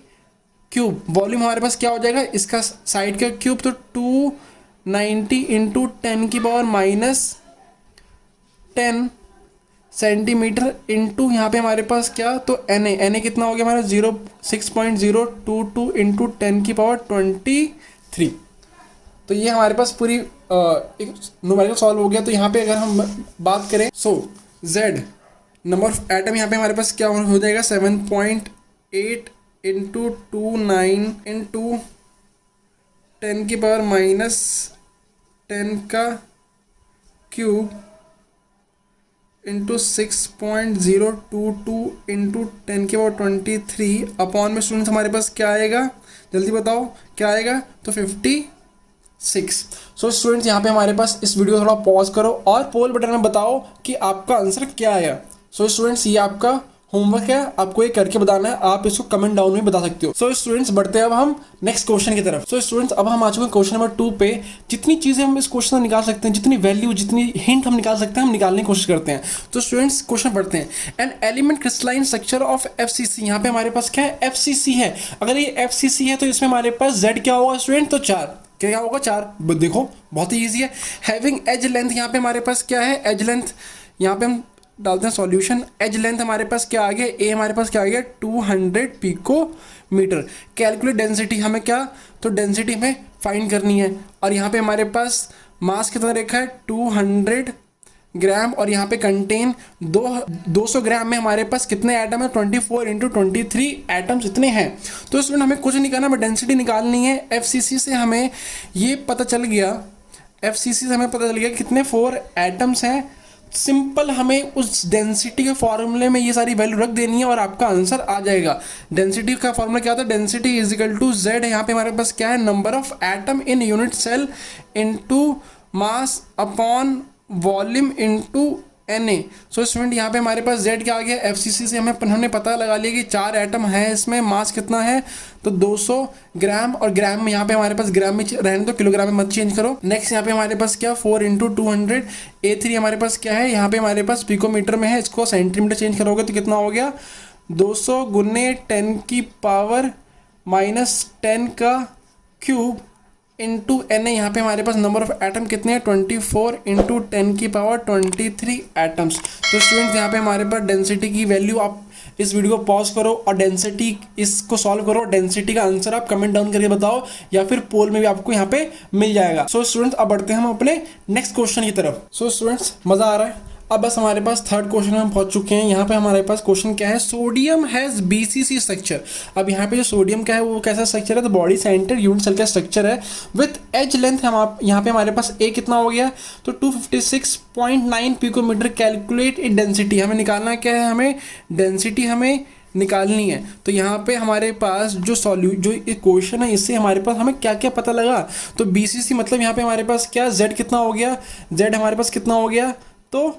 क्यूब, वॉल्यूम हमारे पास क्या हो जाएगा इसका साइड का क्यूब, तो 290 इंटू 10 की पावर -10 सेंटीमीटर इंटू यहाँ पे हमारे पास क्या, तो एन ए कितना हो गया हमारा 6.022 इंटू 10 की पावर 23। तो ये हमारे पास पूरी एक न्यूमेरिकल सॉल्व हो गया। तो यहाँ पे अगर हम बात करें, सो जेड नंबर ऑफ एटम यहाँ पे हमारे पास क्या हो जाएगा 7.8 इंटू 29 इंटू 10 की पावर -10 का क्यूब इंटू 6.022 इंटू 10 की पावर 23 अपॉन में स्टूडेंट्स हमारे पास क्या आएगा, जल्दी बताओ क्या आएगा, तो 56। सो स्टूडेंट्स यहाँ पे हमारे पास इस वीडियो को थोड़ा पॉज करो और पोल बटन में बताओ कि आपका आंसर क्या आया। सो स्टूडेंट्स ये आपका होमवर्क है, आपको ये करके बताना है, आप इसको कमेंट डाउन में बता सकते हो। सो स्टूडेंट्स बढ़ते हैं अब हम नेक्स्ट क्वेश्चन की तरफ। सो स्टूडेंट्स अब हम आ चुके हैं क्वेश्चन नंबर 2 पे। जितनी चीज़ें हम इस क्वेश्चन से निकाल सकते हैं, जितनी वैल्यू जितनी हिंट हम निकाल सकते हैं, हम निकालने की कोशिश करते हैं। तो स्टूडेंट्स क्वेश्चन पढ़ते हैं। An element crystalline structure of FCC, यहाँ पे हमारे पास क्या है एफसीसी है। अगर ये एफसीसी है तो इसमें हमारे पास जेड क्या होगा स्टूडेंट, तो 4। क्या होगा 4, देखो बहुत ही ईजी है। हैविंग एज लेंथ, यहाँ पे हमारे पास क्या है एज लेंथ, यहाँ पे हम डालते हैं सॉल्यूशन। एज लेंथ हमारे पास क्या आ गया, ए हमारे पास क्या आ गया 200 पिकोमीटर। कैलकुलेट डेंसिटी, हमें क्या, तो डेंसिटी हमें फाइंड करनी है। और यहाँ पे हमारे पास मास कितना रखा है 200 ग्राम, और यहाँ पे कंटेन 200 ग्राम में हमारे पास कितने एटम है 24 इंटू 23 एटम्स इतने हैं। तो इसमें हमें कुछ नहीं करना, हमें डेंसिटी निकालनी है। एफसीसी से हमें ये पता चल गया, एफसीसी से हमें पता चल गया कितने 4 एटम्स हैं। सिंपल हमें उस डेंसिटी के फॉर्मूले में ये सारी वैल्यू रख देनी है और आपका आंसर आ जाएगा। डेंसिटी का फॉर्मूला क्या होता है, density is equal to Z, यहाँ पे हमारे पास क्या है number of atom in unit cell into mass upon volume into N A. So student यहाँ पे हमारे पास जेड क्या आ गया, एफसीसी से हमने पता लगा लिया कि 4 एटम है इसमें, मास कितना है तो 200 ग्राम, और ग्राम में यहाँ पे हमारे पास ग्राम में रहने दो, किलोग्राम में मत चेंज करो। नेक्स्ट यहाँ पे हमारे पास क्या 4 इंटू 200, ए3 हमारे पास क्या है, यहाँ पे हमारे पास पिकोमीटर में है, इसको सेंटीमीटर चेंज करोगे तो कितना हो गया 200 गुने 10 की पावर -10 का क्यूब इंटू एन ए। यहाँ पे हमारे पास नंबर ऑफ एटम कितने हैं 24 इंटू 10 की पावर 23 एटम्स। तो स्टूडेंट्स यहाँ पे हमारे पास डेंसिटी की वैल्यू, आप इस वीडियो को पॉज करो और डेंसिटी इसको सॉल्व करो। डेंसिटी का आंसर आप कमेंट डाउन करके बताओ या फिर पोल में भी आपको यहाँ पे मिल जाएगा। सो स्टूडेंट्स अब बढ़ते हैं हम अपने नेक्स्ट क्वेश्चन की तरफ। सो स्टूडेंट्स मज़ा आ रहा है, अब बस हमारे पास थर्ड क्वेश्चन में हम पहुंच चुके हैं। यहाँ पे हमारे पास क्वेश्चन क्या है, सोडियम हैज़ बीसीसी स्ट्रक्चर। अब यहाँ पे जो सोडियम का है वो कैसा स्ट्रक्चर है, तो बॉडी सेंटर यूनिट सेल का स्ट्रक्चर है विथ एज लेंथ। हम आप यहाँ पे हमारे पास ए कितना हो गया, तो 256.9 पिकोमीटर। कैलकुलेट इट डेंसिटी, हमें निकालना क्या है, हमें डेंसिटी हमें निकालनी है। तो यहाँ पे हमारे पास जो जो क्वेश्चन है इससे हमारे पास हमें क्या क्या पता लगा, तो बीसीसी मतलब यहाँ पे हमारे पास क्या, जेड कितना हो गया, जेड हमारे पास कितना हो गया, तो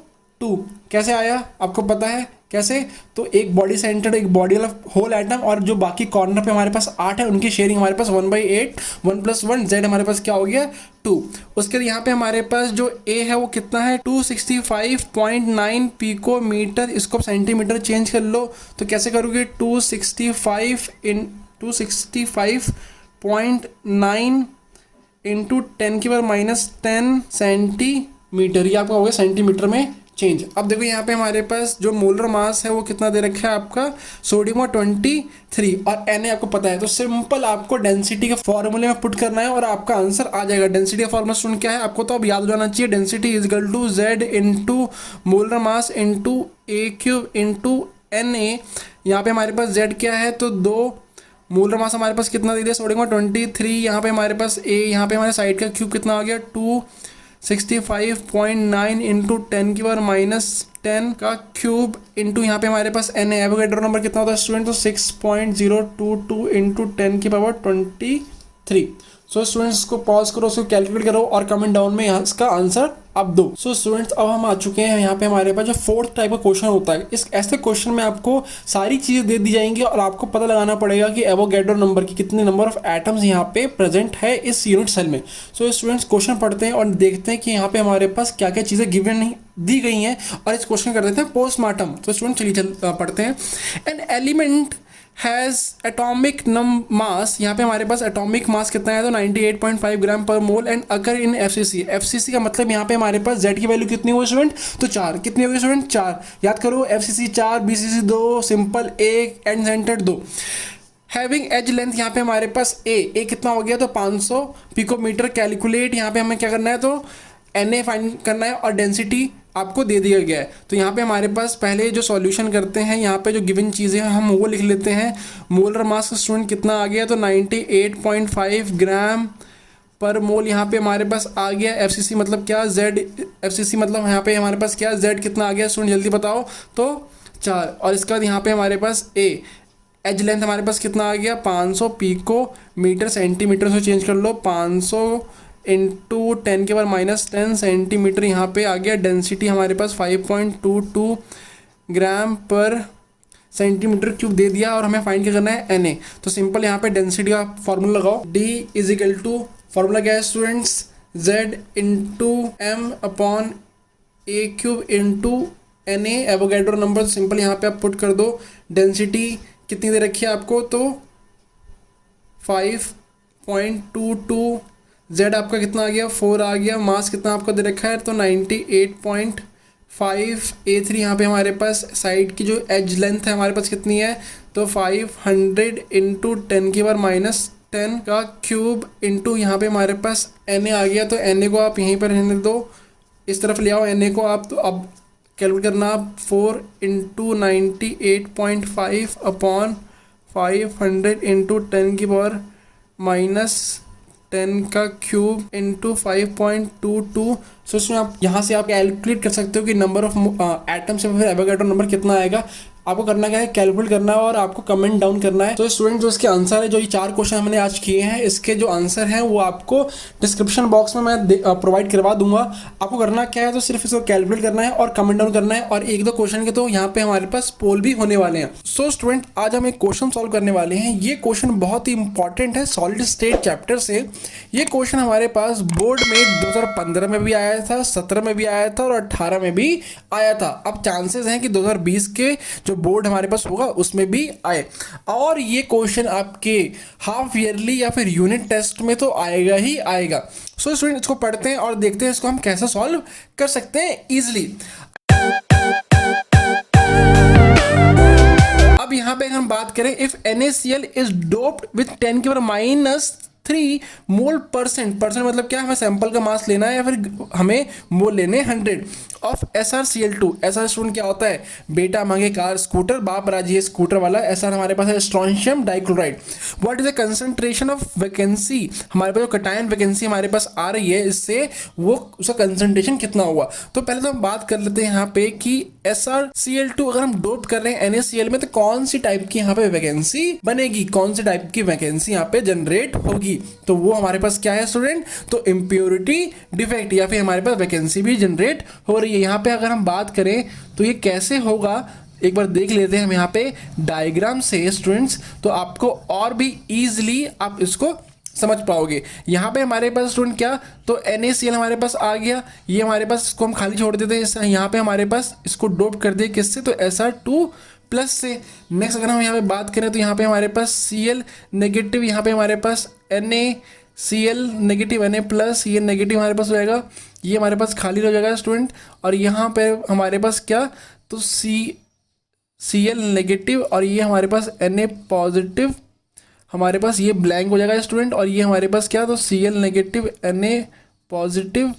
2 कैसे आया आपको पता है कैसे, तो एक बॉडी सेंटर, एक बॉडी वाला होल एटम, और जो बाकी कॉर्नर पे हमारे पास 8 है उनकी शेयरिंग हमारे पास 1/8, 1 + 1 जेड हमारे पास क्या हो गया 2। उसके बाद यहाँ पे हमारे पास जो ए है वो कितना है 265.9 पिकोमीटर। इसको आप सेंटीमीटर चेंज कर लो, तो कैसे करोगे 265.9 इंटू 10⁻⁻10 सेंटीमीटर, ये आपका हो गया सेंटीमीटर में चेंज। अब देखो यहाँ पे हमारे पास जो मोलर मास है वो कितना दे रखा है आपका, सोडियम 23 और Na आपको पता है, तो सिंपल आपको डेंसिटी के फॉर्मूले में पुट करना है और आपका आंसर आ जाएगा। डेंसिटी का फॉर्मूला सुन क्या है आपको तो अब याद हो जाना चाहिए, density is equal to Z into molar mass into A³ into Na। यहाँ पे हमारे पास जेड क्या है, तो 2, मोलर मास हमारे पास कितना दे दिया सोडियम 23, यहाँ पे हमारे पास ए, यहाँ पे हमारे साइड का क्यूब कितना आ गया 265.9 इंटू 10⁻⁻10 का क्यूब इंटू यहाँ पे हमारे पास एन एवोगैड्रो नंबर कितना होता है स्टूडेंट, तो 6.022 इंटू 10⁻23। सो स्टूडेंट्स को पॉज करो, उसको कैलकुलेट करो और कमेंट डाउन में यहाँ इसका आंसर आप दो। सो स्टूडेंट्स अब हम आ चुके हैं यहाँ पे हमारे पास जो 4th टाइप का क्वेश्चन होता है। इस ऐसे क्वेश्चन में आपको सारी चीज़ें दे दी जाएंगी और आपको पता लगाना पड़ेगा कि एवोगैड्रो नंबर की कितने नंबर ऑफ एटम्स यहाँ पे प्रेजेंट है इस यूनिट सेल में। सो स्टूडेंट्स क्वेश्चन पढ़ते हैं और देखते हैं कि यहाँ पे हमारे पास क्या क्या चीज़ें गिवन नहीं दी गई हैं और इस क्वेश्चन कर देते हैं पोस्टमार्टम। तो स्टूडेंट चलिए पढ़ते हैं। An element has atomic mass, यहाँ पे हमारे पास एटॉमिक मास कितना है, तो 98.5 ग्राम पर mole and occur in FCC. FCC का मतलब यहाँ पे हमारे पास जेड की वैल्यू कितनी होगी स्टूडेंट, तो 4। कितनी होगी स्टूडेंट 4, याद करो FCC 4, BCC 2, simple 1, end centre 2। Having edge length यहाँ पे हमारे पास ए कितना हो गया, तो 500 पिकोमीटर। कैलकुलेट यहाँ पे हमें क्या करना है, तो Na फाइंड करना है और डेंसिटी आपको दे दिया गया है। तो यहाँ पे हमारे पास पहले जो सॉल्यूशन करते हैं, यहाँ पे जो गिवन चीज़ें हैं हम वो लिख लेते हैं। मोलर मास स्टूडेंट कितना आ गया, तो 98.5 ग्राम पर मोल यहाँ पे हमारे पास आ गया। एफसीसी मतलब क्या, जेड, एफसीसी मतलब यहाँ पे हमारे पास क्या, जेड कितना आ गया स्टूडेंट जल्दी बताओ, तो 4। और इसके बाद यहाँ पे हमारे पास एज लेंथ हमारे पास कितना आ गया 500 पिकोमीटर, सेंटीमीटर से चेंज कर लो, 500 इंटू 10⁻⁻10 सेंटीमीटर यहाँ पे आ गया। डेंसिटी हमारे पास 5.22 ग्राम पर सेंटीमीटर क्यूब दे दिया और हमें फाइंड क्या करना है Na। तो सिंपल यहाँ पे डेंसिटी का फॉर्मूला लगाओ, D is equal to, formula क्या है students, Z into M/A³ into Na Avogadro number. Simple यहाँ पे आप पुट कर दो। डेंसिटी कितनी दे रखी है आपको, तो 5.22, जेड आपका कितना आ गया 4 आ गया, मास कितना आपका दे रखा है, तो 98.5। A3 यहाँ पे हमारे पास साइड की जो एज लेंथ है हमारे पास कितनी है, तो 500 इंटू 10⁻⁻10 का क्यूब इंटू यहाँ पे हमारे पास Na आ गया। तो Na को आप यहीं पर रहने दो, इस तरफ ले आओ Na को आप। तो अब कैलकुलेट करना आप 4 इंटू 98.5 अपॉन 500 इंटू 10⁻⁻10 का क्यूब इंटू 5.22। सो इसमें आप यहाँ से आप कैलकुलेट कर सकते हो कि नंबर ऑफ एटम्स या फिर एवोगैड्रो नंबर कितना आएगा। आपको करना क्या है, कैलकुलेट करना है और आपको कमेंट डाउन करना है। तो स्टूडेंट जो इसके आंसर है, जो ये 4 क्वेश्चन हमने आज किए हैं, इसके जो आंसर हैं वो आपको डिस्क्रिप्शन बॉक्स में मैं प्रोवाइड करवा दूंगा। आपको करना क्या है, तो सिर्फ इसको कैलकुलेट करना है और कमेंट डाउन करना है, और 1-2 क्वेश्चन के तो यहाँ पे हमारे पास पोल भी होने वाले हैं। सो स्टूडेंट आज हम एक क्वेश्चन सॉल्व करने वाले हैं। ये क्वेश्चन बहुत ही इंपॉर्टेंट है सॉलिड स्टेट चैप्टर से। ये क्वेश्चन हमारे पास बोर्ड में 2015 में भी आया था, 17 में भी आया था और 18 में भी आया था। अब चांसेस हैं कि 2020 के जो बोर्ड हमारे पास होगा उसमें भी आए, और ये क्वेश्चन आपके हाफ ईयरली या फिर यूनिट टेस्ट में तो आएगा ही आएगा। सो स्टूडेंट इसको पढ़ते हैं और देखते हैं इसको हम कैसे सॉल्व कर सकते हैं इजीली। अब यहाँ पे हम बात करें, if NaCl is doped with 10⁻³ 3 mole percent मतलब क्या, हमें सैंपल का मास लेना है या फिर हमें मोल लेने 100 ऑफ SrCl2। SR स्टूडेंट क्या होता है, बेटा मांगे कार स्कूटर बाप राजी स्कूटर वाला। SR हमारे पास है strontium dichloride. What is the concentration of vacancy, हमारे पास जो कटायन वैकेंसी हमारे पास आ रही है इससे वो उसका कंसंट्रेशन कितना हुआ। तो पहले तो हम बात कर लेते हैं यहाँ पे कि SrCl2 अगर हम डोप कर रहे हैं NaCl में तो कौन सी टाइप की यहाँ पे वैकेंसी बनेगी, कौन सी टाइप की वैकेंसी यहाँ पे जनरेट होगी। तो वो हमारे पास क्या है स्टूडेंट, तो इम्प्योरिटी डिफेक्ट या फिर हमारे पास वैकेंसी भी जनरेट हो रही है। यहाँ पे अगर हम बात करें तो ये कैसे होगा एक बार देख लेते हैं हम यहाँ पे डायग्राम से स्टूडेंट्स, तो आपको और भी इजीली आप इसको समझ पाओगे। यहाँ पे हमारे पास स्टूडेंट क्या, तो NaCl हमारे पास आ गया, ये हमारे पास इसको हम खाली छोड़ देते हैं। यहाँ पे हमारे पास इसको डोप कर दिए किससे, तो Sr2 प्लस से। नेक्स्ट अगर हम यहाँ पे बात करें तो यहाँ पे हमारे पास Cl नेगेटिव, यहाँ पे हमारे पास NaCl नेगेटिव Na प्लस, ये नेगेटिव हमारे पास हो जाएगा, ये हमारे पास खाली हो जाएगा स्टूडेंट। और यहाँ पे हमारे पास क्या, तो Cl नेगेटिव और ये हमारे पास Na पॉजिटिव, हमारे पास ये ब्लैंक हो जाएगा स्टूडेंट। और ये हमारे पास क्या, तो Cl negative Na positive,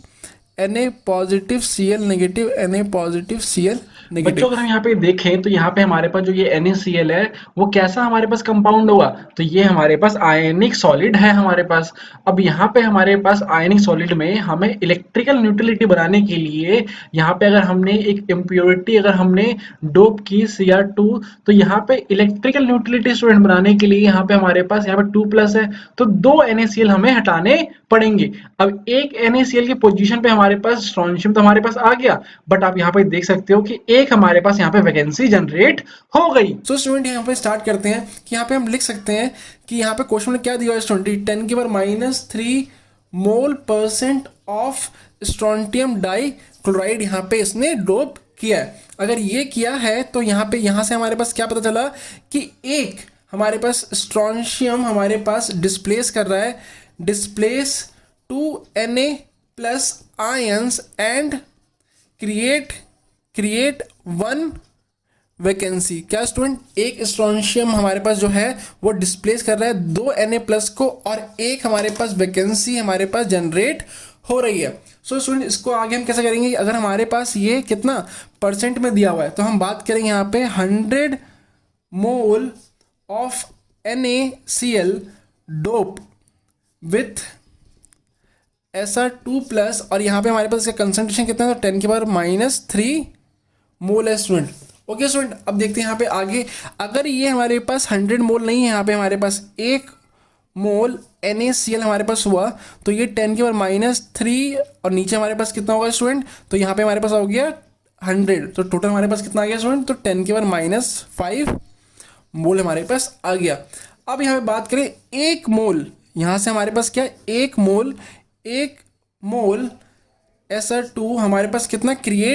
Na positive Cl negative, Na positive Cl negative. बच्चों अगर हम यहाँ पे देखें तो यहाँ पे हमारे पास जो ये NaCl है वो कैसा हमारे पास कंपाउंड होगा, तो ये हमारे पास आयनिक सॉलिड है हमारे पास। अब यहाँ पे हमारे पास आयनिक सॉलिड में हमें इलेक्ट्रिकल न्यूट्रलिटी बनाने के लिए यहाँ पे अगर हमने एक इम्प्योरिटी अगर हमने डोप की Cr2, तो यहाँ पे इलेक्ट्रिकल न्यूट्रलिटी स्टूडेंट बनाने के लिए यहाँ पे हमारे पास यहाँ पे 2 प्लस है, तो 2 NaCl हमें हटाने पड़ेंगे। अब एक NaCl की पोजीशन पे हमारे पास स्ट्रोंशियम तो हमारे पास आ गया, बट आप यहाँ पे देख सकते हो कि एक हमारे पास यहाँ पे वैकेंसी जनरेट हो गई। सो स्टूडेंट यहाँ पे स्टार्ट करते हैं कि यहाँ पे हम लिख सकते हैं कि यहाँ पे क्वेश्चन में क्या दिया है student, 10⁻³ mole percent of strontium dichloride यहाँ पे इसने डोप किया है। अगर ये किया है तो यहाँ पे यहाँ से हमारे पास क्या पता चला कि एक हमारे पास स्ट्रोंशियम हमारे पास डिस्प्लेस कर रहा है, displace 2 Na plus ions and create 1 vacancy. क्या स्टूडेंट, एक स्ट्रोंशियम हमारे पास जो है वो डिस्प्लेस कर रहा है 2 Na प्लस को और एक हमारे पास वैकेंसी हमारे पास जनरेट हो रही है। सो स्टूडेंट इसको आगे हम कैसे करेंगे, अगर हमारे पास ये कितना परसेंट में दिया हुआ है तो हम बात करेंगे यहाँ पे 100 mole of NaCl dope with Sr2 plus, और यहाँ पे हमारे पास इसका कंसंट्रेशन कितना है, तो 10⁻³ मोल है स्टूडेंट। ओके स्टूडेंट, अब देखते हैं यहाँ पे आगे। अगर ये हमारे पास 100 मोल नहीं है, यहाँ पे हमारे पास 1 मोल NaCl हमारे पास हुआ, तो ये 10⁻³ और नीचे हमारे पास कितना होगा स्टूडेंट, तो यहाँ पे हमारे पास हो गया 100, तो टोटल हमारे पास कितना आ गया स्टूडेंट, तो 10⁻5 मोल हमारे पास आ गया। अब यहाँ पे बात करें 1 मोल, यहाँ से हमारे पास क्या 1 मोल Sr2 हमारे पास कितना कर रहा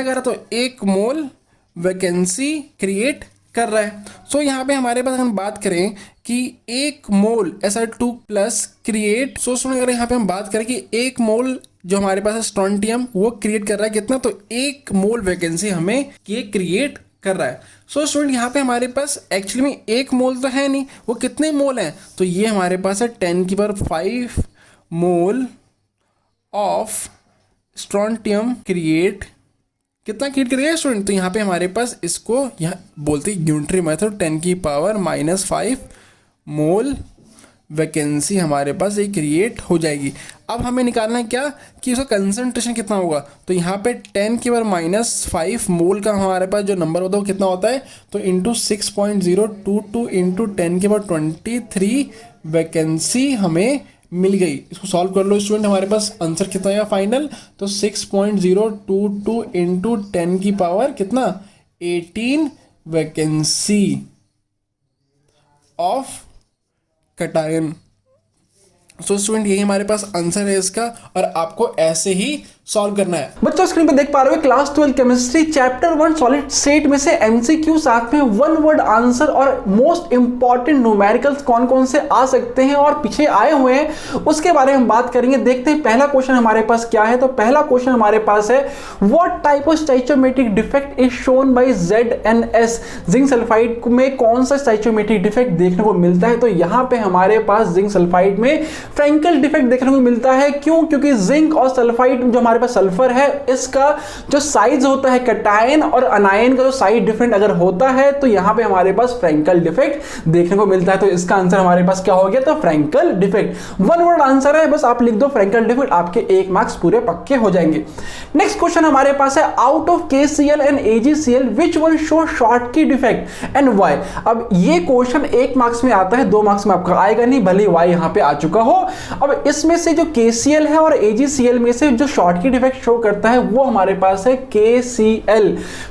है, तो 1 मोल वैकेंसी क्रिएट कर रहा है। सो यहाँ पे हमारे पास हम बात करें कि 1 मोल Sr2 प्लस क्रिएट, सो सुनो अगर यहाँ पे हम बात करें कि 1 मोल जो हमारे पास है स्ट्रोंटियम वो क्रिएट कर रहा है कितना, तो 1 मोल वैकेंसी हमें ये क्रिएट कर रहा है। सो स्टूडेंट यहाँ पे हमारे पास एक्चुअली में 1 मोल तो है नहीं, वो कितने मोल हैं, तो ये हमारे पास है 10⁵ मोल ऑफ स्ट्रोंटियम कितना क्रिएट करेगा स्टूडेंट, तो यहाँ पे हमारे पास इसको यहाँ बोलते हैं यूनिटरी मेथड 10⁻⁻5 मोल वैकेंसी हमारे पास ये क्रिएट हो जाएगी। अब हमें निकालना है क्या कि उसका कंसंट्रेशन कितना होगा, तो यहाँ पे 10⁻⁵ मोल का हमारे पास जो नंबर होता है वो कितना होता है, तो इंटू 6.022 इंटू 10⁻23 वैकेंसी हमें मिल गई। इसको सॉल्व कर लो स्टूडेंट, हमारे पास आंसर कितना आया फाइनल, तो 6.022 इंटू 10⁻ कितना 18 vacancy of cation. So student यही हमारे पास आंसर है इसका, और आपको ऐसे ही सॉल्व करना है। बच्चों स्क्रीन पे देख पा रहे हो class 12 chemistry chapter 1 solid state में से एमसीक्यू, साथ में वन वर्ड आंसर और मोस्ट इंपॉर्टेंट न्यूमेरिकल्स कौन कौन से आ सकते हैं और पीछे आए हुए हैं उसके बारे में हम बात करेंगे। देखते हैं पहला क्वेश्चन हमारे पास क्या है। तो पहला क्वेश्चन हमारे पास है, what type of stoichiometric defect is shown by ZnS। Zinc sulphide में कौन सा स्टोइचोमेट्रिक डिफेक्ट देखने को मिलता है? तो यहां पे हमारे पास जिंक सल्फाइड में फ्रैंकल डिफेक्ट देखने को मिलता है। क्यों? क्योंकि जिंक और सल्फाइड जो हमारे पास सल्फर है, इसका जो साइज होता है कैटायन और अनायन का जो साइज डिफरेंट अगर होता है तो यहां पे हमारे पास फ्रैंकल डिफेक्ट देखने को मिलता है। तो इसका आंसर हमारे पास क्या हो गया? तो Frenkel defect. One word answer है, बस आप लिख दो फ्रैंकल डिफेक्ट, आपके 1 मार्क्स पूरे पक्के हो जाएंगे। नेक्स्ट क्वेश्चन हमारे पास है, out of KCl and AgCl which one show Schottky defect and why. अब ये क्वेश्चन 1 मार्क्स में आता है, 2 मार्क्स में आपका आएगा नहीं, भले वाई यहां पे आ चुका हो। अब इसमें से जो KCl है और AgCl में से जो शॉर्टकी डिफेक्ट शो करता है वो हमारे पास है KCl,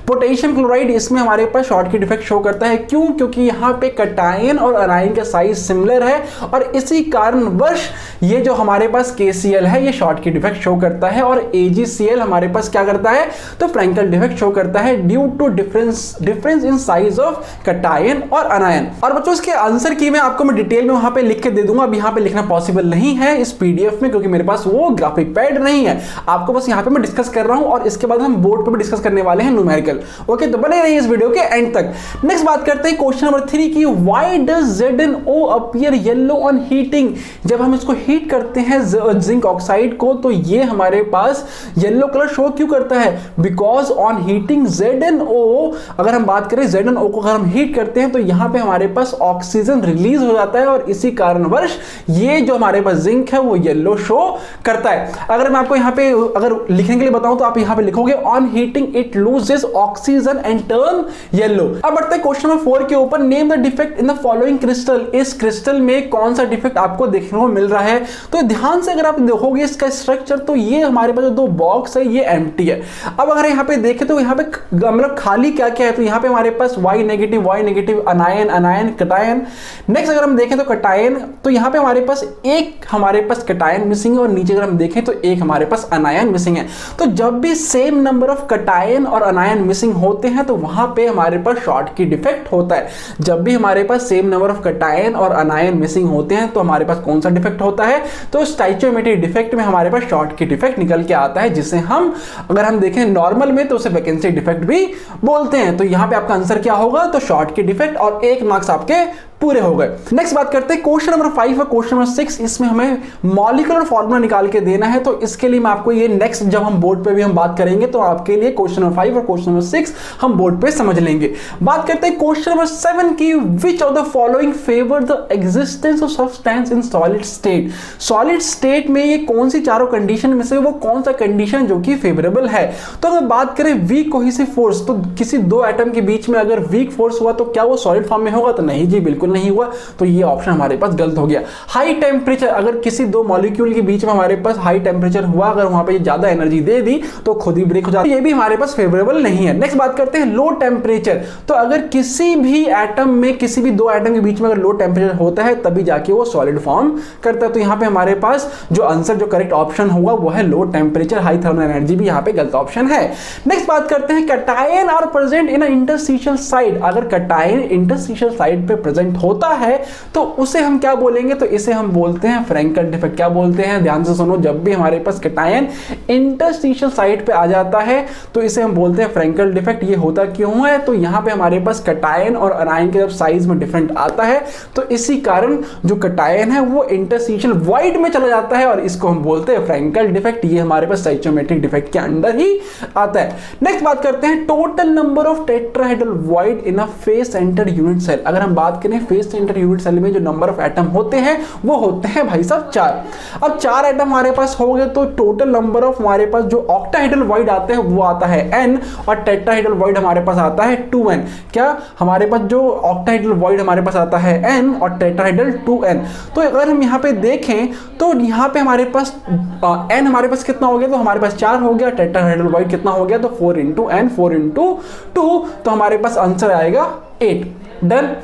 पोटेशियम क्लोराइड। इसमें हमारे पास शॉर्टकी डिफेक्ट शो करता है। क्यों? क्योंकि यहां पे कैटायन और अनायन का साइज सिमिलर है और इसी कारणवश ये जो हमारे पास KCl है ये शॉर्टकी डिफेक्ट शो करता है और AgCl हमारे पास क्या करता है? तो फ्रैंकल डिफेक्ट शो करता है due to difference in size of cation और अनायन। और बच्चों इसके आंसर की मैं आपको डिटेल में वहां पे लिख के दे दूंगा। अब यहां पे लिखना पॉसिबल नहीं है इस PDF में क्योंकि मेरे पास वो ग्राफिक पैड नहीं है। आपको बस यहां पे मैं डिस्कस कर रहा हूं और इसके बाद हम बोर्ड पे भी डिस्कस करने वाले हैं न्यूमेरिकल। ओके, तो बने रहिए इस वीडियो के एंड तक। नेक्स्ट बात करते हैं क्वेश्चन नंबर 3 की, why does ZnO appear yellow on heating. जब हम इसको हीट करते हैं जिंक ऑक्साइड को तो ये हमारे पास येलो कलर शो क्यों करता है? बिकॉज ऑन हीटिंग ZnO, अगर हम बात करें ZnO को अगर हम हीट करते हैं तो यहां पे हमारे पास ऑक्सीजन रिलीज हो जाता है और इसी कारणवश ये जो हमारे पास जिंक है वो येलो शो करता है। अगर मैं आपको यहां पे अगर लिखने के लिए बताऊं तो आप यहां पे लिखोगे on heating it loses oxygen and turn yellow. अब बढ़ते हैं क्वेश्चन नंबर 4 के ऊपर, name the defect in the following crystal. इस क्रिस्टल में कौन सा डिफेक्ट आपको देखने को मिल रहा है? तो ध्यान से अगर आप देखोगे इसका स्ट्रक्चर तो ये हमारे पास जो 2 बॉक्स है ये एम्प्टी है। अब अगर यहां पे देखें तो यहां पे मतलब खाली क्या क्या है? तो यहां पे हमारे पास Y नेगेटिव अनायन कैटायन। नेक्स्ट अगर हम देखें तो कैटायन, तो यहां पे हमारे पास एक हमारे पास कैटायन मिसिंग है और नीचे अगर हम देखें तो एक हमारे पास अनायन मिसिंग है। तो जब भी सेम नंबर ऑफ कैटायन और अनायन मिसिंग होते हैं तो वहां पे हमारे पास शॉर्टकी डिफेक्ट होता है। जब भी हमारे पास सेम नंबर ऑफ कैटायन और अनायन मिसिंग होते हैं तो हमारे पास कौन सा डिफेक्ट होता है? तो स्टोइचोमेट्रिक डिफेक्ट में हमारे पास शॉर्टकी डिफेक्ट निकल के आता है, जिसे हम अगर हम देखें नॉर्मल में तो उसे वैकेंसी डिफेक्ट भी बोलते हैं। तो यहां पे आपका आंसर क्या होगा? तो शॉर्टकी डिफेक्ट और 1 मार्क्स आपके पूरे हो गए। नेक्स्ट बात करते हैं क्वेश्चन नंबर 5 और क्वेश्चन नंबर 6। इसमें हमें मॉलिक्यूलर फार्मूला निकाल के देना है। तो इसके लिए मैं आपको ये नेक्स्ट जब हम बोर्ड पे भी हम बात करेंगे तो आपके लिए क्वेश्चन नंबर 5 और क्वेश्चन नंबर 6 हम बोर्ड पे समझ लेंगे। बात करते हैं क्वेश्चन नंबर 7 की, विच of the following favour the existence of substance in solid state. Solid state में ये कौन सी चारों कंडीशन में से वो कौन सा कंडीशन जो कि फेवरेबल है? तो अगर बात करें वीक कोहेसिव फोर्स, तो किसी 2 एटम के बीच में अगर वीक फोर्स हुआ तो क्या वो सॉलिड फॉर्म में होगा? तो नहीं जी, बिल्कुल नहीं हुआ। तो ये ऑप्शन हमारे पास गलत हो गया। हाई टेम्परेचर, अगर किसी 2 मॉलिक्यूल के बीच में हमारे पास हाई टेम्परेचर हुआ, अगर वहां पे ज्यादा एनर्जी दे दी तो खुद ही ब्रेक हो जाता है, ये भी हमारे पास फेवरेबल नहीं है। नेक्स्ट बात करते हैं लो टेम्परेचर। तो अगर किसी भी एटम में किसी भी 2 एटम के बीच में अगर लो टेम्परेचर होता है तभी जाके वो सॉलिड फॉर्म करता है। तो यहां पे हमारे पास जो आंसर जो करेक्ट ऑप्शन होगा वो है low temperature. High thermal energy भी यहां पे गलत ऑप्शन है। नेक्स्ट बात करते हैं cation are present in interstitial site. अगर कैटायन इंटरस्टिशियल साइट पे प्रेजेंट होता है तो उसे हम क्या बोलेंगे? तो इसे हम बोलते हैं फ्रैंकल डिफेक्ट। क्या बोलते हैं? ध्यान से सुनो, जब भी हमारे पास कैटायन इंटरस्टिशियल साइट पे आ जाता है तो इसे हम बोलते हैं फ्रैंकल डिफेक्ट। ये होता क्यों है? तो यहां पे हमारे पास कैटायन और अनायन के जब साइज में डिफरेंट आता है तो इसी कारण जो कैटायन है वो इंटरस्टिशियल वॉइड में चला जाता है और इसको हम बोलते हैं फ्रैंकल डिफेक्ट। ये हमारे पास स्टोइचोमेट्रिक डिफेक्ट के अंडर ही आता है। नेक्स्ट बात करते हैं total number of tetrahedral void in a face centred unit cell. अगर हम बात करें फेस सेंटर्ड यूनिट सेल में जो नंबर ऑफ एटम होते हैं वो होते हैं भाई साहब 4। अब 4 एटम हमारे पास हो गए तो टोटल नंबर ऑफ हमारे पास जो ऑक्टाहेड्रल वॉइड आते हैं वो आता है n और टेट्राहेड्रल वॉइड हमारे पास आता है 2n। क्या हमारे पास जो ऑक्टाहेड्रल वॉइड हमारे पास आता है n और टेट्राहेड्रल 2n। तो अगर हम यहाँ पे देखें तो यहाँ पे हमारे पास n हमारे पास कितना हो गया? तो हमारे पास 4 हो गया। टेट्राहेड्रल वॉइड कितना हो गया? तो 4 into n 4 into 2, तो हमारे पास आंसर आएगा 8। डन।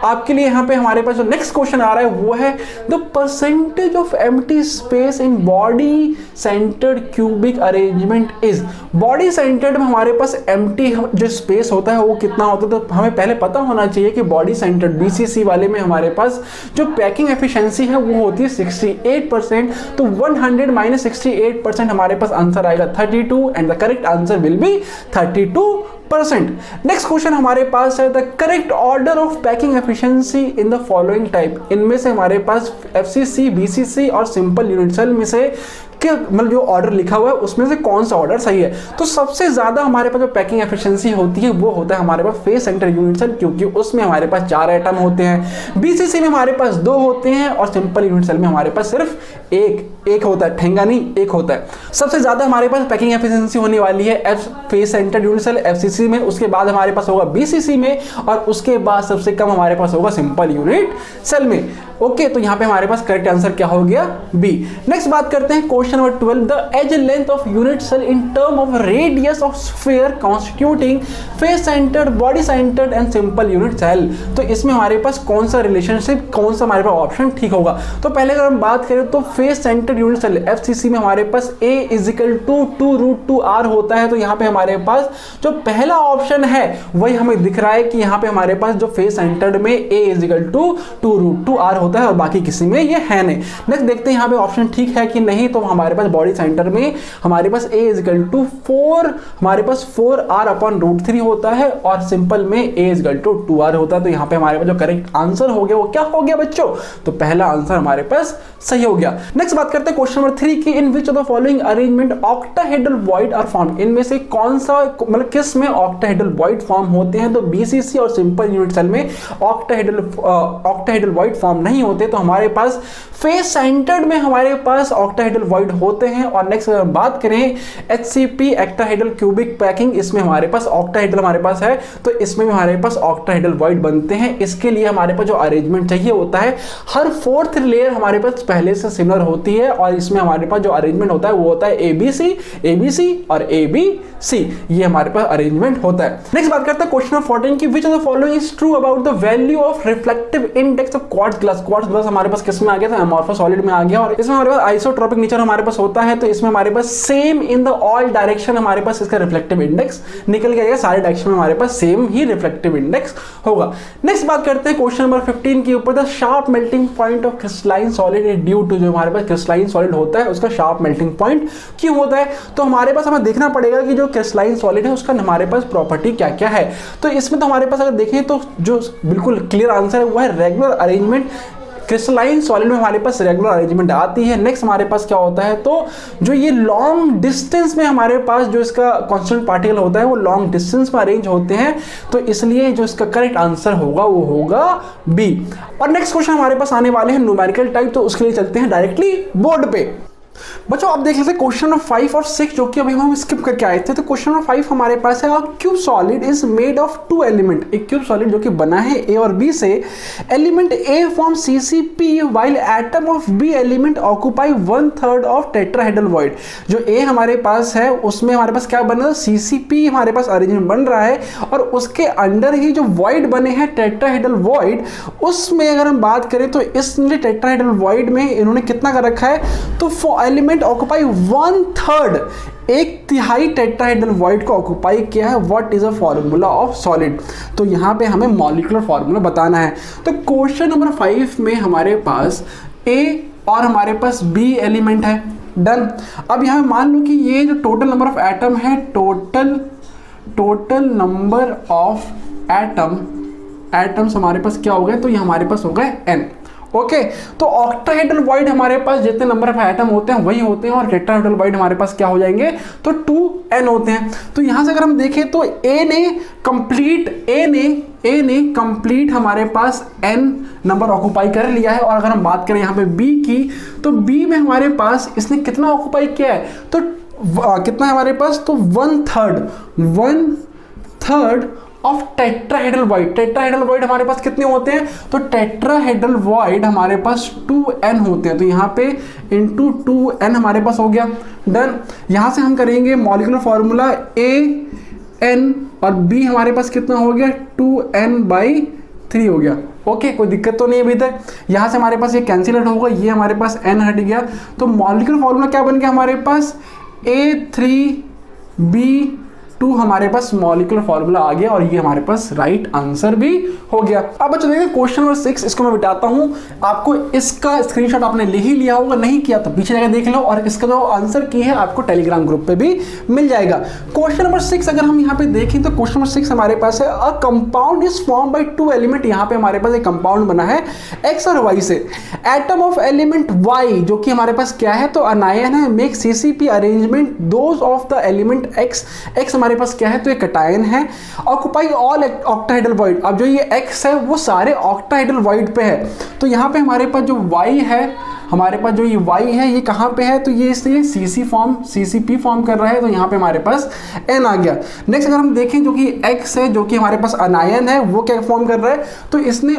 आपके लिए यहाँ पे हमारे पास जो नेक्स्ट क्वेश्चन आ रहा है वो है the percentage of empty space in body centred cubic arrangement is. Body centred में हमारे पास एम्प्टी जो स्पेस होता है वो कितना होता है, तो हमें पहले पता होना चाहिए कि बॉडी सेंटर्ड BCC वाले में हमारे पास जो पैकिंग एफिशिएंसी है वो होती है 68%। तो 100 माइनस 68% हमारे पास आंसर आएगा 32 and the correct answer will be 32%। Next question हमारे पास है the correct order of packing efficiency in the following type. इनमें से हमारे पास FCC, BCC और सिंपल यूनिट सेल में से मतलब जो ऑर्डर लिखा हुआ है उसमें से कौन सा ऑर्डर सही है। तो सबसे ज्यादा हमारे पास जो पैकिंग एफिशिएंसी होती है वो होता है हमारे पास फेस सेंटर यूनिट सेल, क्योंकि उसमें हमारे पास 4 एटम होते हैं। BCC में हमारे पास 2 होते हैं और सिंपल यूनिट सेल में हमारे पास सिर्फ एक होता है, ठेंगा नहीं, एक होता है। सबसे ज्यादा हमारे पास पैकिंग एफिशिएंसी होने वाली है face centre unit cell FCC में, उसके बाद हमारे पास होगा BCC में और उसके बाद सबसे कम हमारे पास होगा सिंपल यूनिट सेल में। ओके, तो यहाँ पे हमारे पास करेक्ट आंसर क्या हो गया, बी। नेक्स्ट बात करते हैं question number 12 the edge length of unit cell in term of radius of sphere constituting face centred, body centred and simple unit cell. तो इसमें हमारे पास कौन सा रिलेशनशिप, कौन सा हमारे पास ऑप्शन ठीक होगा। तो पहले अगर हम बात करें तो face centred unit cell FCC में हमारे पास A = 2√2R होता है। तो यहाँ पे हमारे पास जो पहला ऑप्शन है वही हमें दिख रहा है कि यहाँ पे हमारे पास जो फेस सेंटर्ड में A = 2√2R होता है और बाकी किसी में ये है नहीं। नेक्स्ट देखते हैं यहाँ पे ऑप्शन ठीक है कि नहीं। तो हमारे पास बॉडी सेंटर में हमारे पास A = 4, हमारे पास 4R/√3 होता है और सिंपल में A = 2R होता है। तो यहाँ पे हमारे पास जो करेक्ट आंसर हो गया वो क्या हो गया बच्चों, तो पहला आंसर हमारे पास सही हो गया। नेक्स्ट बात करते हैं क्वेश्चन नंबर 3 की in which of the following arrangement octahedral void are formed. इनमें से कौन सा, मतलब किस में ऑक्टाहेड्रल वॉइड फॉर्म होते हैं। तो BCC और सिंपल यूनिट सेल में ऑक्टाहेड्रल वॉइड फॉर्म नहीं होते। तो हमारे पास फेस सेंटर्ड में हमारे पास ऑक्टाहेड्रल वॉइड होते हैं। और नेक्स्ट बात करें HCP एक्टाहेड्रल क्यूबिक पैकिंग, इसमें हमारे पास ऑक्टाहेड्रल हमारे पास है तो इसमें भी हमारे पास ऑक्टाहेड्रल वॉइड बनते हैं। इसके लिए हमारे पास जो अरेंजमेंट चाहिए होता है हर 4th लेयर हमारे पास पहले से सिमिलर होती है और इसमें हमारे पास जो अरेंजमेंट होता है वो होता है ABC और ABC, ये हमारे पास अरेंजमेंट होता है। नेक्स्ट बात करते हैं क्वेश्चन नंबर 14 की विच of the following is true about the value of reflective index of quartz glass. Quartz glass हमारे पास किस में आ गया था, अमॉर्फस सॉलिड में आ गया और इसमें हमारे पास आइसोट्रोपिक नेचर हमारे पास होता है। तो इसमें हमारे पास same in the all direction हमारे पास इसका रिफ्लेक्टिव इंडेक्स निकल गया, सारे डायरेक्शन में हमारे पास सेम ही रिफ्लेक्टिव इंडेक्स होगा। नेक्स्ट बात करते हैं क्वेश्चन नंबर 15 के ऊपर the sharp melting point of crystalline solid is due to, जो हमारे पास क्रिस्टलाइन सॉलिड होता है उसका शार्प मेल्टिंग पॉइंट क्यों होता है। तो हमारे पास हमें देखना पड़ेगा कि जो क्रिस्टलाइन सॉलिड है उसका हमारे पास प्रॉपर्टी क्या क्या है। तो इसमें तो हमारे पास अगर देखें तो जो बिल्कुल क्लियर आंसर है वो है रेगुलर अरेंजमेंट। क्रिस्टलाइन सॉलिड में हमारे पास रेगुलर अरेंजमेंट आती है। नेक्स्ट हमारे पास क्या होता है, तो जो ये लॉन्ग डिस्टेंस में हमारे पास जो इसका कांस्टेंट पार्टिकल होता है वो लॉन्ग डिस्टेंस में अरेंज होते हैं। तो इसलिए जो इसका करेक्ट आंसर होगा वो होगा बी। और नेक्स्ट क्वेश्चन हमारे पास आने वाले हैं न्यूमेरिकल टाइप, तो उसके लिए चलते हैं डायरेक्टली बोर्ड पे। बच्चों आप देख लेते हैं क्वेश्चन नंबर 5 और 6 जो कि अभी हम स्किप करके आए थे। तो क्वेश्चन नंबर 5 हमारे पास है अ cube solid is made of 2 element. एक क्यूब सॉलिड जो कि बना है A और B से, element A form CCP while atom of B element occupy 1/3 of tetrahedral void. जो A हमारे पास है उसमें हमारे पास क्या बन रहा है, CCP हमारे पास अरेंजमेंट बन रहा है और उसके अंडर ही जो वॉइड बने हैं टेट्राहेड्रल वॉइड, उसमें अगर हम बात करें तो इसने टेट्राहेड्रल वॉइड में इन्होंने कितना कर रखा है, तो एलिमेंट ऑक्यूपाई 1/3, 1/3 टेट्राहेड्रल वॉइड को ऑक्यूपाई किया है। What is a formula of solid. तो यहाँ पे हमें मॉलिक्यूलर फॉर्मूला बताना है। तो क्वेश्चन नंबर 5 में हमारे पास A और हमारे पास B एलिमेंट है, डन। अब यहाँ मान लो कि ये जो टोटल नंबर ऑफ एटम है, टोटल नंबर ऑफ एटम्स हमारे पास क्या हो गए, तो ये हमारे पास हो गए N। ओके, तो ऑक्टाहेड्रल वॉइड हमारे पास जितने नंबर ऑफ एटम होते हैं वही होते हैं और टेट्राहेड्रल वॉइड हमारे पास क्या हो जाएंगे, तो 2n होते हैं। तो यहां से अगर हम देखें तो A ने कंप्लीट हमारे पास n नंबर ऑक्यूपाई कर लिया है। और अगर हम बात करें यहाँ पे B की, तो B में हमारे पास इसने कितना ऑक्यूपाई किया है, तो कितना है हमारे पास, तो 1/3 of tetrahedral void. Tetrahedral void हमारे पास कितने होते हैं, तो टेट्राहेड्रल वॉइड हमारे पास 2n होते हैं। तो यहाँ पे इंटू 2n हमारे पास हो गया, डन। यहाँ से हम करेंगे मॉलिक्यूलर फॉर्मूला AN और B हमारे पास कितना हो गया, 2n/3 3 हो गया। ओके, कोई दिक्कत तो नहीं है अभी तक। यहाँ से हमारे पास ये कैंसिल आउट होगा, ये हमारे पास n हट गया, तो मॉलिक्यूलर फॉर्मूला क्या बन गया हमारे पास, A3B2 हमारे पास मॉलिक्यूलर फॉर्मूला आ गया, और ये हमारे पास राइट आंसर भी हो गया। अब बच्चों देखिए क्वेश्चन नंबर 6, इसको मैं बिताता हूं, आपको इसका स्क्रीनशॉट आपने ले ही लिया होगा, नहीं किया तो पीछे जाकर देख लो, और इसका जो आंसर की है आपको टेलीग्राम ग्रुप पे भी मिल जाएगा। क्वेश्चन नंबर 6 अगर हम यहाँ पे देखें तो क्वेश्चन नंबर 6 हमारे पास है, a compound is form by 2 element. यहाँ पे हमारे पास एक कंपाउंड बना है x और y से। एटम ऑफ एलिमेंट y जो कि हमारे पास क्या है, तो अनायन है, make CCP arrangement those of the element x। x हमारे पास क्या है, तो ये कटायन है। ऑक्युपाई ऑल ऑक्टाहेड्रल वॉइड, अब जो ये x है वो सारे ऑक्टाहेड्रल वॉइड पे है, तो यहाँ पे हमारे पास जो y है, हमारे पास जो ये y है ये कहाँ पे है, तो ये इसलिए CCP फॉर्म कर रहा है, तो यहाँ पे हमारे पास n आ गया। नेक्स्ट अगर हम देखें जो कि x है, जो कि हमारे पास अनायन है, वो क्या फॉर्म कर रहा है, तो इसने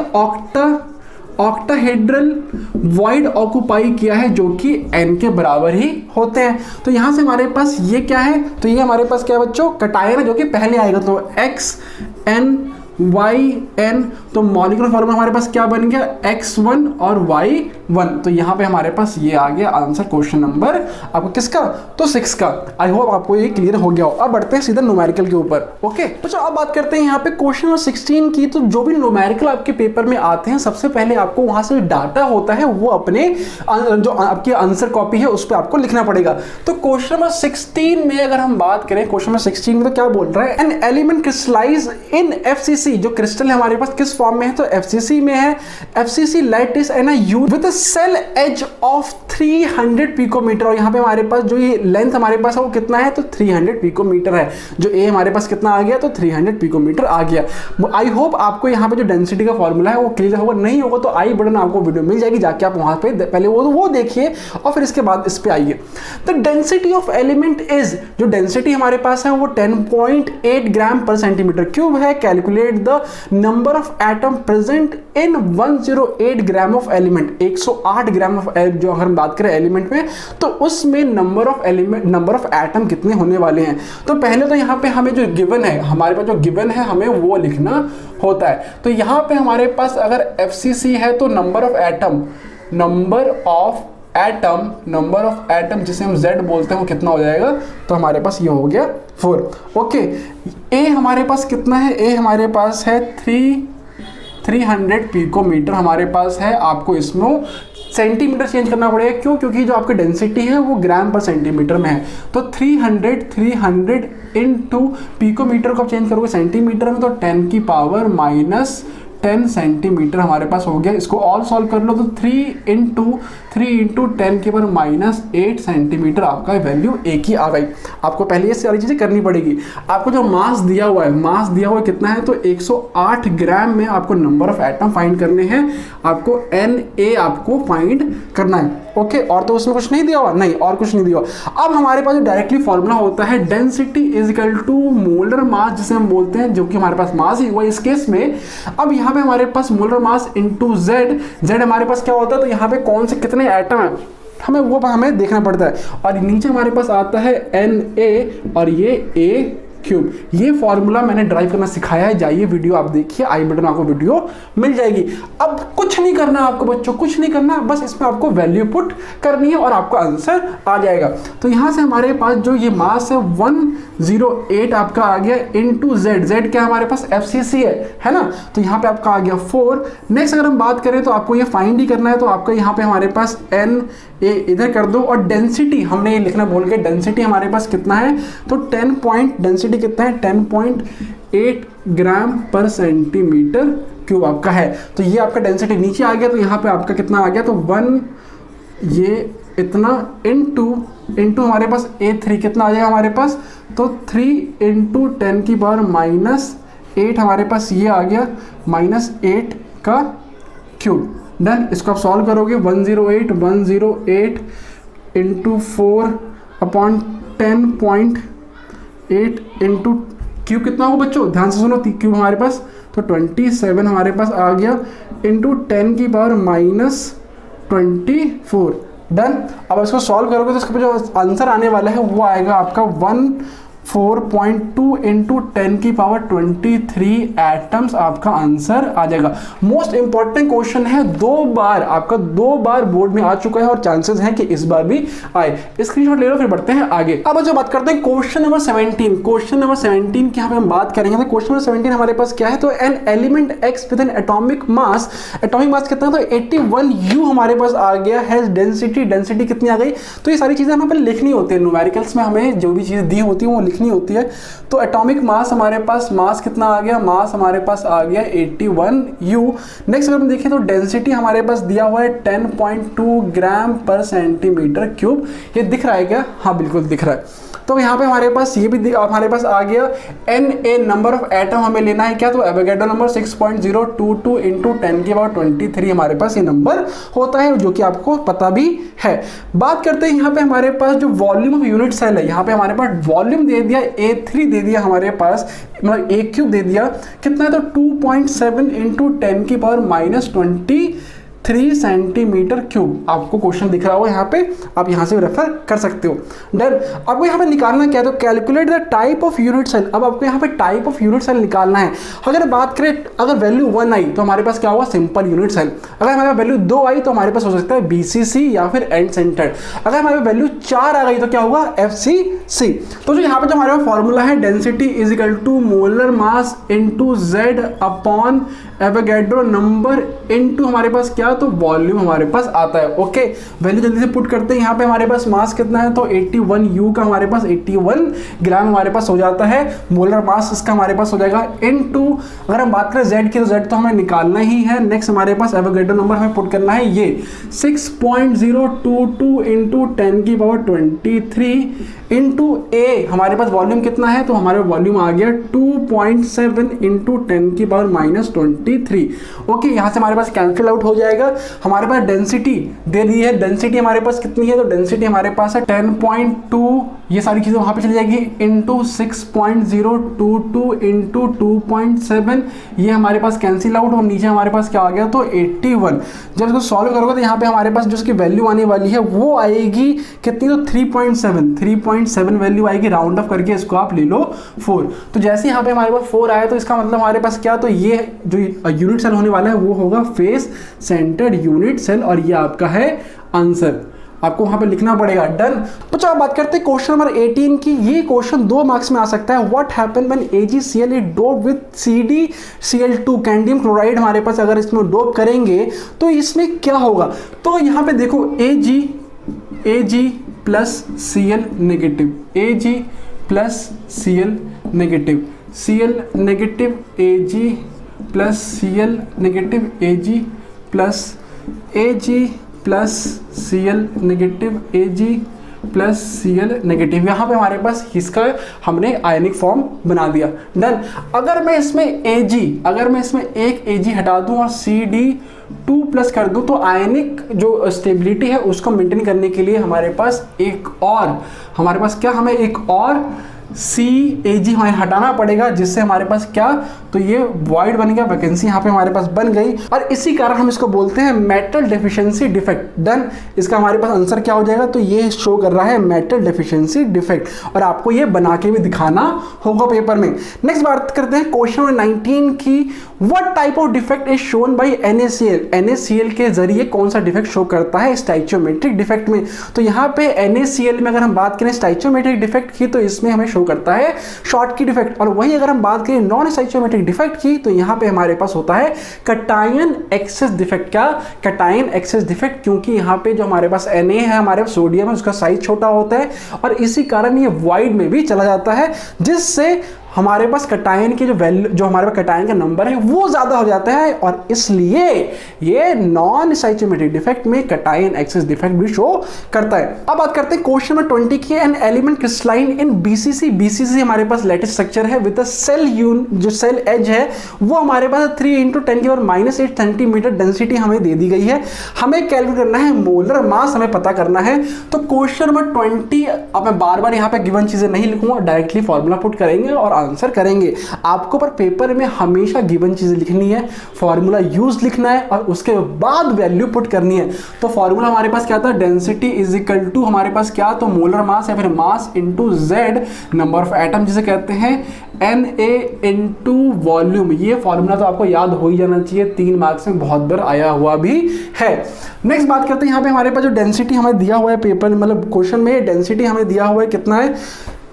ऑक्टाहेड्रल वॉइड ऑक्युपाई किया है, जो कि n के बराबर ही होते हैं। तो यहाँ से हमारे पास ये क्या है, तो ये हमारे पास क्या है बच्चों, कटायन है, जो कि पहले आएगा, तो XN YN, तो मॉलिक्यूलर फॉर्मूला हमारे पास क्या बन गया, X1 और Y1, तो यहाँ पे हमारे पास ये आ गया आंसर क्वेश्चन नंबर आपको किसका, तो 6 का। आई होप आपको ये क्लियर हो गया हो। अब बढ़ते हैं सीधा न्यूमेरिकल के ऊपर। ओके, तो चलो अब बात करते हैं यहाँ पे क्वेश्चन नंबर 16 की। तो जो भी न्यूमेरिकल आपके पेपर में आते हैं, सबसे पहले आपको वहां से डाटा होता है वो अपने जो आपकी आंसर कॉपी है उस पर आपको लिखना पड़ेगा। तो क्वेश्चन नंबर 16 में अगर हम बात करें, क्वेश्चन नंबर 16 में तो क्या बोल रहा है, an element crystallize in FCC, जो क्रिस्टल है हमारे पास किस फॉर्म में है, तो FCC में है। FCC lattice and used with a cell edge of 300 picometre, और यहाँ पे हमारे पास जो ये लेंथ हमारे पास है वो कितना है, तो 300 पिकोमीटर है। जो A हमारे पास कितना आ गया, तो 300 पिकोमीटर आ गया। आई होप आपको यहाँ पे जो डेंसिटी का फॉर्मूला है वो क्लियर होगा, नहीं होगा तो आई बटन आपको वीडियो मिल जाएगी, जाके आप वहां पे पहले वो देखिए और फिर इसके बाद इस पे आइए। The density of element is, जो डेंसिटी हमारे पास है वो 10.8 ग्राम पर सेंटीमीटर क्यूब है। Calculate the number of atom present in 108 gram of element, 108 gram of जो अगर हम बात करें एलिमेंट में, तो उसमें नंबर ऑफ एटम कितने होने वाले हैं। तो पहले तो यहाँ पे हमें जो गिवन है, हमारे पास जो गिवन है हमें वो लिखना होता है। तो यहाँ पे हमारे पास अगर FCC है तो नंबर ऑफ एटम जिसे हम Z बोलते हैं वो कितना हो जाएगा, तो हमारे पास ये हो गया 4। ओके, A हमारे पास कितना है, A हमारे पास है 300 पिकोमीटर हमारे पास है। आपको इसमें सेंटीमीटर चेंज करना पड़ेगा, क्यों, क्योंकि जो आपकी डेंसिटी है वो ग्राम पर सेंटीमीटर में है। तो 300 इनटू पिकोमीटर को आप चेंज करोगे सेंटीमीटर में, तो 10 की पावर -10 सेंटीमीटर हमारे पास हो गया। इसको ऑल सॉल्व कर लो तो 3 इंटू 10 के पावर -8 सेंटीमीटर आपका वैल्यू एक ही आ गई। आपको पहले ये सारी चीज़ें करनी पड़ेगी। आपको जो मास दिया हुआ है कितना है, तो 108 ग्राम में आपको नंबर ऑफ एटम फाइंड करने हैं, आपको Na आपको फाइंड करना है। ओके, और तो उसमें कुछ नहीं दिया हुआ, नहीं और कुछ नहीं दिया हुआ। अब हमारे पास जो डायरेक्टली फॉर्मूला होता है density is equal to molar mass, जिसे हम बोलते हैं, जो कि हमारे पास मास ही हुआ इस केस में। अब यहाँ पे हमारे पास मोलर मास इंटू Z हमारे पास क्या होता है, तो यहाँ पे कौन से कितने एटम है हमें देखना पड़ता है। और नीचे हमारे पास आता है Na और ये A क्यूब। ये फॉर्मूला मैंने ड्राइव करना सिखाया है, जाइए वीडियो आप देखिए, आई बटन आपको वीडियो मिल जाएगी। अब कुछ नहीं करना आपको बच्चों, कुछ नहीं करना, बस इसमें आपको वैल्यू पुट करनी है और आपका आंसर आ जाएगा। तो यहाँ से हमारे पास जो ये मास है 108 आपका आ गया इनटू Z क्या हमारे पास FCC है ना, तो यहाँ पे आपका आ गया 4। नेक्स्ट अगर हम बात करें तो आपको ये फाइंड ही करना है, तो आपका यहाँ पे हमारे पास Na इधर कर दो, और डेंसिटी हमने ये लिखना भूल गए, डेंसिटी हमारे पास कितना है, तो डेंसिटी कितना है, 10.8 ग्राम पर सेंटीमीटर क्यूब आपका है। तो ये आपका डेंसिटी नीचे आ गया, तो यहाँ पे आपका कितना आ गया, तो 1 ये इतना इंटू हमारे पास A3 कितना आ जाएगा हमारे पास, तो 3 इंटू 10 की पावर -8 हमारे पास ये आ गया, -8 का क्यूब। डन, इसको आप सॉल्व करोगे 108 इंटू 4 अपॉन 10.8 इंटू क्यूब कितना होगा बच्चों, ध्यान से सुनो, क्यूब हमारे पास तो 27 हमारे पास आ गया इंटू 10 की पावर -24। डन, अब इसको सॉल्व करोगे तो इसका जो आंसर आने वाला है वो आएगा आपका 4.2 इंटू 10 की पावर 23 एटम्स आपका आंसर आ जाएगा। मोस्ट इंपॉर्टेंट क्वेश्चन है, दो बार बोर्ड में आ चुका है और चांसेस हैं कि इस बार भी आए। स्क्रीनशॉट ले लो, फिर बढ़ते हैं आगे। अब जो बात करते हैं क्वेश्चन नंबर 17, क्वेश्चन नंबर 17 की यहाँ पे हम बात करेंगे। तो क्वेश्चन नंबर 17 हमारे पास क्या है, तो an element x with N atomic mass कितना, तो 81 U हमारे पास आ गया है। डेंसिटी कितनी आ गई, तो ये सारी चीजें हमें पहले लिखनी होती है, न्यूमेरिकल्स में हमें जो भी चीजें दी होती है वो लिखनी होती है। तो एटॉमिक मास हमारे पास, मास कितना आ गया, मास हमारे पास आ गया 81 U। नेक्स्ट अगर हम देखें तो डेंसिटी हमारे पास दिया हुआ है 10.2 ग्राम पर सेंटीमीटर क्यूब। ये दिख रहा है क्या, हाँ बिल्कुल दिख रहा है। तो यहाँ पे हमारे पास ये भी हमारे पास आ गया N A number of atom हमें लेना है क्या, तो एवोगैड्रो नंबर 6.022 इंटू 10 की पावर 23 हमारे पास ये नंबर होता है, जो कि आपको पता भी है। बात करते हैं यहाँ पे हमारे पास जो वॉल्यूम ऑफ यूनिट सेल है, यहाँ पे हमारे पास वॉल्यूम दे दिया A3 दे दिया हमारे पास, मतलब A क्यूब दे दिया, कितना है तो 2.7 इंटू 10 की पावर -23 सेंटीमीटर क्यूब। आपको क्वेश्चन दिख रहा होगा यहाँ पे, आप यहाँ से रेफर कर सकते हो। डन। आपको यहाँ पे निकालना क्या है, तो calculate the type of unit cell. अब आपको यहाँ पे टाइप ऑफ यूनिट सेल निकालना है। अगर बात करें, अगर वैल्यू 1 आई तो हमारे पास क्या होगा, सिंपल यूनिट सेल। अगर हमारे पास वैल्यू 2 आई तो हमारे पास हो सकता है BCC या फिर एंड सेंटर्ड। अगर हमारे पास वैल्यू 4 आ गई तो क्या होगा, FCC। तो जो यहाँ पे जो हमारे पास फॉर्मूला है, density is equal to molar mass into Z upon Avogadro number into हमारे पास क्या, तो वॉल्यूम हमारे पास आता है। ओके, वैल्यू जल्दी से पुट करते हैं। यहाँ पे हमारे पास मास कितना है, तो 81 U का हमारे पास 81 ग्राम हमारे पास हो जाता है। मोलर मास इसका हमारे पास हो जाएगा इनटू, अगर हम बात करें Z की तो Z तो हमें निकालना ही है। नेक्स्ट हमारे पास एवोगैड्रो नंबर हमें पुट करना है, ये 6.022 इंटू 10 की पावर 23 इंटू A हमारे पास वॉल्यूम कितना है, तो हमारे वॉल्यूम आ गया 2.7 इंटू 10 की पावर -23। ओके, यहाँ से हमारे पास कैंसिल आउट हो जाएगा। हमारे पास डेंसिटी दे दी है, डेंसिटी हमारे पास कितनी है, तो डेंसिटी हमारे पास है 10.2, ये सारी चीजें वहां पे चली जाएगी, इंटू 6.022 इंटू 2.7, ये हमारे पास कैंसिल आउट, और नीचे हमारे पास क्या आ गया, तो 81। जब इसको सॉल्व करोगे तो यहाँ पे हमारे पास जो इसकी वैल्यू आने वाली है वो आएगी कितनी, तो 3.7 वैल्यू आएगी। राउंड ऑफ करके इसको आप ले लो 4। तो जैसे यहाँ पे हमारे पास 4 आया तो इसका मतलब हमारे पास क्या, तो ये जो यूनिट सेल होने वाला है वो होगा फेस सेंटर्ड यूनिट सेल, और ये आपका है आंसर। आपको वहां पे लिखना पड़ेगा। डन। तो चलो बात करते हैं क्वेश्चन नंबर 18 की। ये क्वेश्चन 2 मार्क्स में आ सकता है। What happen when AgCl is doped with CdCl2, cadmium chloride हमारे पास अगर इसमें डोप करेंगे तो इसमें क्या होगा। तो यहाँ पे देखो Ag plus Cl negative, Ag plus Cl negative, Cl negative, Ag plus Cl negative, Ag plus Cl negative, Ag plus Cl negative. यहाँ पे हमारे पास इसका हमने आयनिक फॉर्म बना दिया। डन। अगर मैं इसमें एक Ag हटा दूं और Cd2 प्लस कर दूं तो आयनिक जो स्टेबिलिटी है उसको मेंटेन करने के लिए हमारे पास हमें एक और Cag हमें हटाना पड़ेगा, जिससे हमारे पास क्या, तो ये वॉइड बन गया, वैकेंसी यहाँ पे हमारे पास बन गई, और इसी कारण हम इसको बोलते हैं मेटल डेफिशिएंसी डिफेक्ट। डन। इसका हमारे पास आंसर क्या हो जाएगा, तो ये शो कर रहा है मेटल डेफिशिएंसी डिफेक्ट, और आपको ये बना के भी दिखाना होगा पेपर में। नेक्स्ट बात करते हैं क्वेश्चन नंबर 19 की। What type of defect is shown bye NaCl। NaCl के जरिए कौन सा डिफेक्ट शो करता है, स्टाइचियोमेट्रिक डिफेक्ट में। तो यहाँ पे NaCl में अगर हम बात करें स्टाइचियोमेट्रिक डिफेक्ट की, तो इसमें हमें शो करता है शॉर्ट की डिफेक्ट, और वही अगर हम बात करें नॉन स्टाइचियोमेट्रिक डिफेक्ट की, तो यहाँ पे हमारे पास होता है कटायन एक्सेस डिफेक्ट। क्या, कटायन एक्सेस डिफेक्ट, क्योंकि यहाँ पे जो हमारे पास Na है, हमारे पास सोडियम है, उसका साइज छोटा होता है, और इसी कारण ये वॉइड में भी चला जाता है, जिससे हमारे पास कटायन की जो वैल्यू, जो हमारे पास कटायन का नंबर है वो ज्यादा हो जाता है, और इसलिए ये नॉन स्टाइचियोमेट्रिक डिफेक्ट में कटायन एक्सेस डिफेक्ट भी शो करता है। अब बात करते हैं क्वेश्चन नंबर 20 की। An element crystalline in BCC। BCC हमारे पास लेटेस्ट स्ट्रक्चर है विद जो सेल एज है वो हमारे पास 3 × 10⁻⁸ सेंटीमीटर डेंसिटी हमें दे दी गई है। हमें कैलकुलेट करना है मोलर मास, हमें पता करना है। तो क्वेश्चन नंबर 20, अब मैं बार बार यहाँ पे गिवन चीजें नहीं लिखूंगा, डायरेक्टली फॉर्मूला पुट करेंगे और आंसर करेंगे। आपको पर पेपर में हमेशा गिवन चीज़ लिखनी है, फॉर्मूला यूज लिखना है और उसके बाद वैल्यू पुट करनी है। तो फॉर्मूला हमारे पास क्या था, डेंसिटी इज इक्वल टू हमारे पास क्या, तो मोलर मास या फिर mass into Z number of atom जिसे कहते हैं Na इंटू वॉल्यूम। ये फॉर्मूला तो आपको याद हो ही जाना चाहिए, 3 मार्क्स में बहुत बार आया हुआ भी है। नेक्स्ट बात करते हैं, यहाँ पे हमारे पास जो डेंसिटी हमें दिया हुआ है पेपर मतलब क्वेश्चन में, डेंसिटी हमें दिया हुआ है कितना है,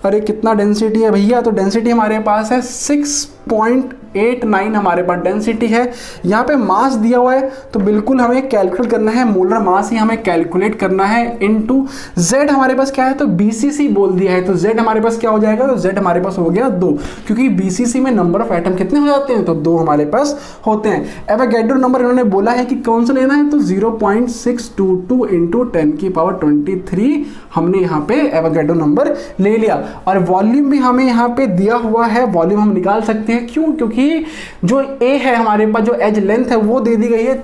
अरे कितना डेंसिटी है भैया, तो डेंसिटी हमारे पास है 6.89 हमारे पास डेंसिटी है। यहाँ पे मास दिया हुआ है तो बिल्कुल हमें कैलकुलेट करना है, मोलर मास ही हमें कैलकुलेट करना है इनटू जेड हमारे पास क्या है, तो बीसीसी बोल दिया है, तो जेड हमारे पास क्या हो जाएगा, तो जेड हमारे पास हो गया 2, क्योंकि बीसीसी में नंबर ऑफ एटम कितने हो जाते हैं, तो 2 हमारे पास होते हैं। एवोगैड्रो नंबर इन्होंने बोला है कि कौन सा लेना है, तो 0.622 इंटू 10 की पावर 23 हमने यहाँ पे एवोगैड्रो नंबर ले लिया। और वॉल्यूम भी हमें यहाँ पे दिया हुआ है, वॉल्यूम हम निकाल सकते हैं, क्यों, क्योंकि जो ए है हमारे पास, जो एज लेंथ है वो दे दी गई है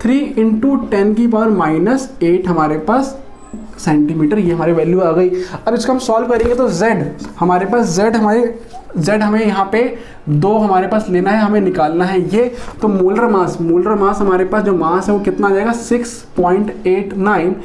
3 इंटू 10 की पावर -8 हमारे पास सेंटीमीटर, ये हमारी वैल्यू आ गई। अब इसको हम सॉल्व करेंगे तो z हमारे पास, z हमें यहाँ पे 2 हमारे पास लेना है, हमें निकालना है ये, तो मोलर मास हमारे पास जो मास है वो कितना आ जाएगा 6.89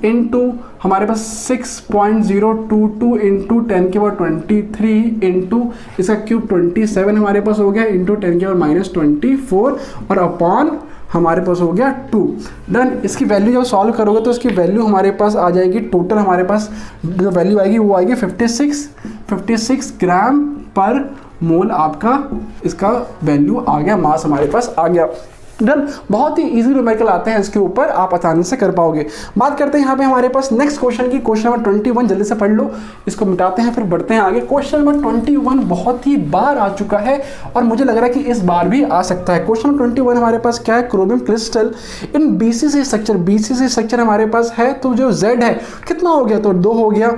इंटू हमारे पास 6.022 इंटू 10 की पावर 23 इंटू इसका क्यूब 27 हमारे पास हो गया इंटू 10 की पावर -24 और अपॉन हमारे पास हो गया 2। डन। इसकी वैल्यू जब सॉल्व करोगे तो इसकी वैल्यू हमारे पास आ जाएगी, टोटल हमारे पास जो वैल्यू आएगी वो आएगी 56 ग्राम पर मोल, आपका इसका वैल्यू आ गया, मास हमारे पास आ गया। डन। बहुत ही इजी न्यूमेरिकल आते हैं इसके ऊपर, आप आसानी से कर पाओगे। बात करते हैं यहाँ पे हमारे पास नेक्स्ट क्वेश्चन की, क्वेश्चन नंबर 21 जल्दी से पढ़ लो, इसको मिटाते हैं फिर बढ़ते हैं आगे। क्वेश्चन नंबर 21 बहुत ही बार आ चुका है और मुझे लग रहा है कि इस बार भी आ सकता है। क्वेश्चन नंबर 21 हमारे पास क्या है, क्रोमियम क्रिस्टल इन बीसीसी स्ट्रक्चर हमारे पास है, तो जो Z है कितना हो गया, तो 2 हो गया।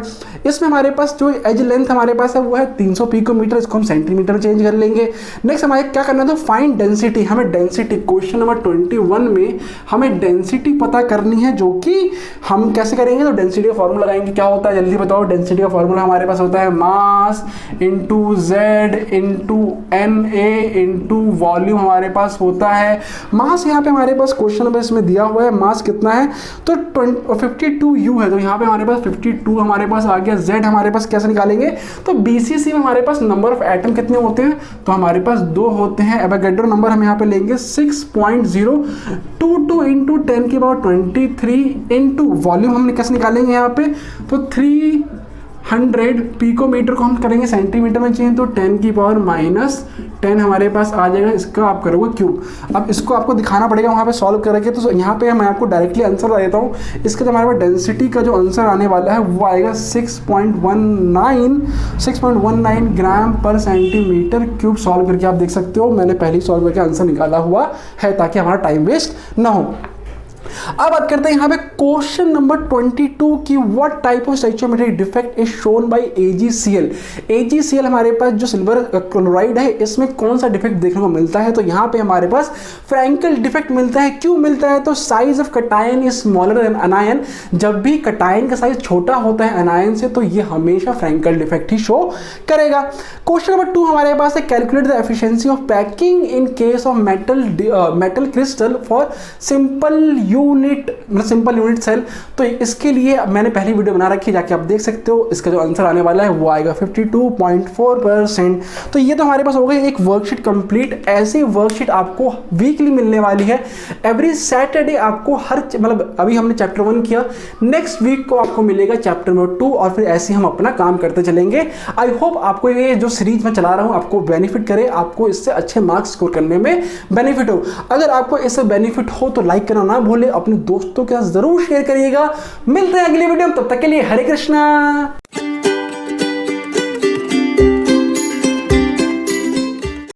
इसमें हमारे पास जो एज लेंथ हमारे पास है वो है 300 पिकोमीटर, इसको हम सेंटीमीटर में चेंज कर लेंगे। नेक्स्ट हमारे क्या करना है, तो फाइंड डेंसिटी, हमें डेंसिटी क्वेश्चन नंबर 21 में हमें डेंसिटी पता करनी है, जो कि हम कैसे करेंगे, तो डेंसिटी का फॉर्मूला लगाएंगे। क्या होता है जल्दी बताओ, डेंसिटी का फॉर्मूला हमारे पास होता है mass into Z into Na into volume हमारे पास होता है। मास यहाँ पे हमारे पास क्वेश्चन नंबर इसमें दिया हुआ है, मास कितना है, तो 52U है, तो यहाँ पे हमारे पास 52 हमारे पास आ गया। जेड हमारे पास कैसे निकालेंगे, तो बीसीसी में हमारे पास नंबर ऑफ एटम कितने होते हैं, तो हमारे पास 2 होते हैं। एवोगैड्रो नंबर हम यहाँ पे लेंगे 6.022 इंटू 10 की पावर 23 इंटू वॉल्यूम हम कैसे निकालेंगे यहाँ पे, तो 300 पिकोमीटर को हम करेंगे सेंटीमीटर में चेंज, तो 10 की पावर -10 हमारे पास आ जाएगा, इसका आप करोगे क्यूब। अब इसको आपको दिखाना पड़ेगा वहाँ पे सॉल्व करके, तो यहाँ पे मैं आपको डायरेक्टली आंसर बता देता हूँ। इसका जो हमारे पास डेंसिटी का जो आंसर आने वाला है वो आएगा 6.19 ग्राम पर सेंटीमीटर क्यूब। सॉल्व करके आप देख सकते हो, मैंने पहले ही सॉल्व करके आंसर निकाला हुआ है ताकि हमारा टाइम वेस्ट ना हो। अब बात करते हैं यहाँ पे क्वेश्चन नंबर 22 की, what type of stoichiometric defect is shown by AgCl। AgCl हमारे पास जो सिल्वर क्लोराइड है, इसमें कौन सा डिफेक्ट देखने को मिलता है, तो यहाँ पे हमारे पास फ्रैंकल डिफेक्ट मिलता है। क्यों मिलता है, तो size of cation is smaller than अनायन, जब भी कटायन का साइज छोटा होता है अनायन से, तो ये हमेशा फ्रैंकल डिफेक्ट ही शो करेगा। क्वेश्चन नंबर 2 हमारे पास है, calculate the efficiency of packing in case of metal crystal for simple unit cell. तो इसके लिए मैंने पहली वीडियो बना रखी है, जाके आप देख सकते हो। इसका जो आंसर आने वाला है वो आएगा 52.4%। तो ये तो हमारे पास हो गई एक वर्कशीट कंप्लीट। ऐसी वर्कशीट आपको वीकली मिलने वाली है, एवरी सैटरडे आपको मतलब अभी हमने चैप्टर 1 किया, नेक्स्ट वीक को आपको मिलेगा चैप्टर नंबर 2 और फिर ऐसे हम अपना काम करते चलेंगे। आई होप आपको ये जो सीरीज मैं चला रहा हूँ आपको बेनिफिट करे, आपको इससे अच्छे मार्क्स स्कोर करने में बेनिफिट हो। अगर आपको इससे बेनिफिट हो तो लाइक करना ना भूले, अपने दोस्तों के साथ जरूर शेयर करिएगा। मिलते हैं अगली वीडियो में, तब तक के लिए हरे कृष्णा।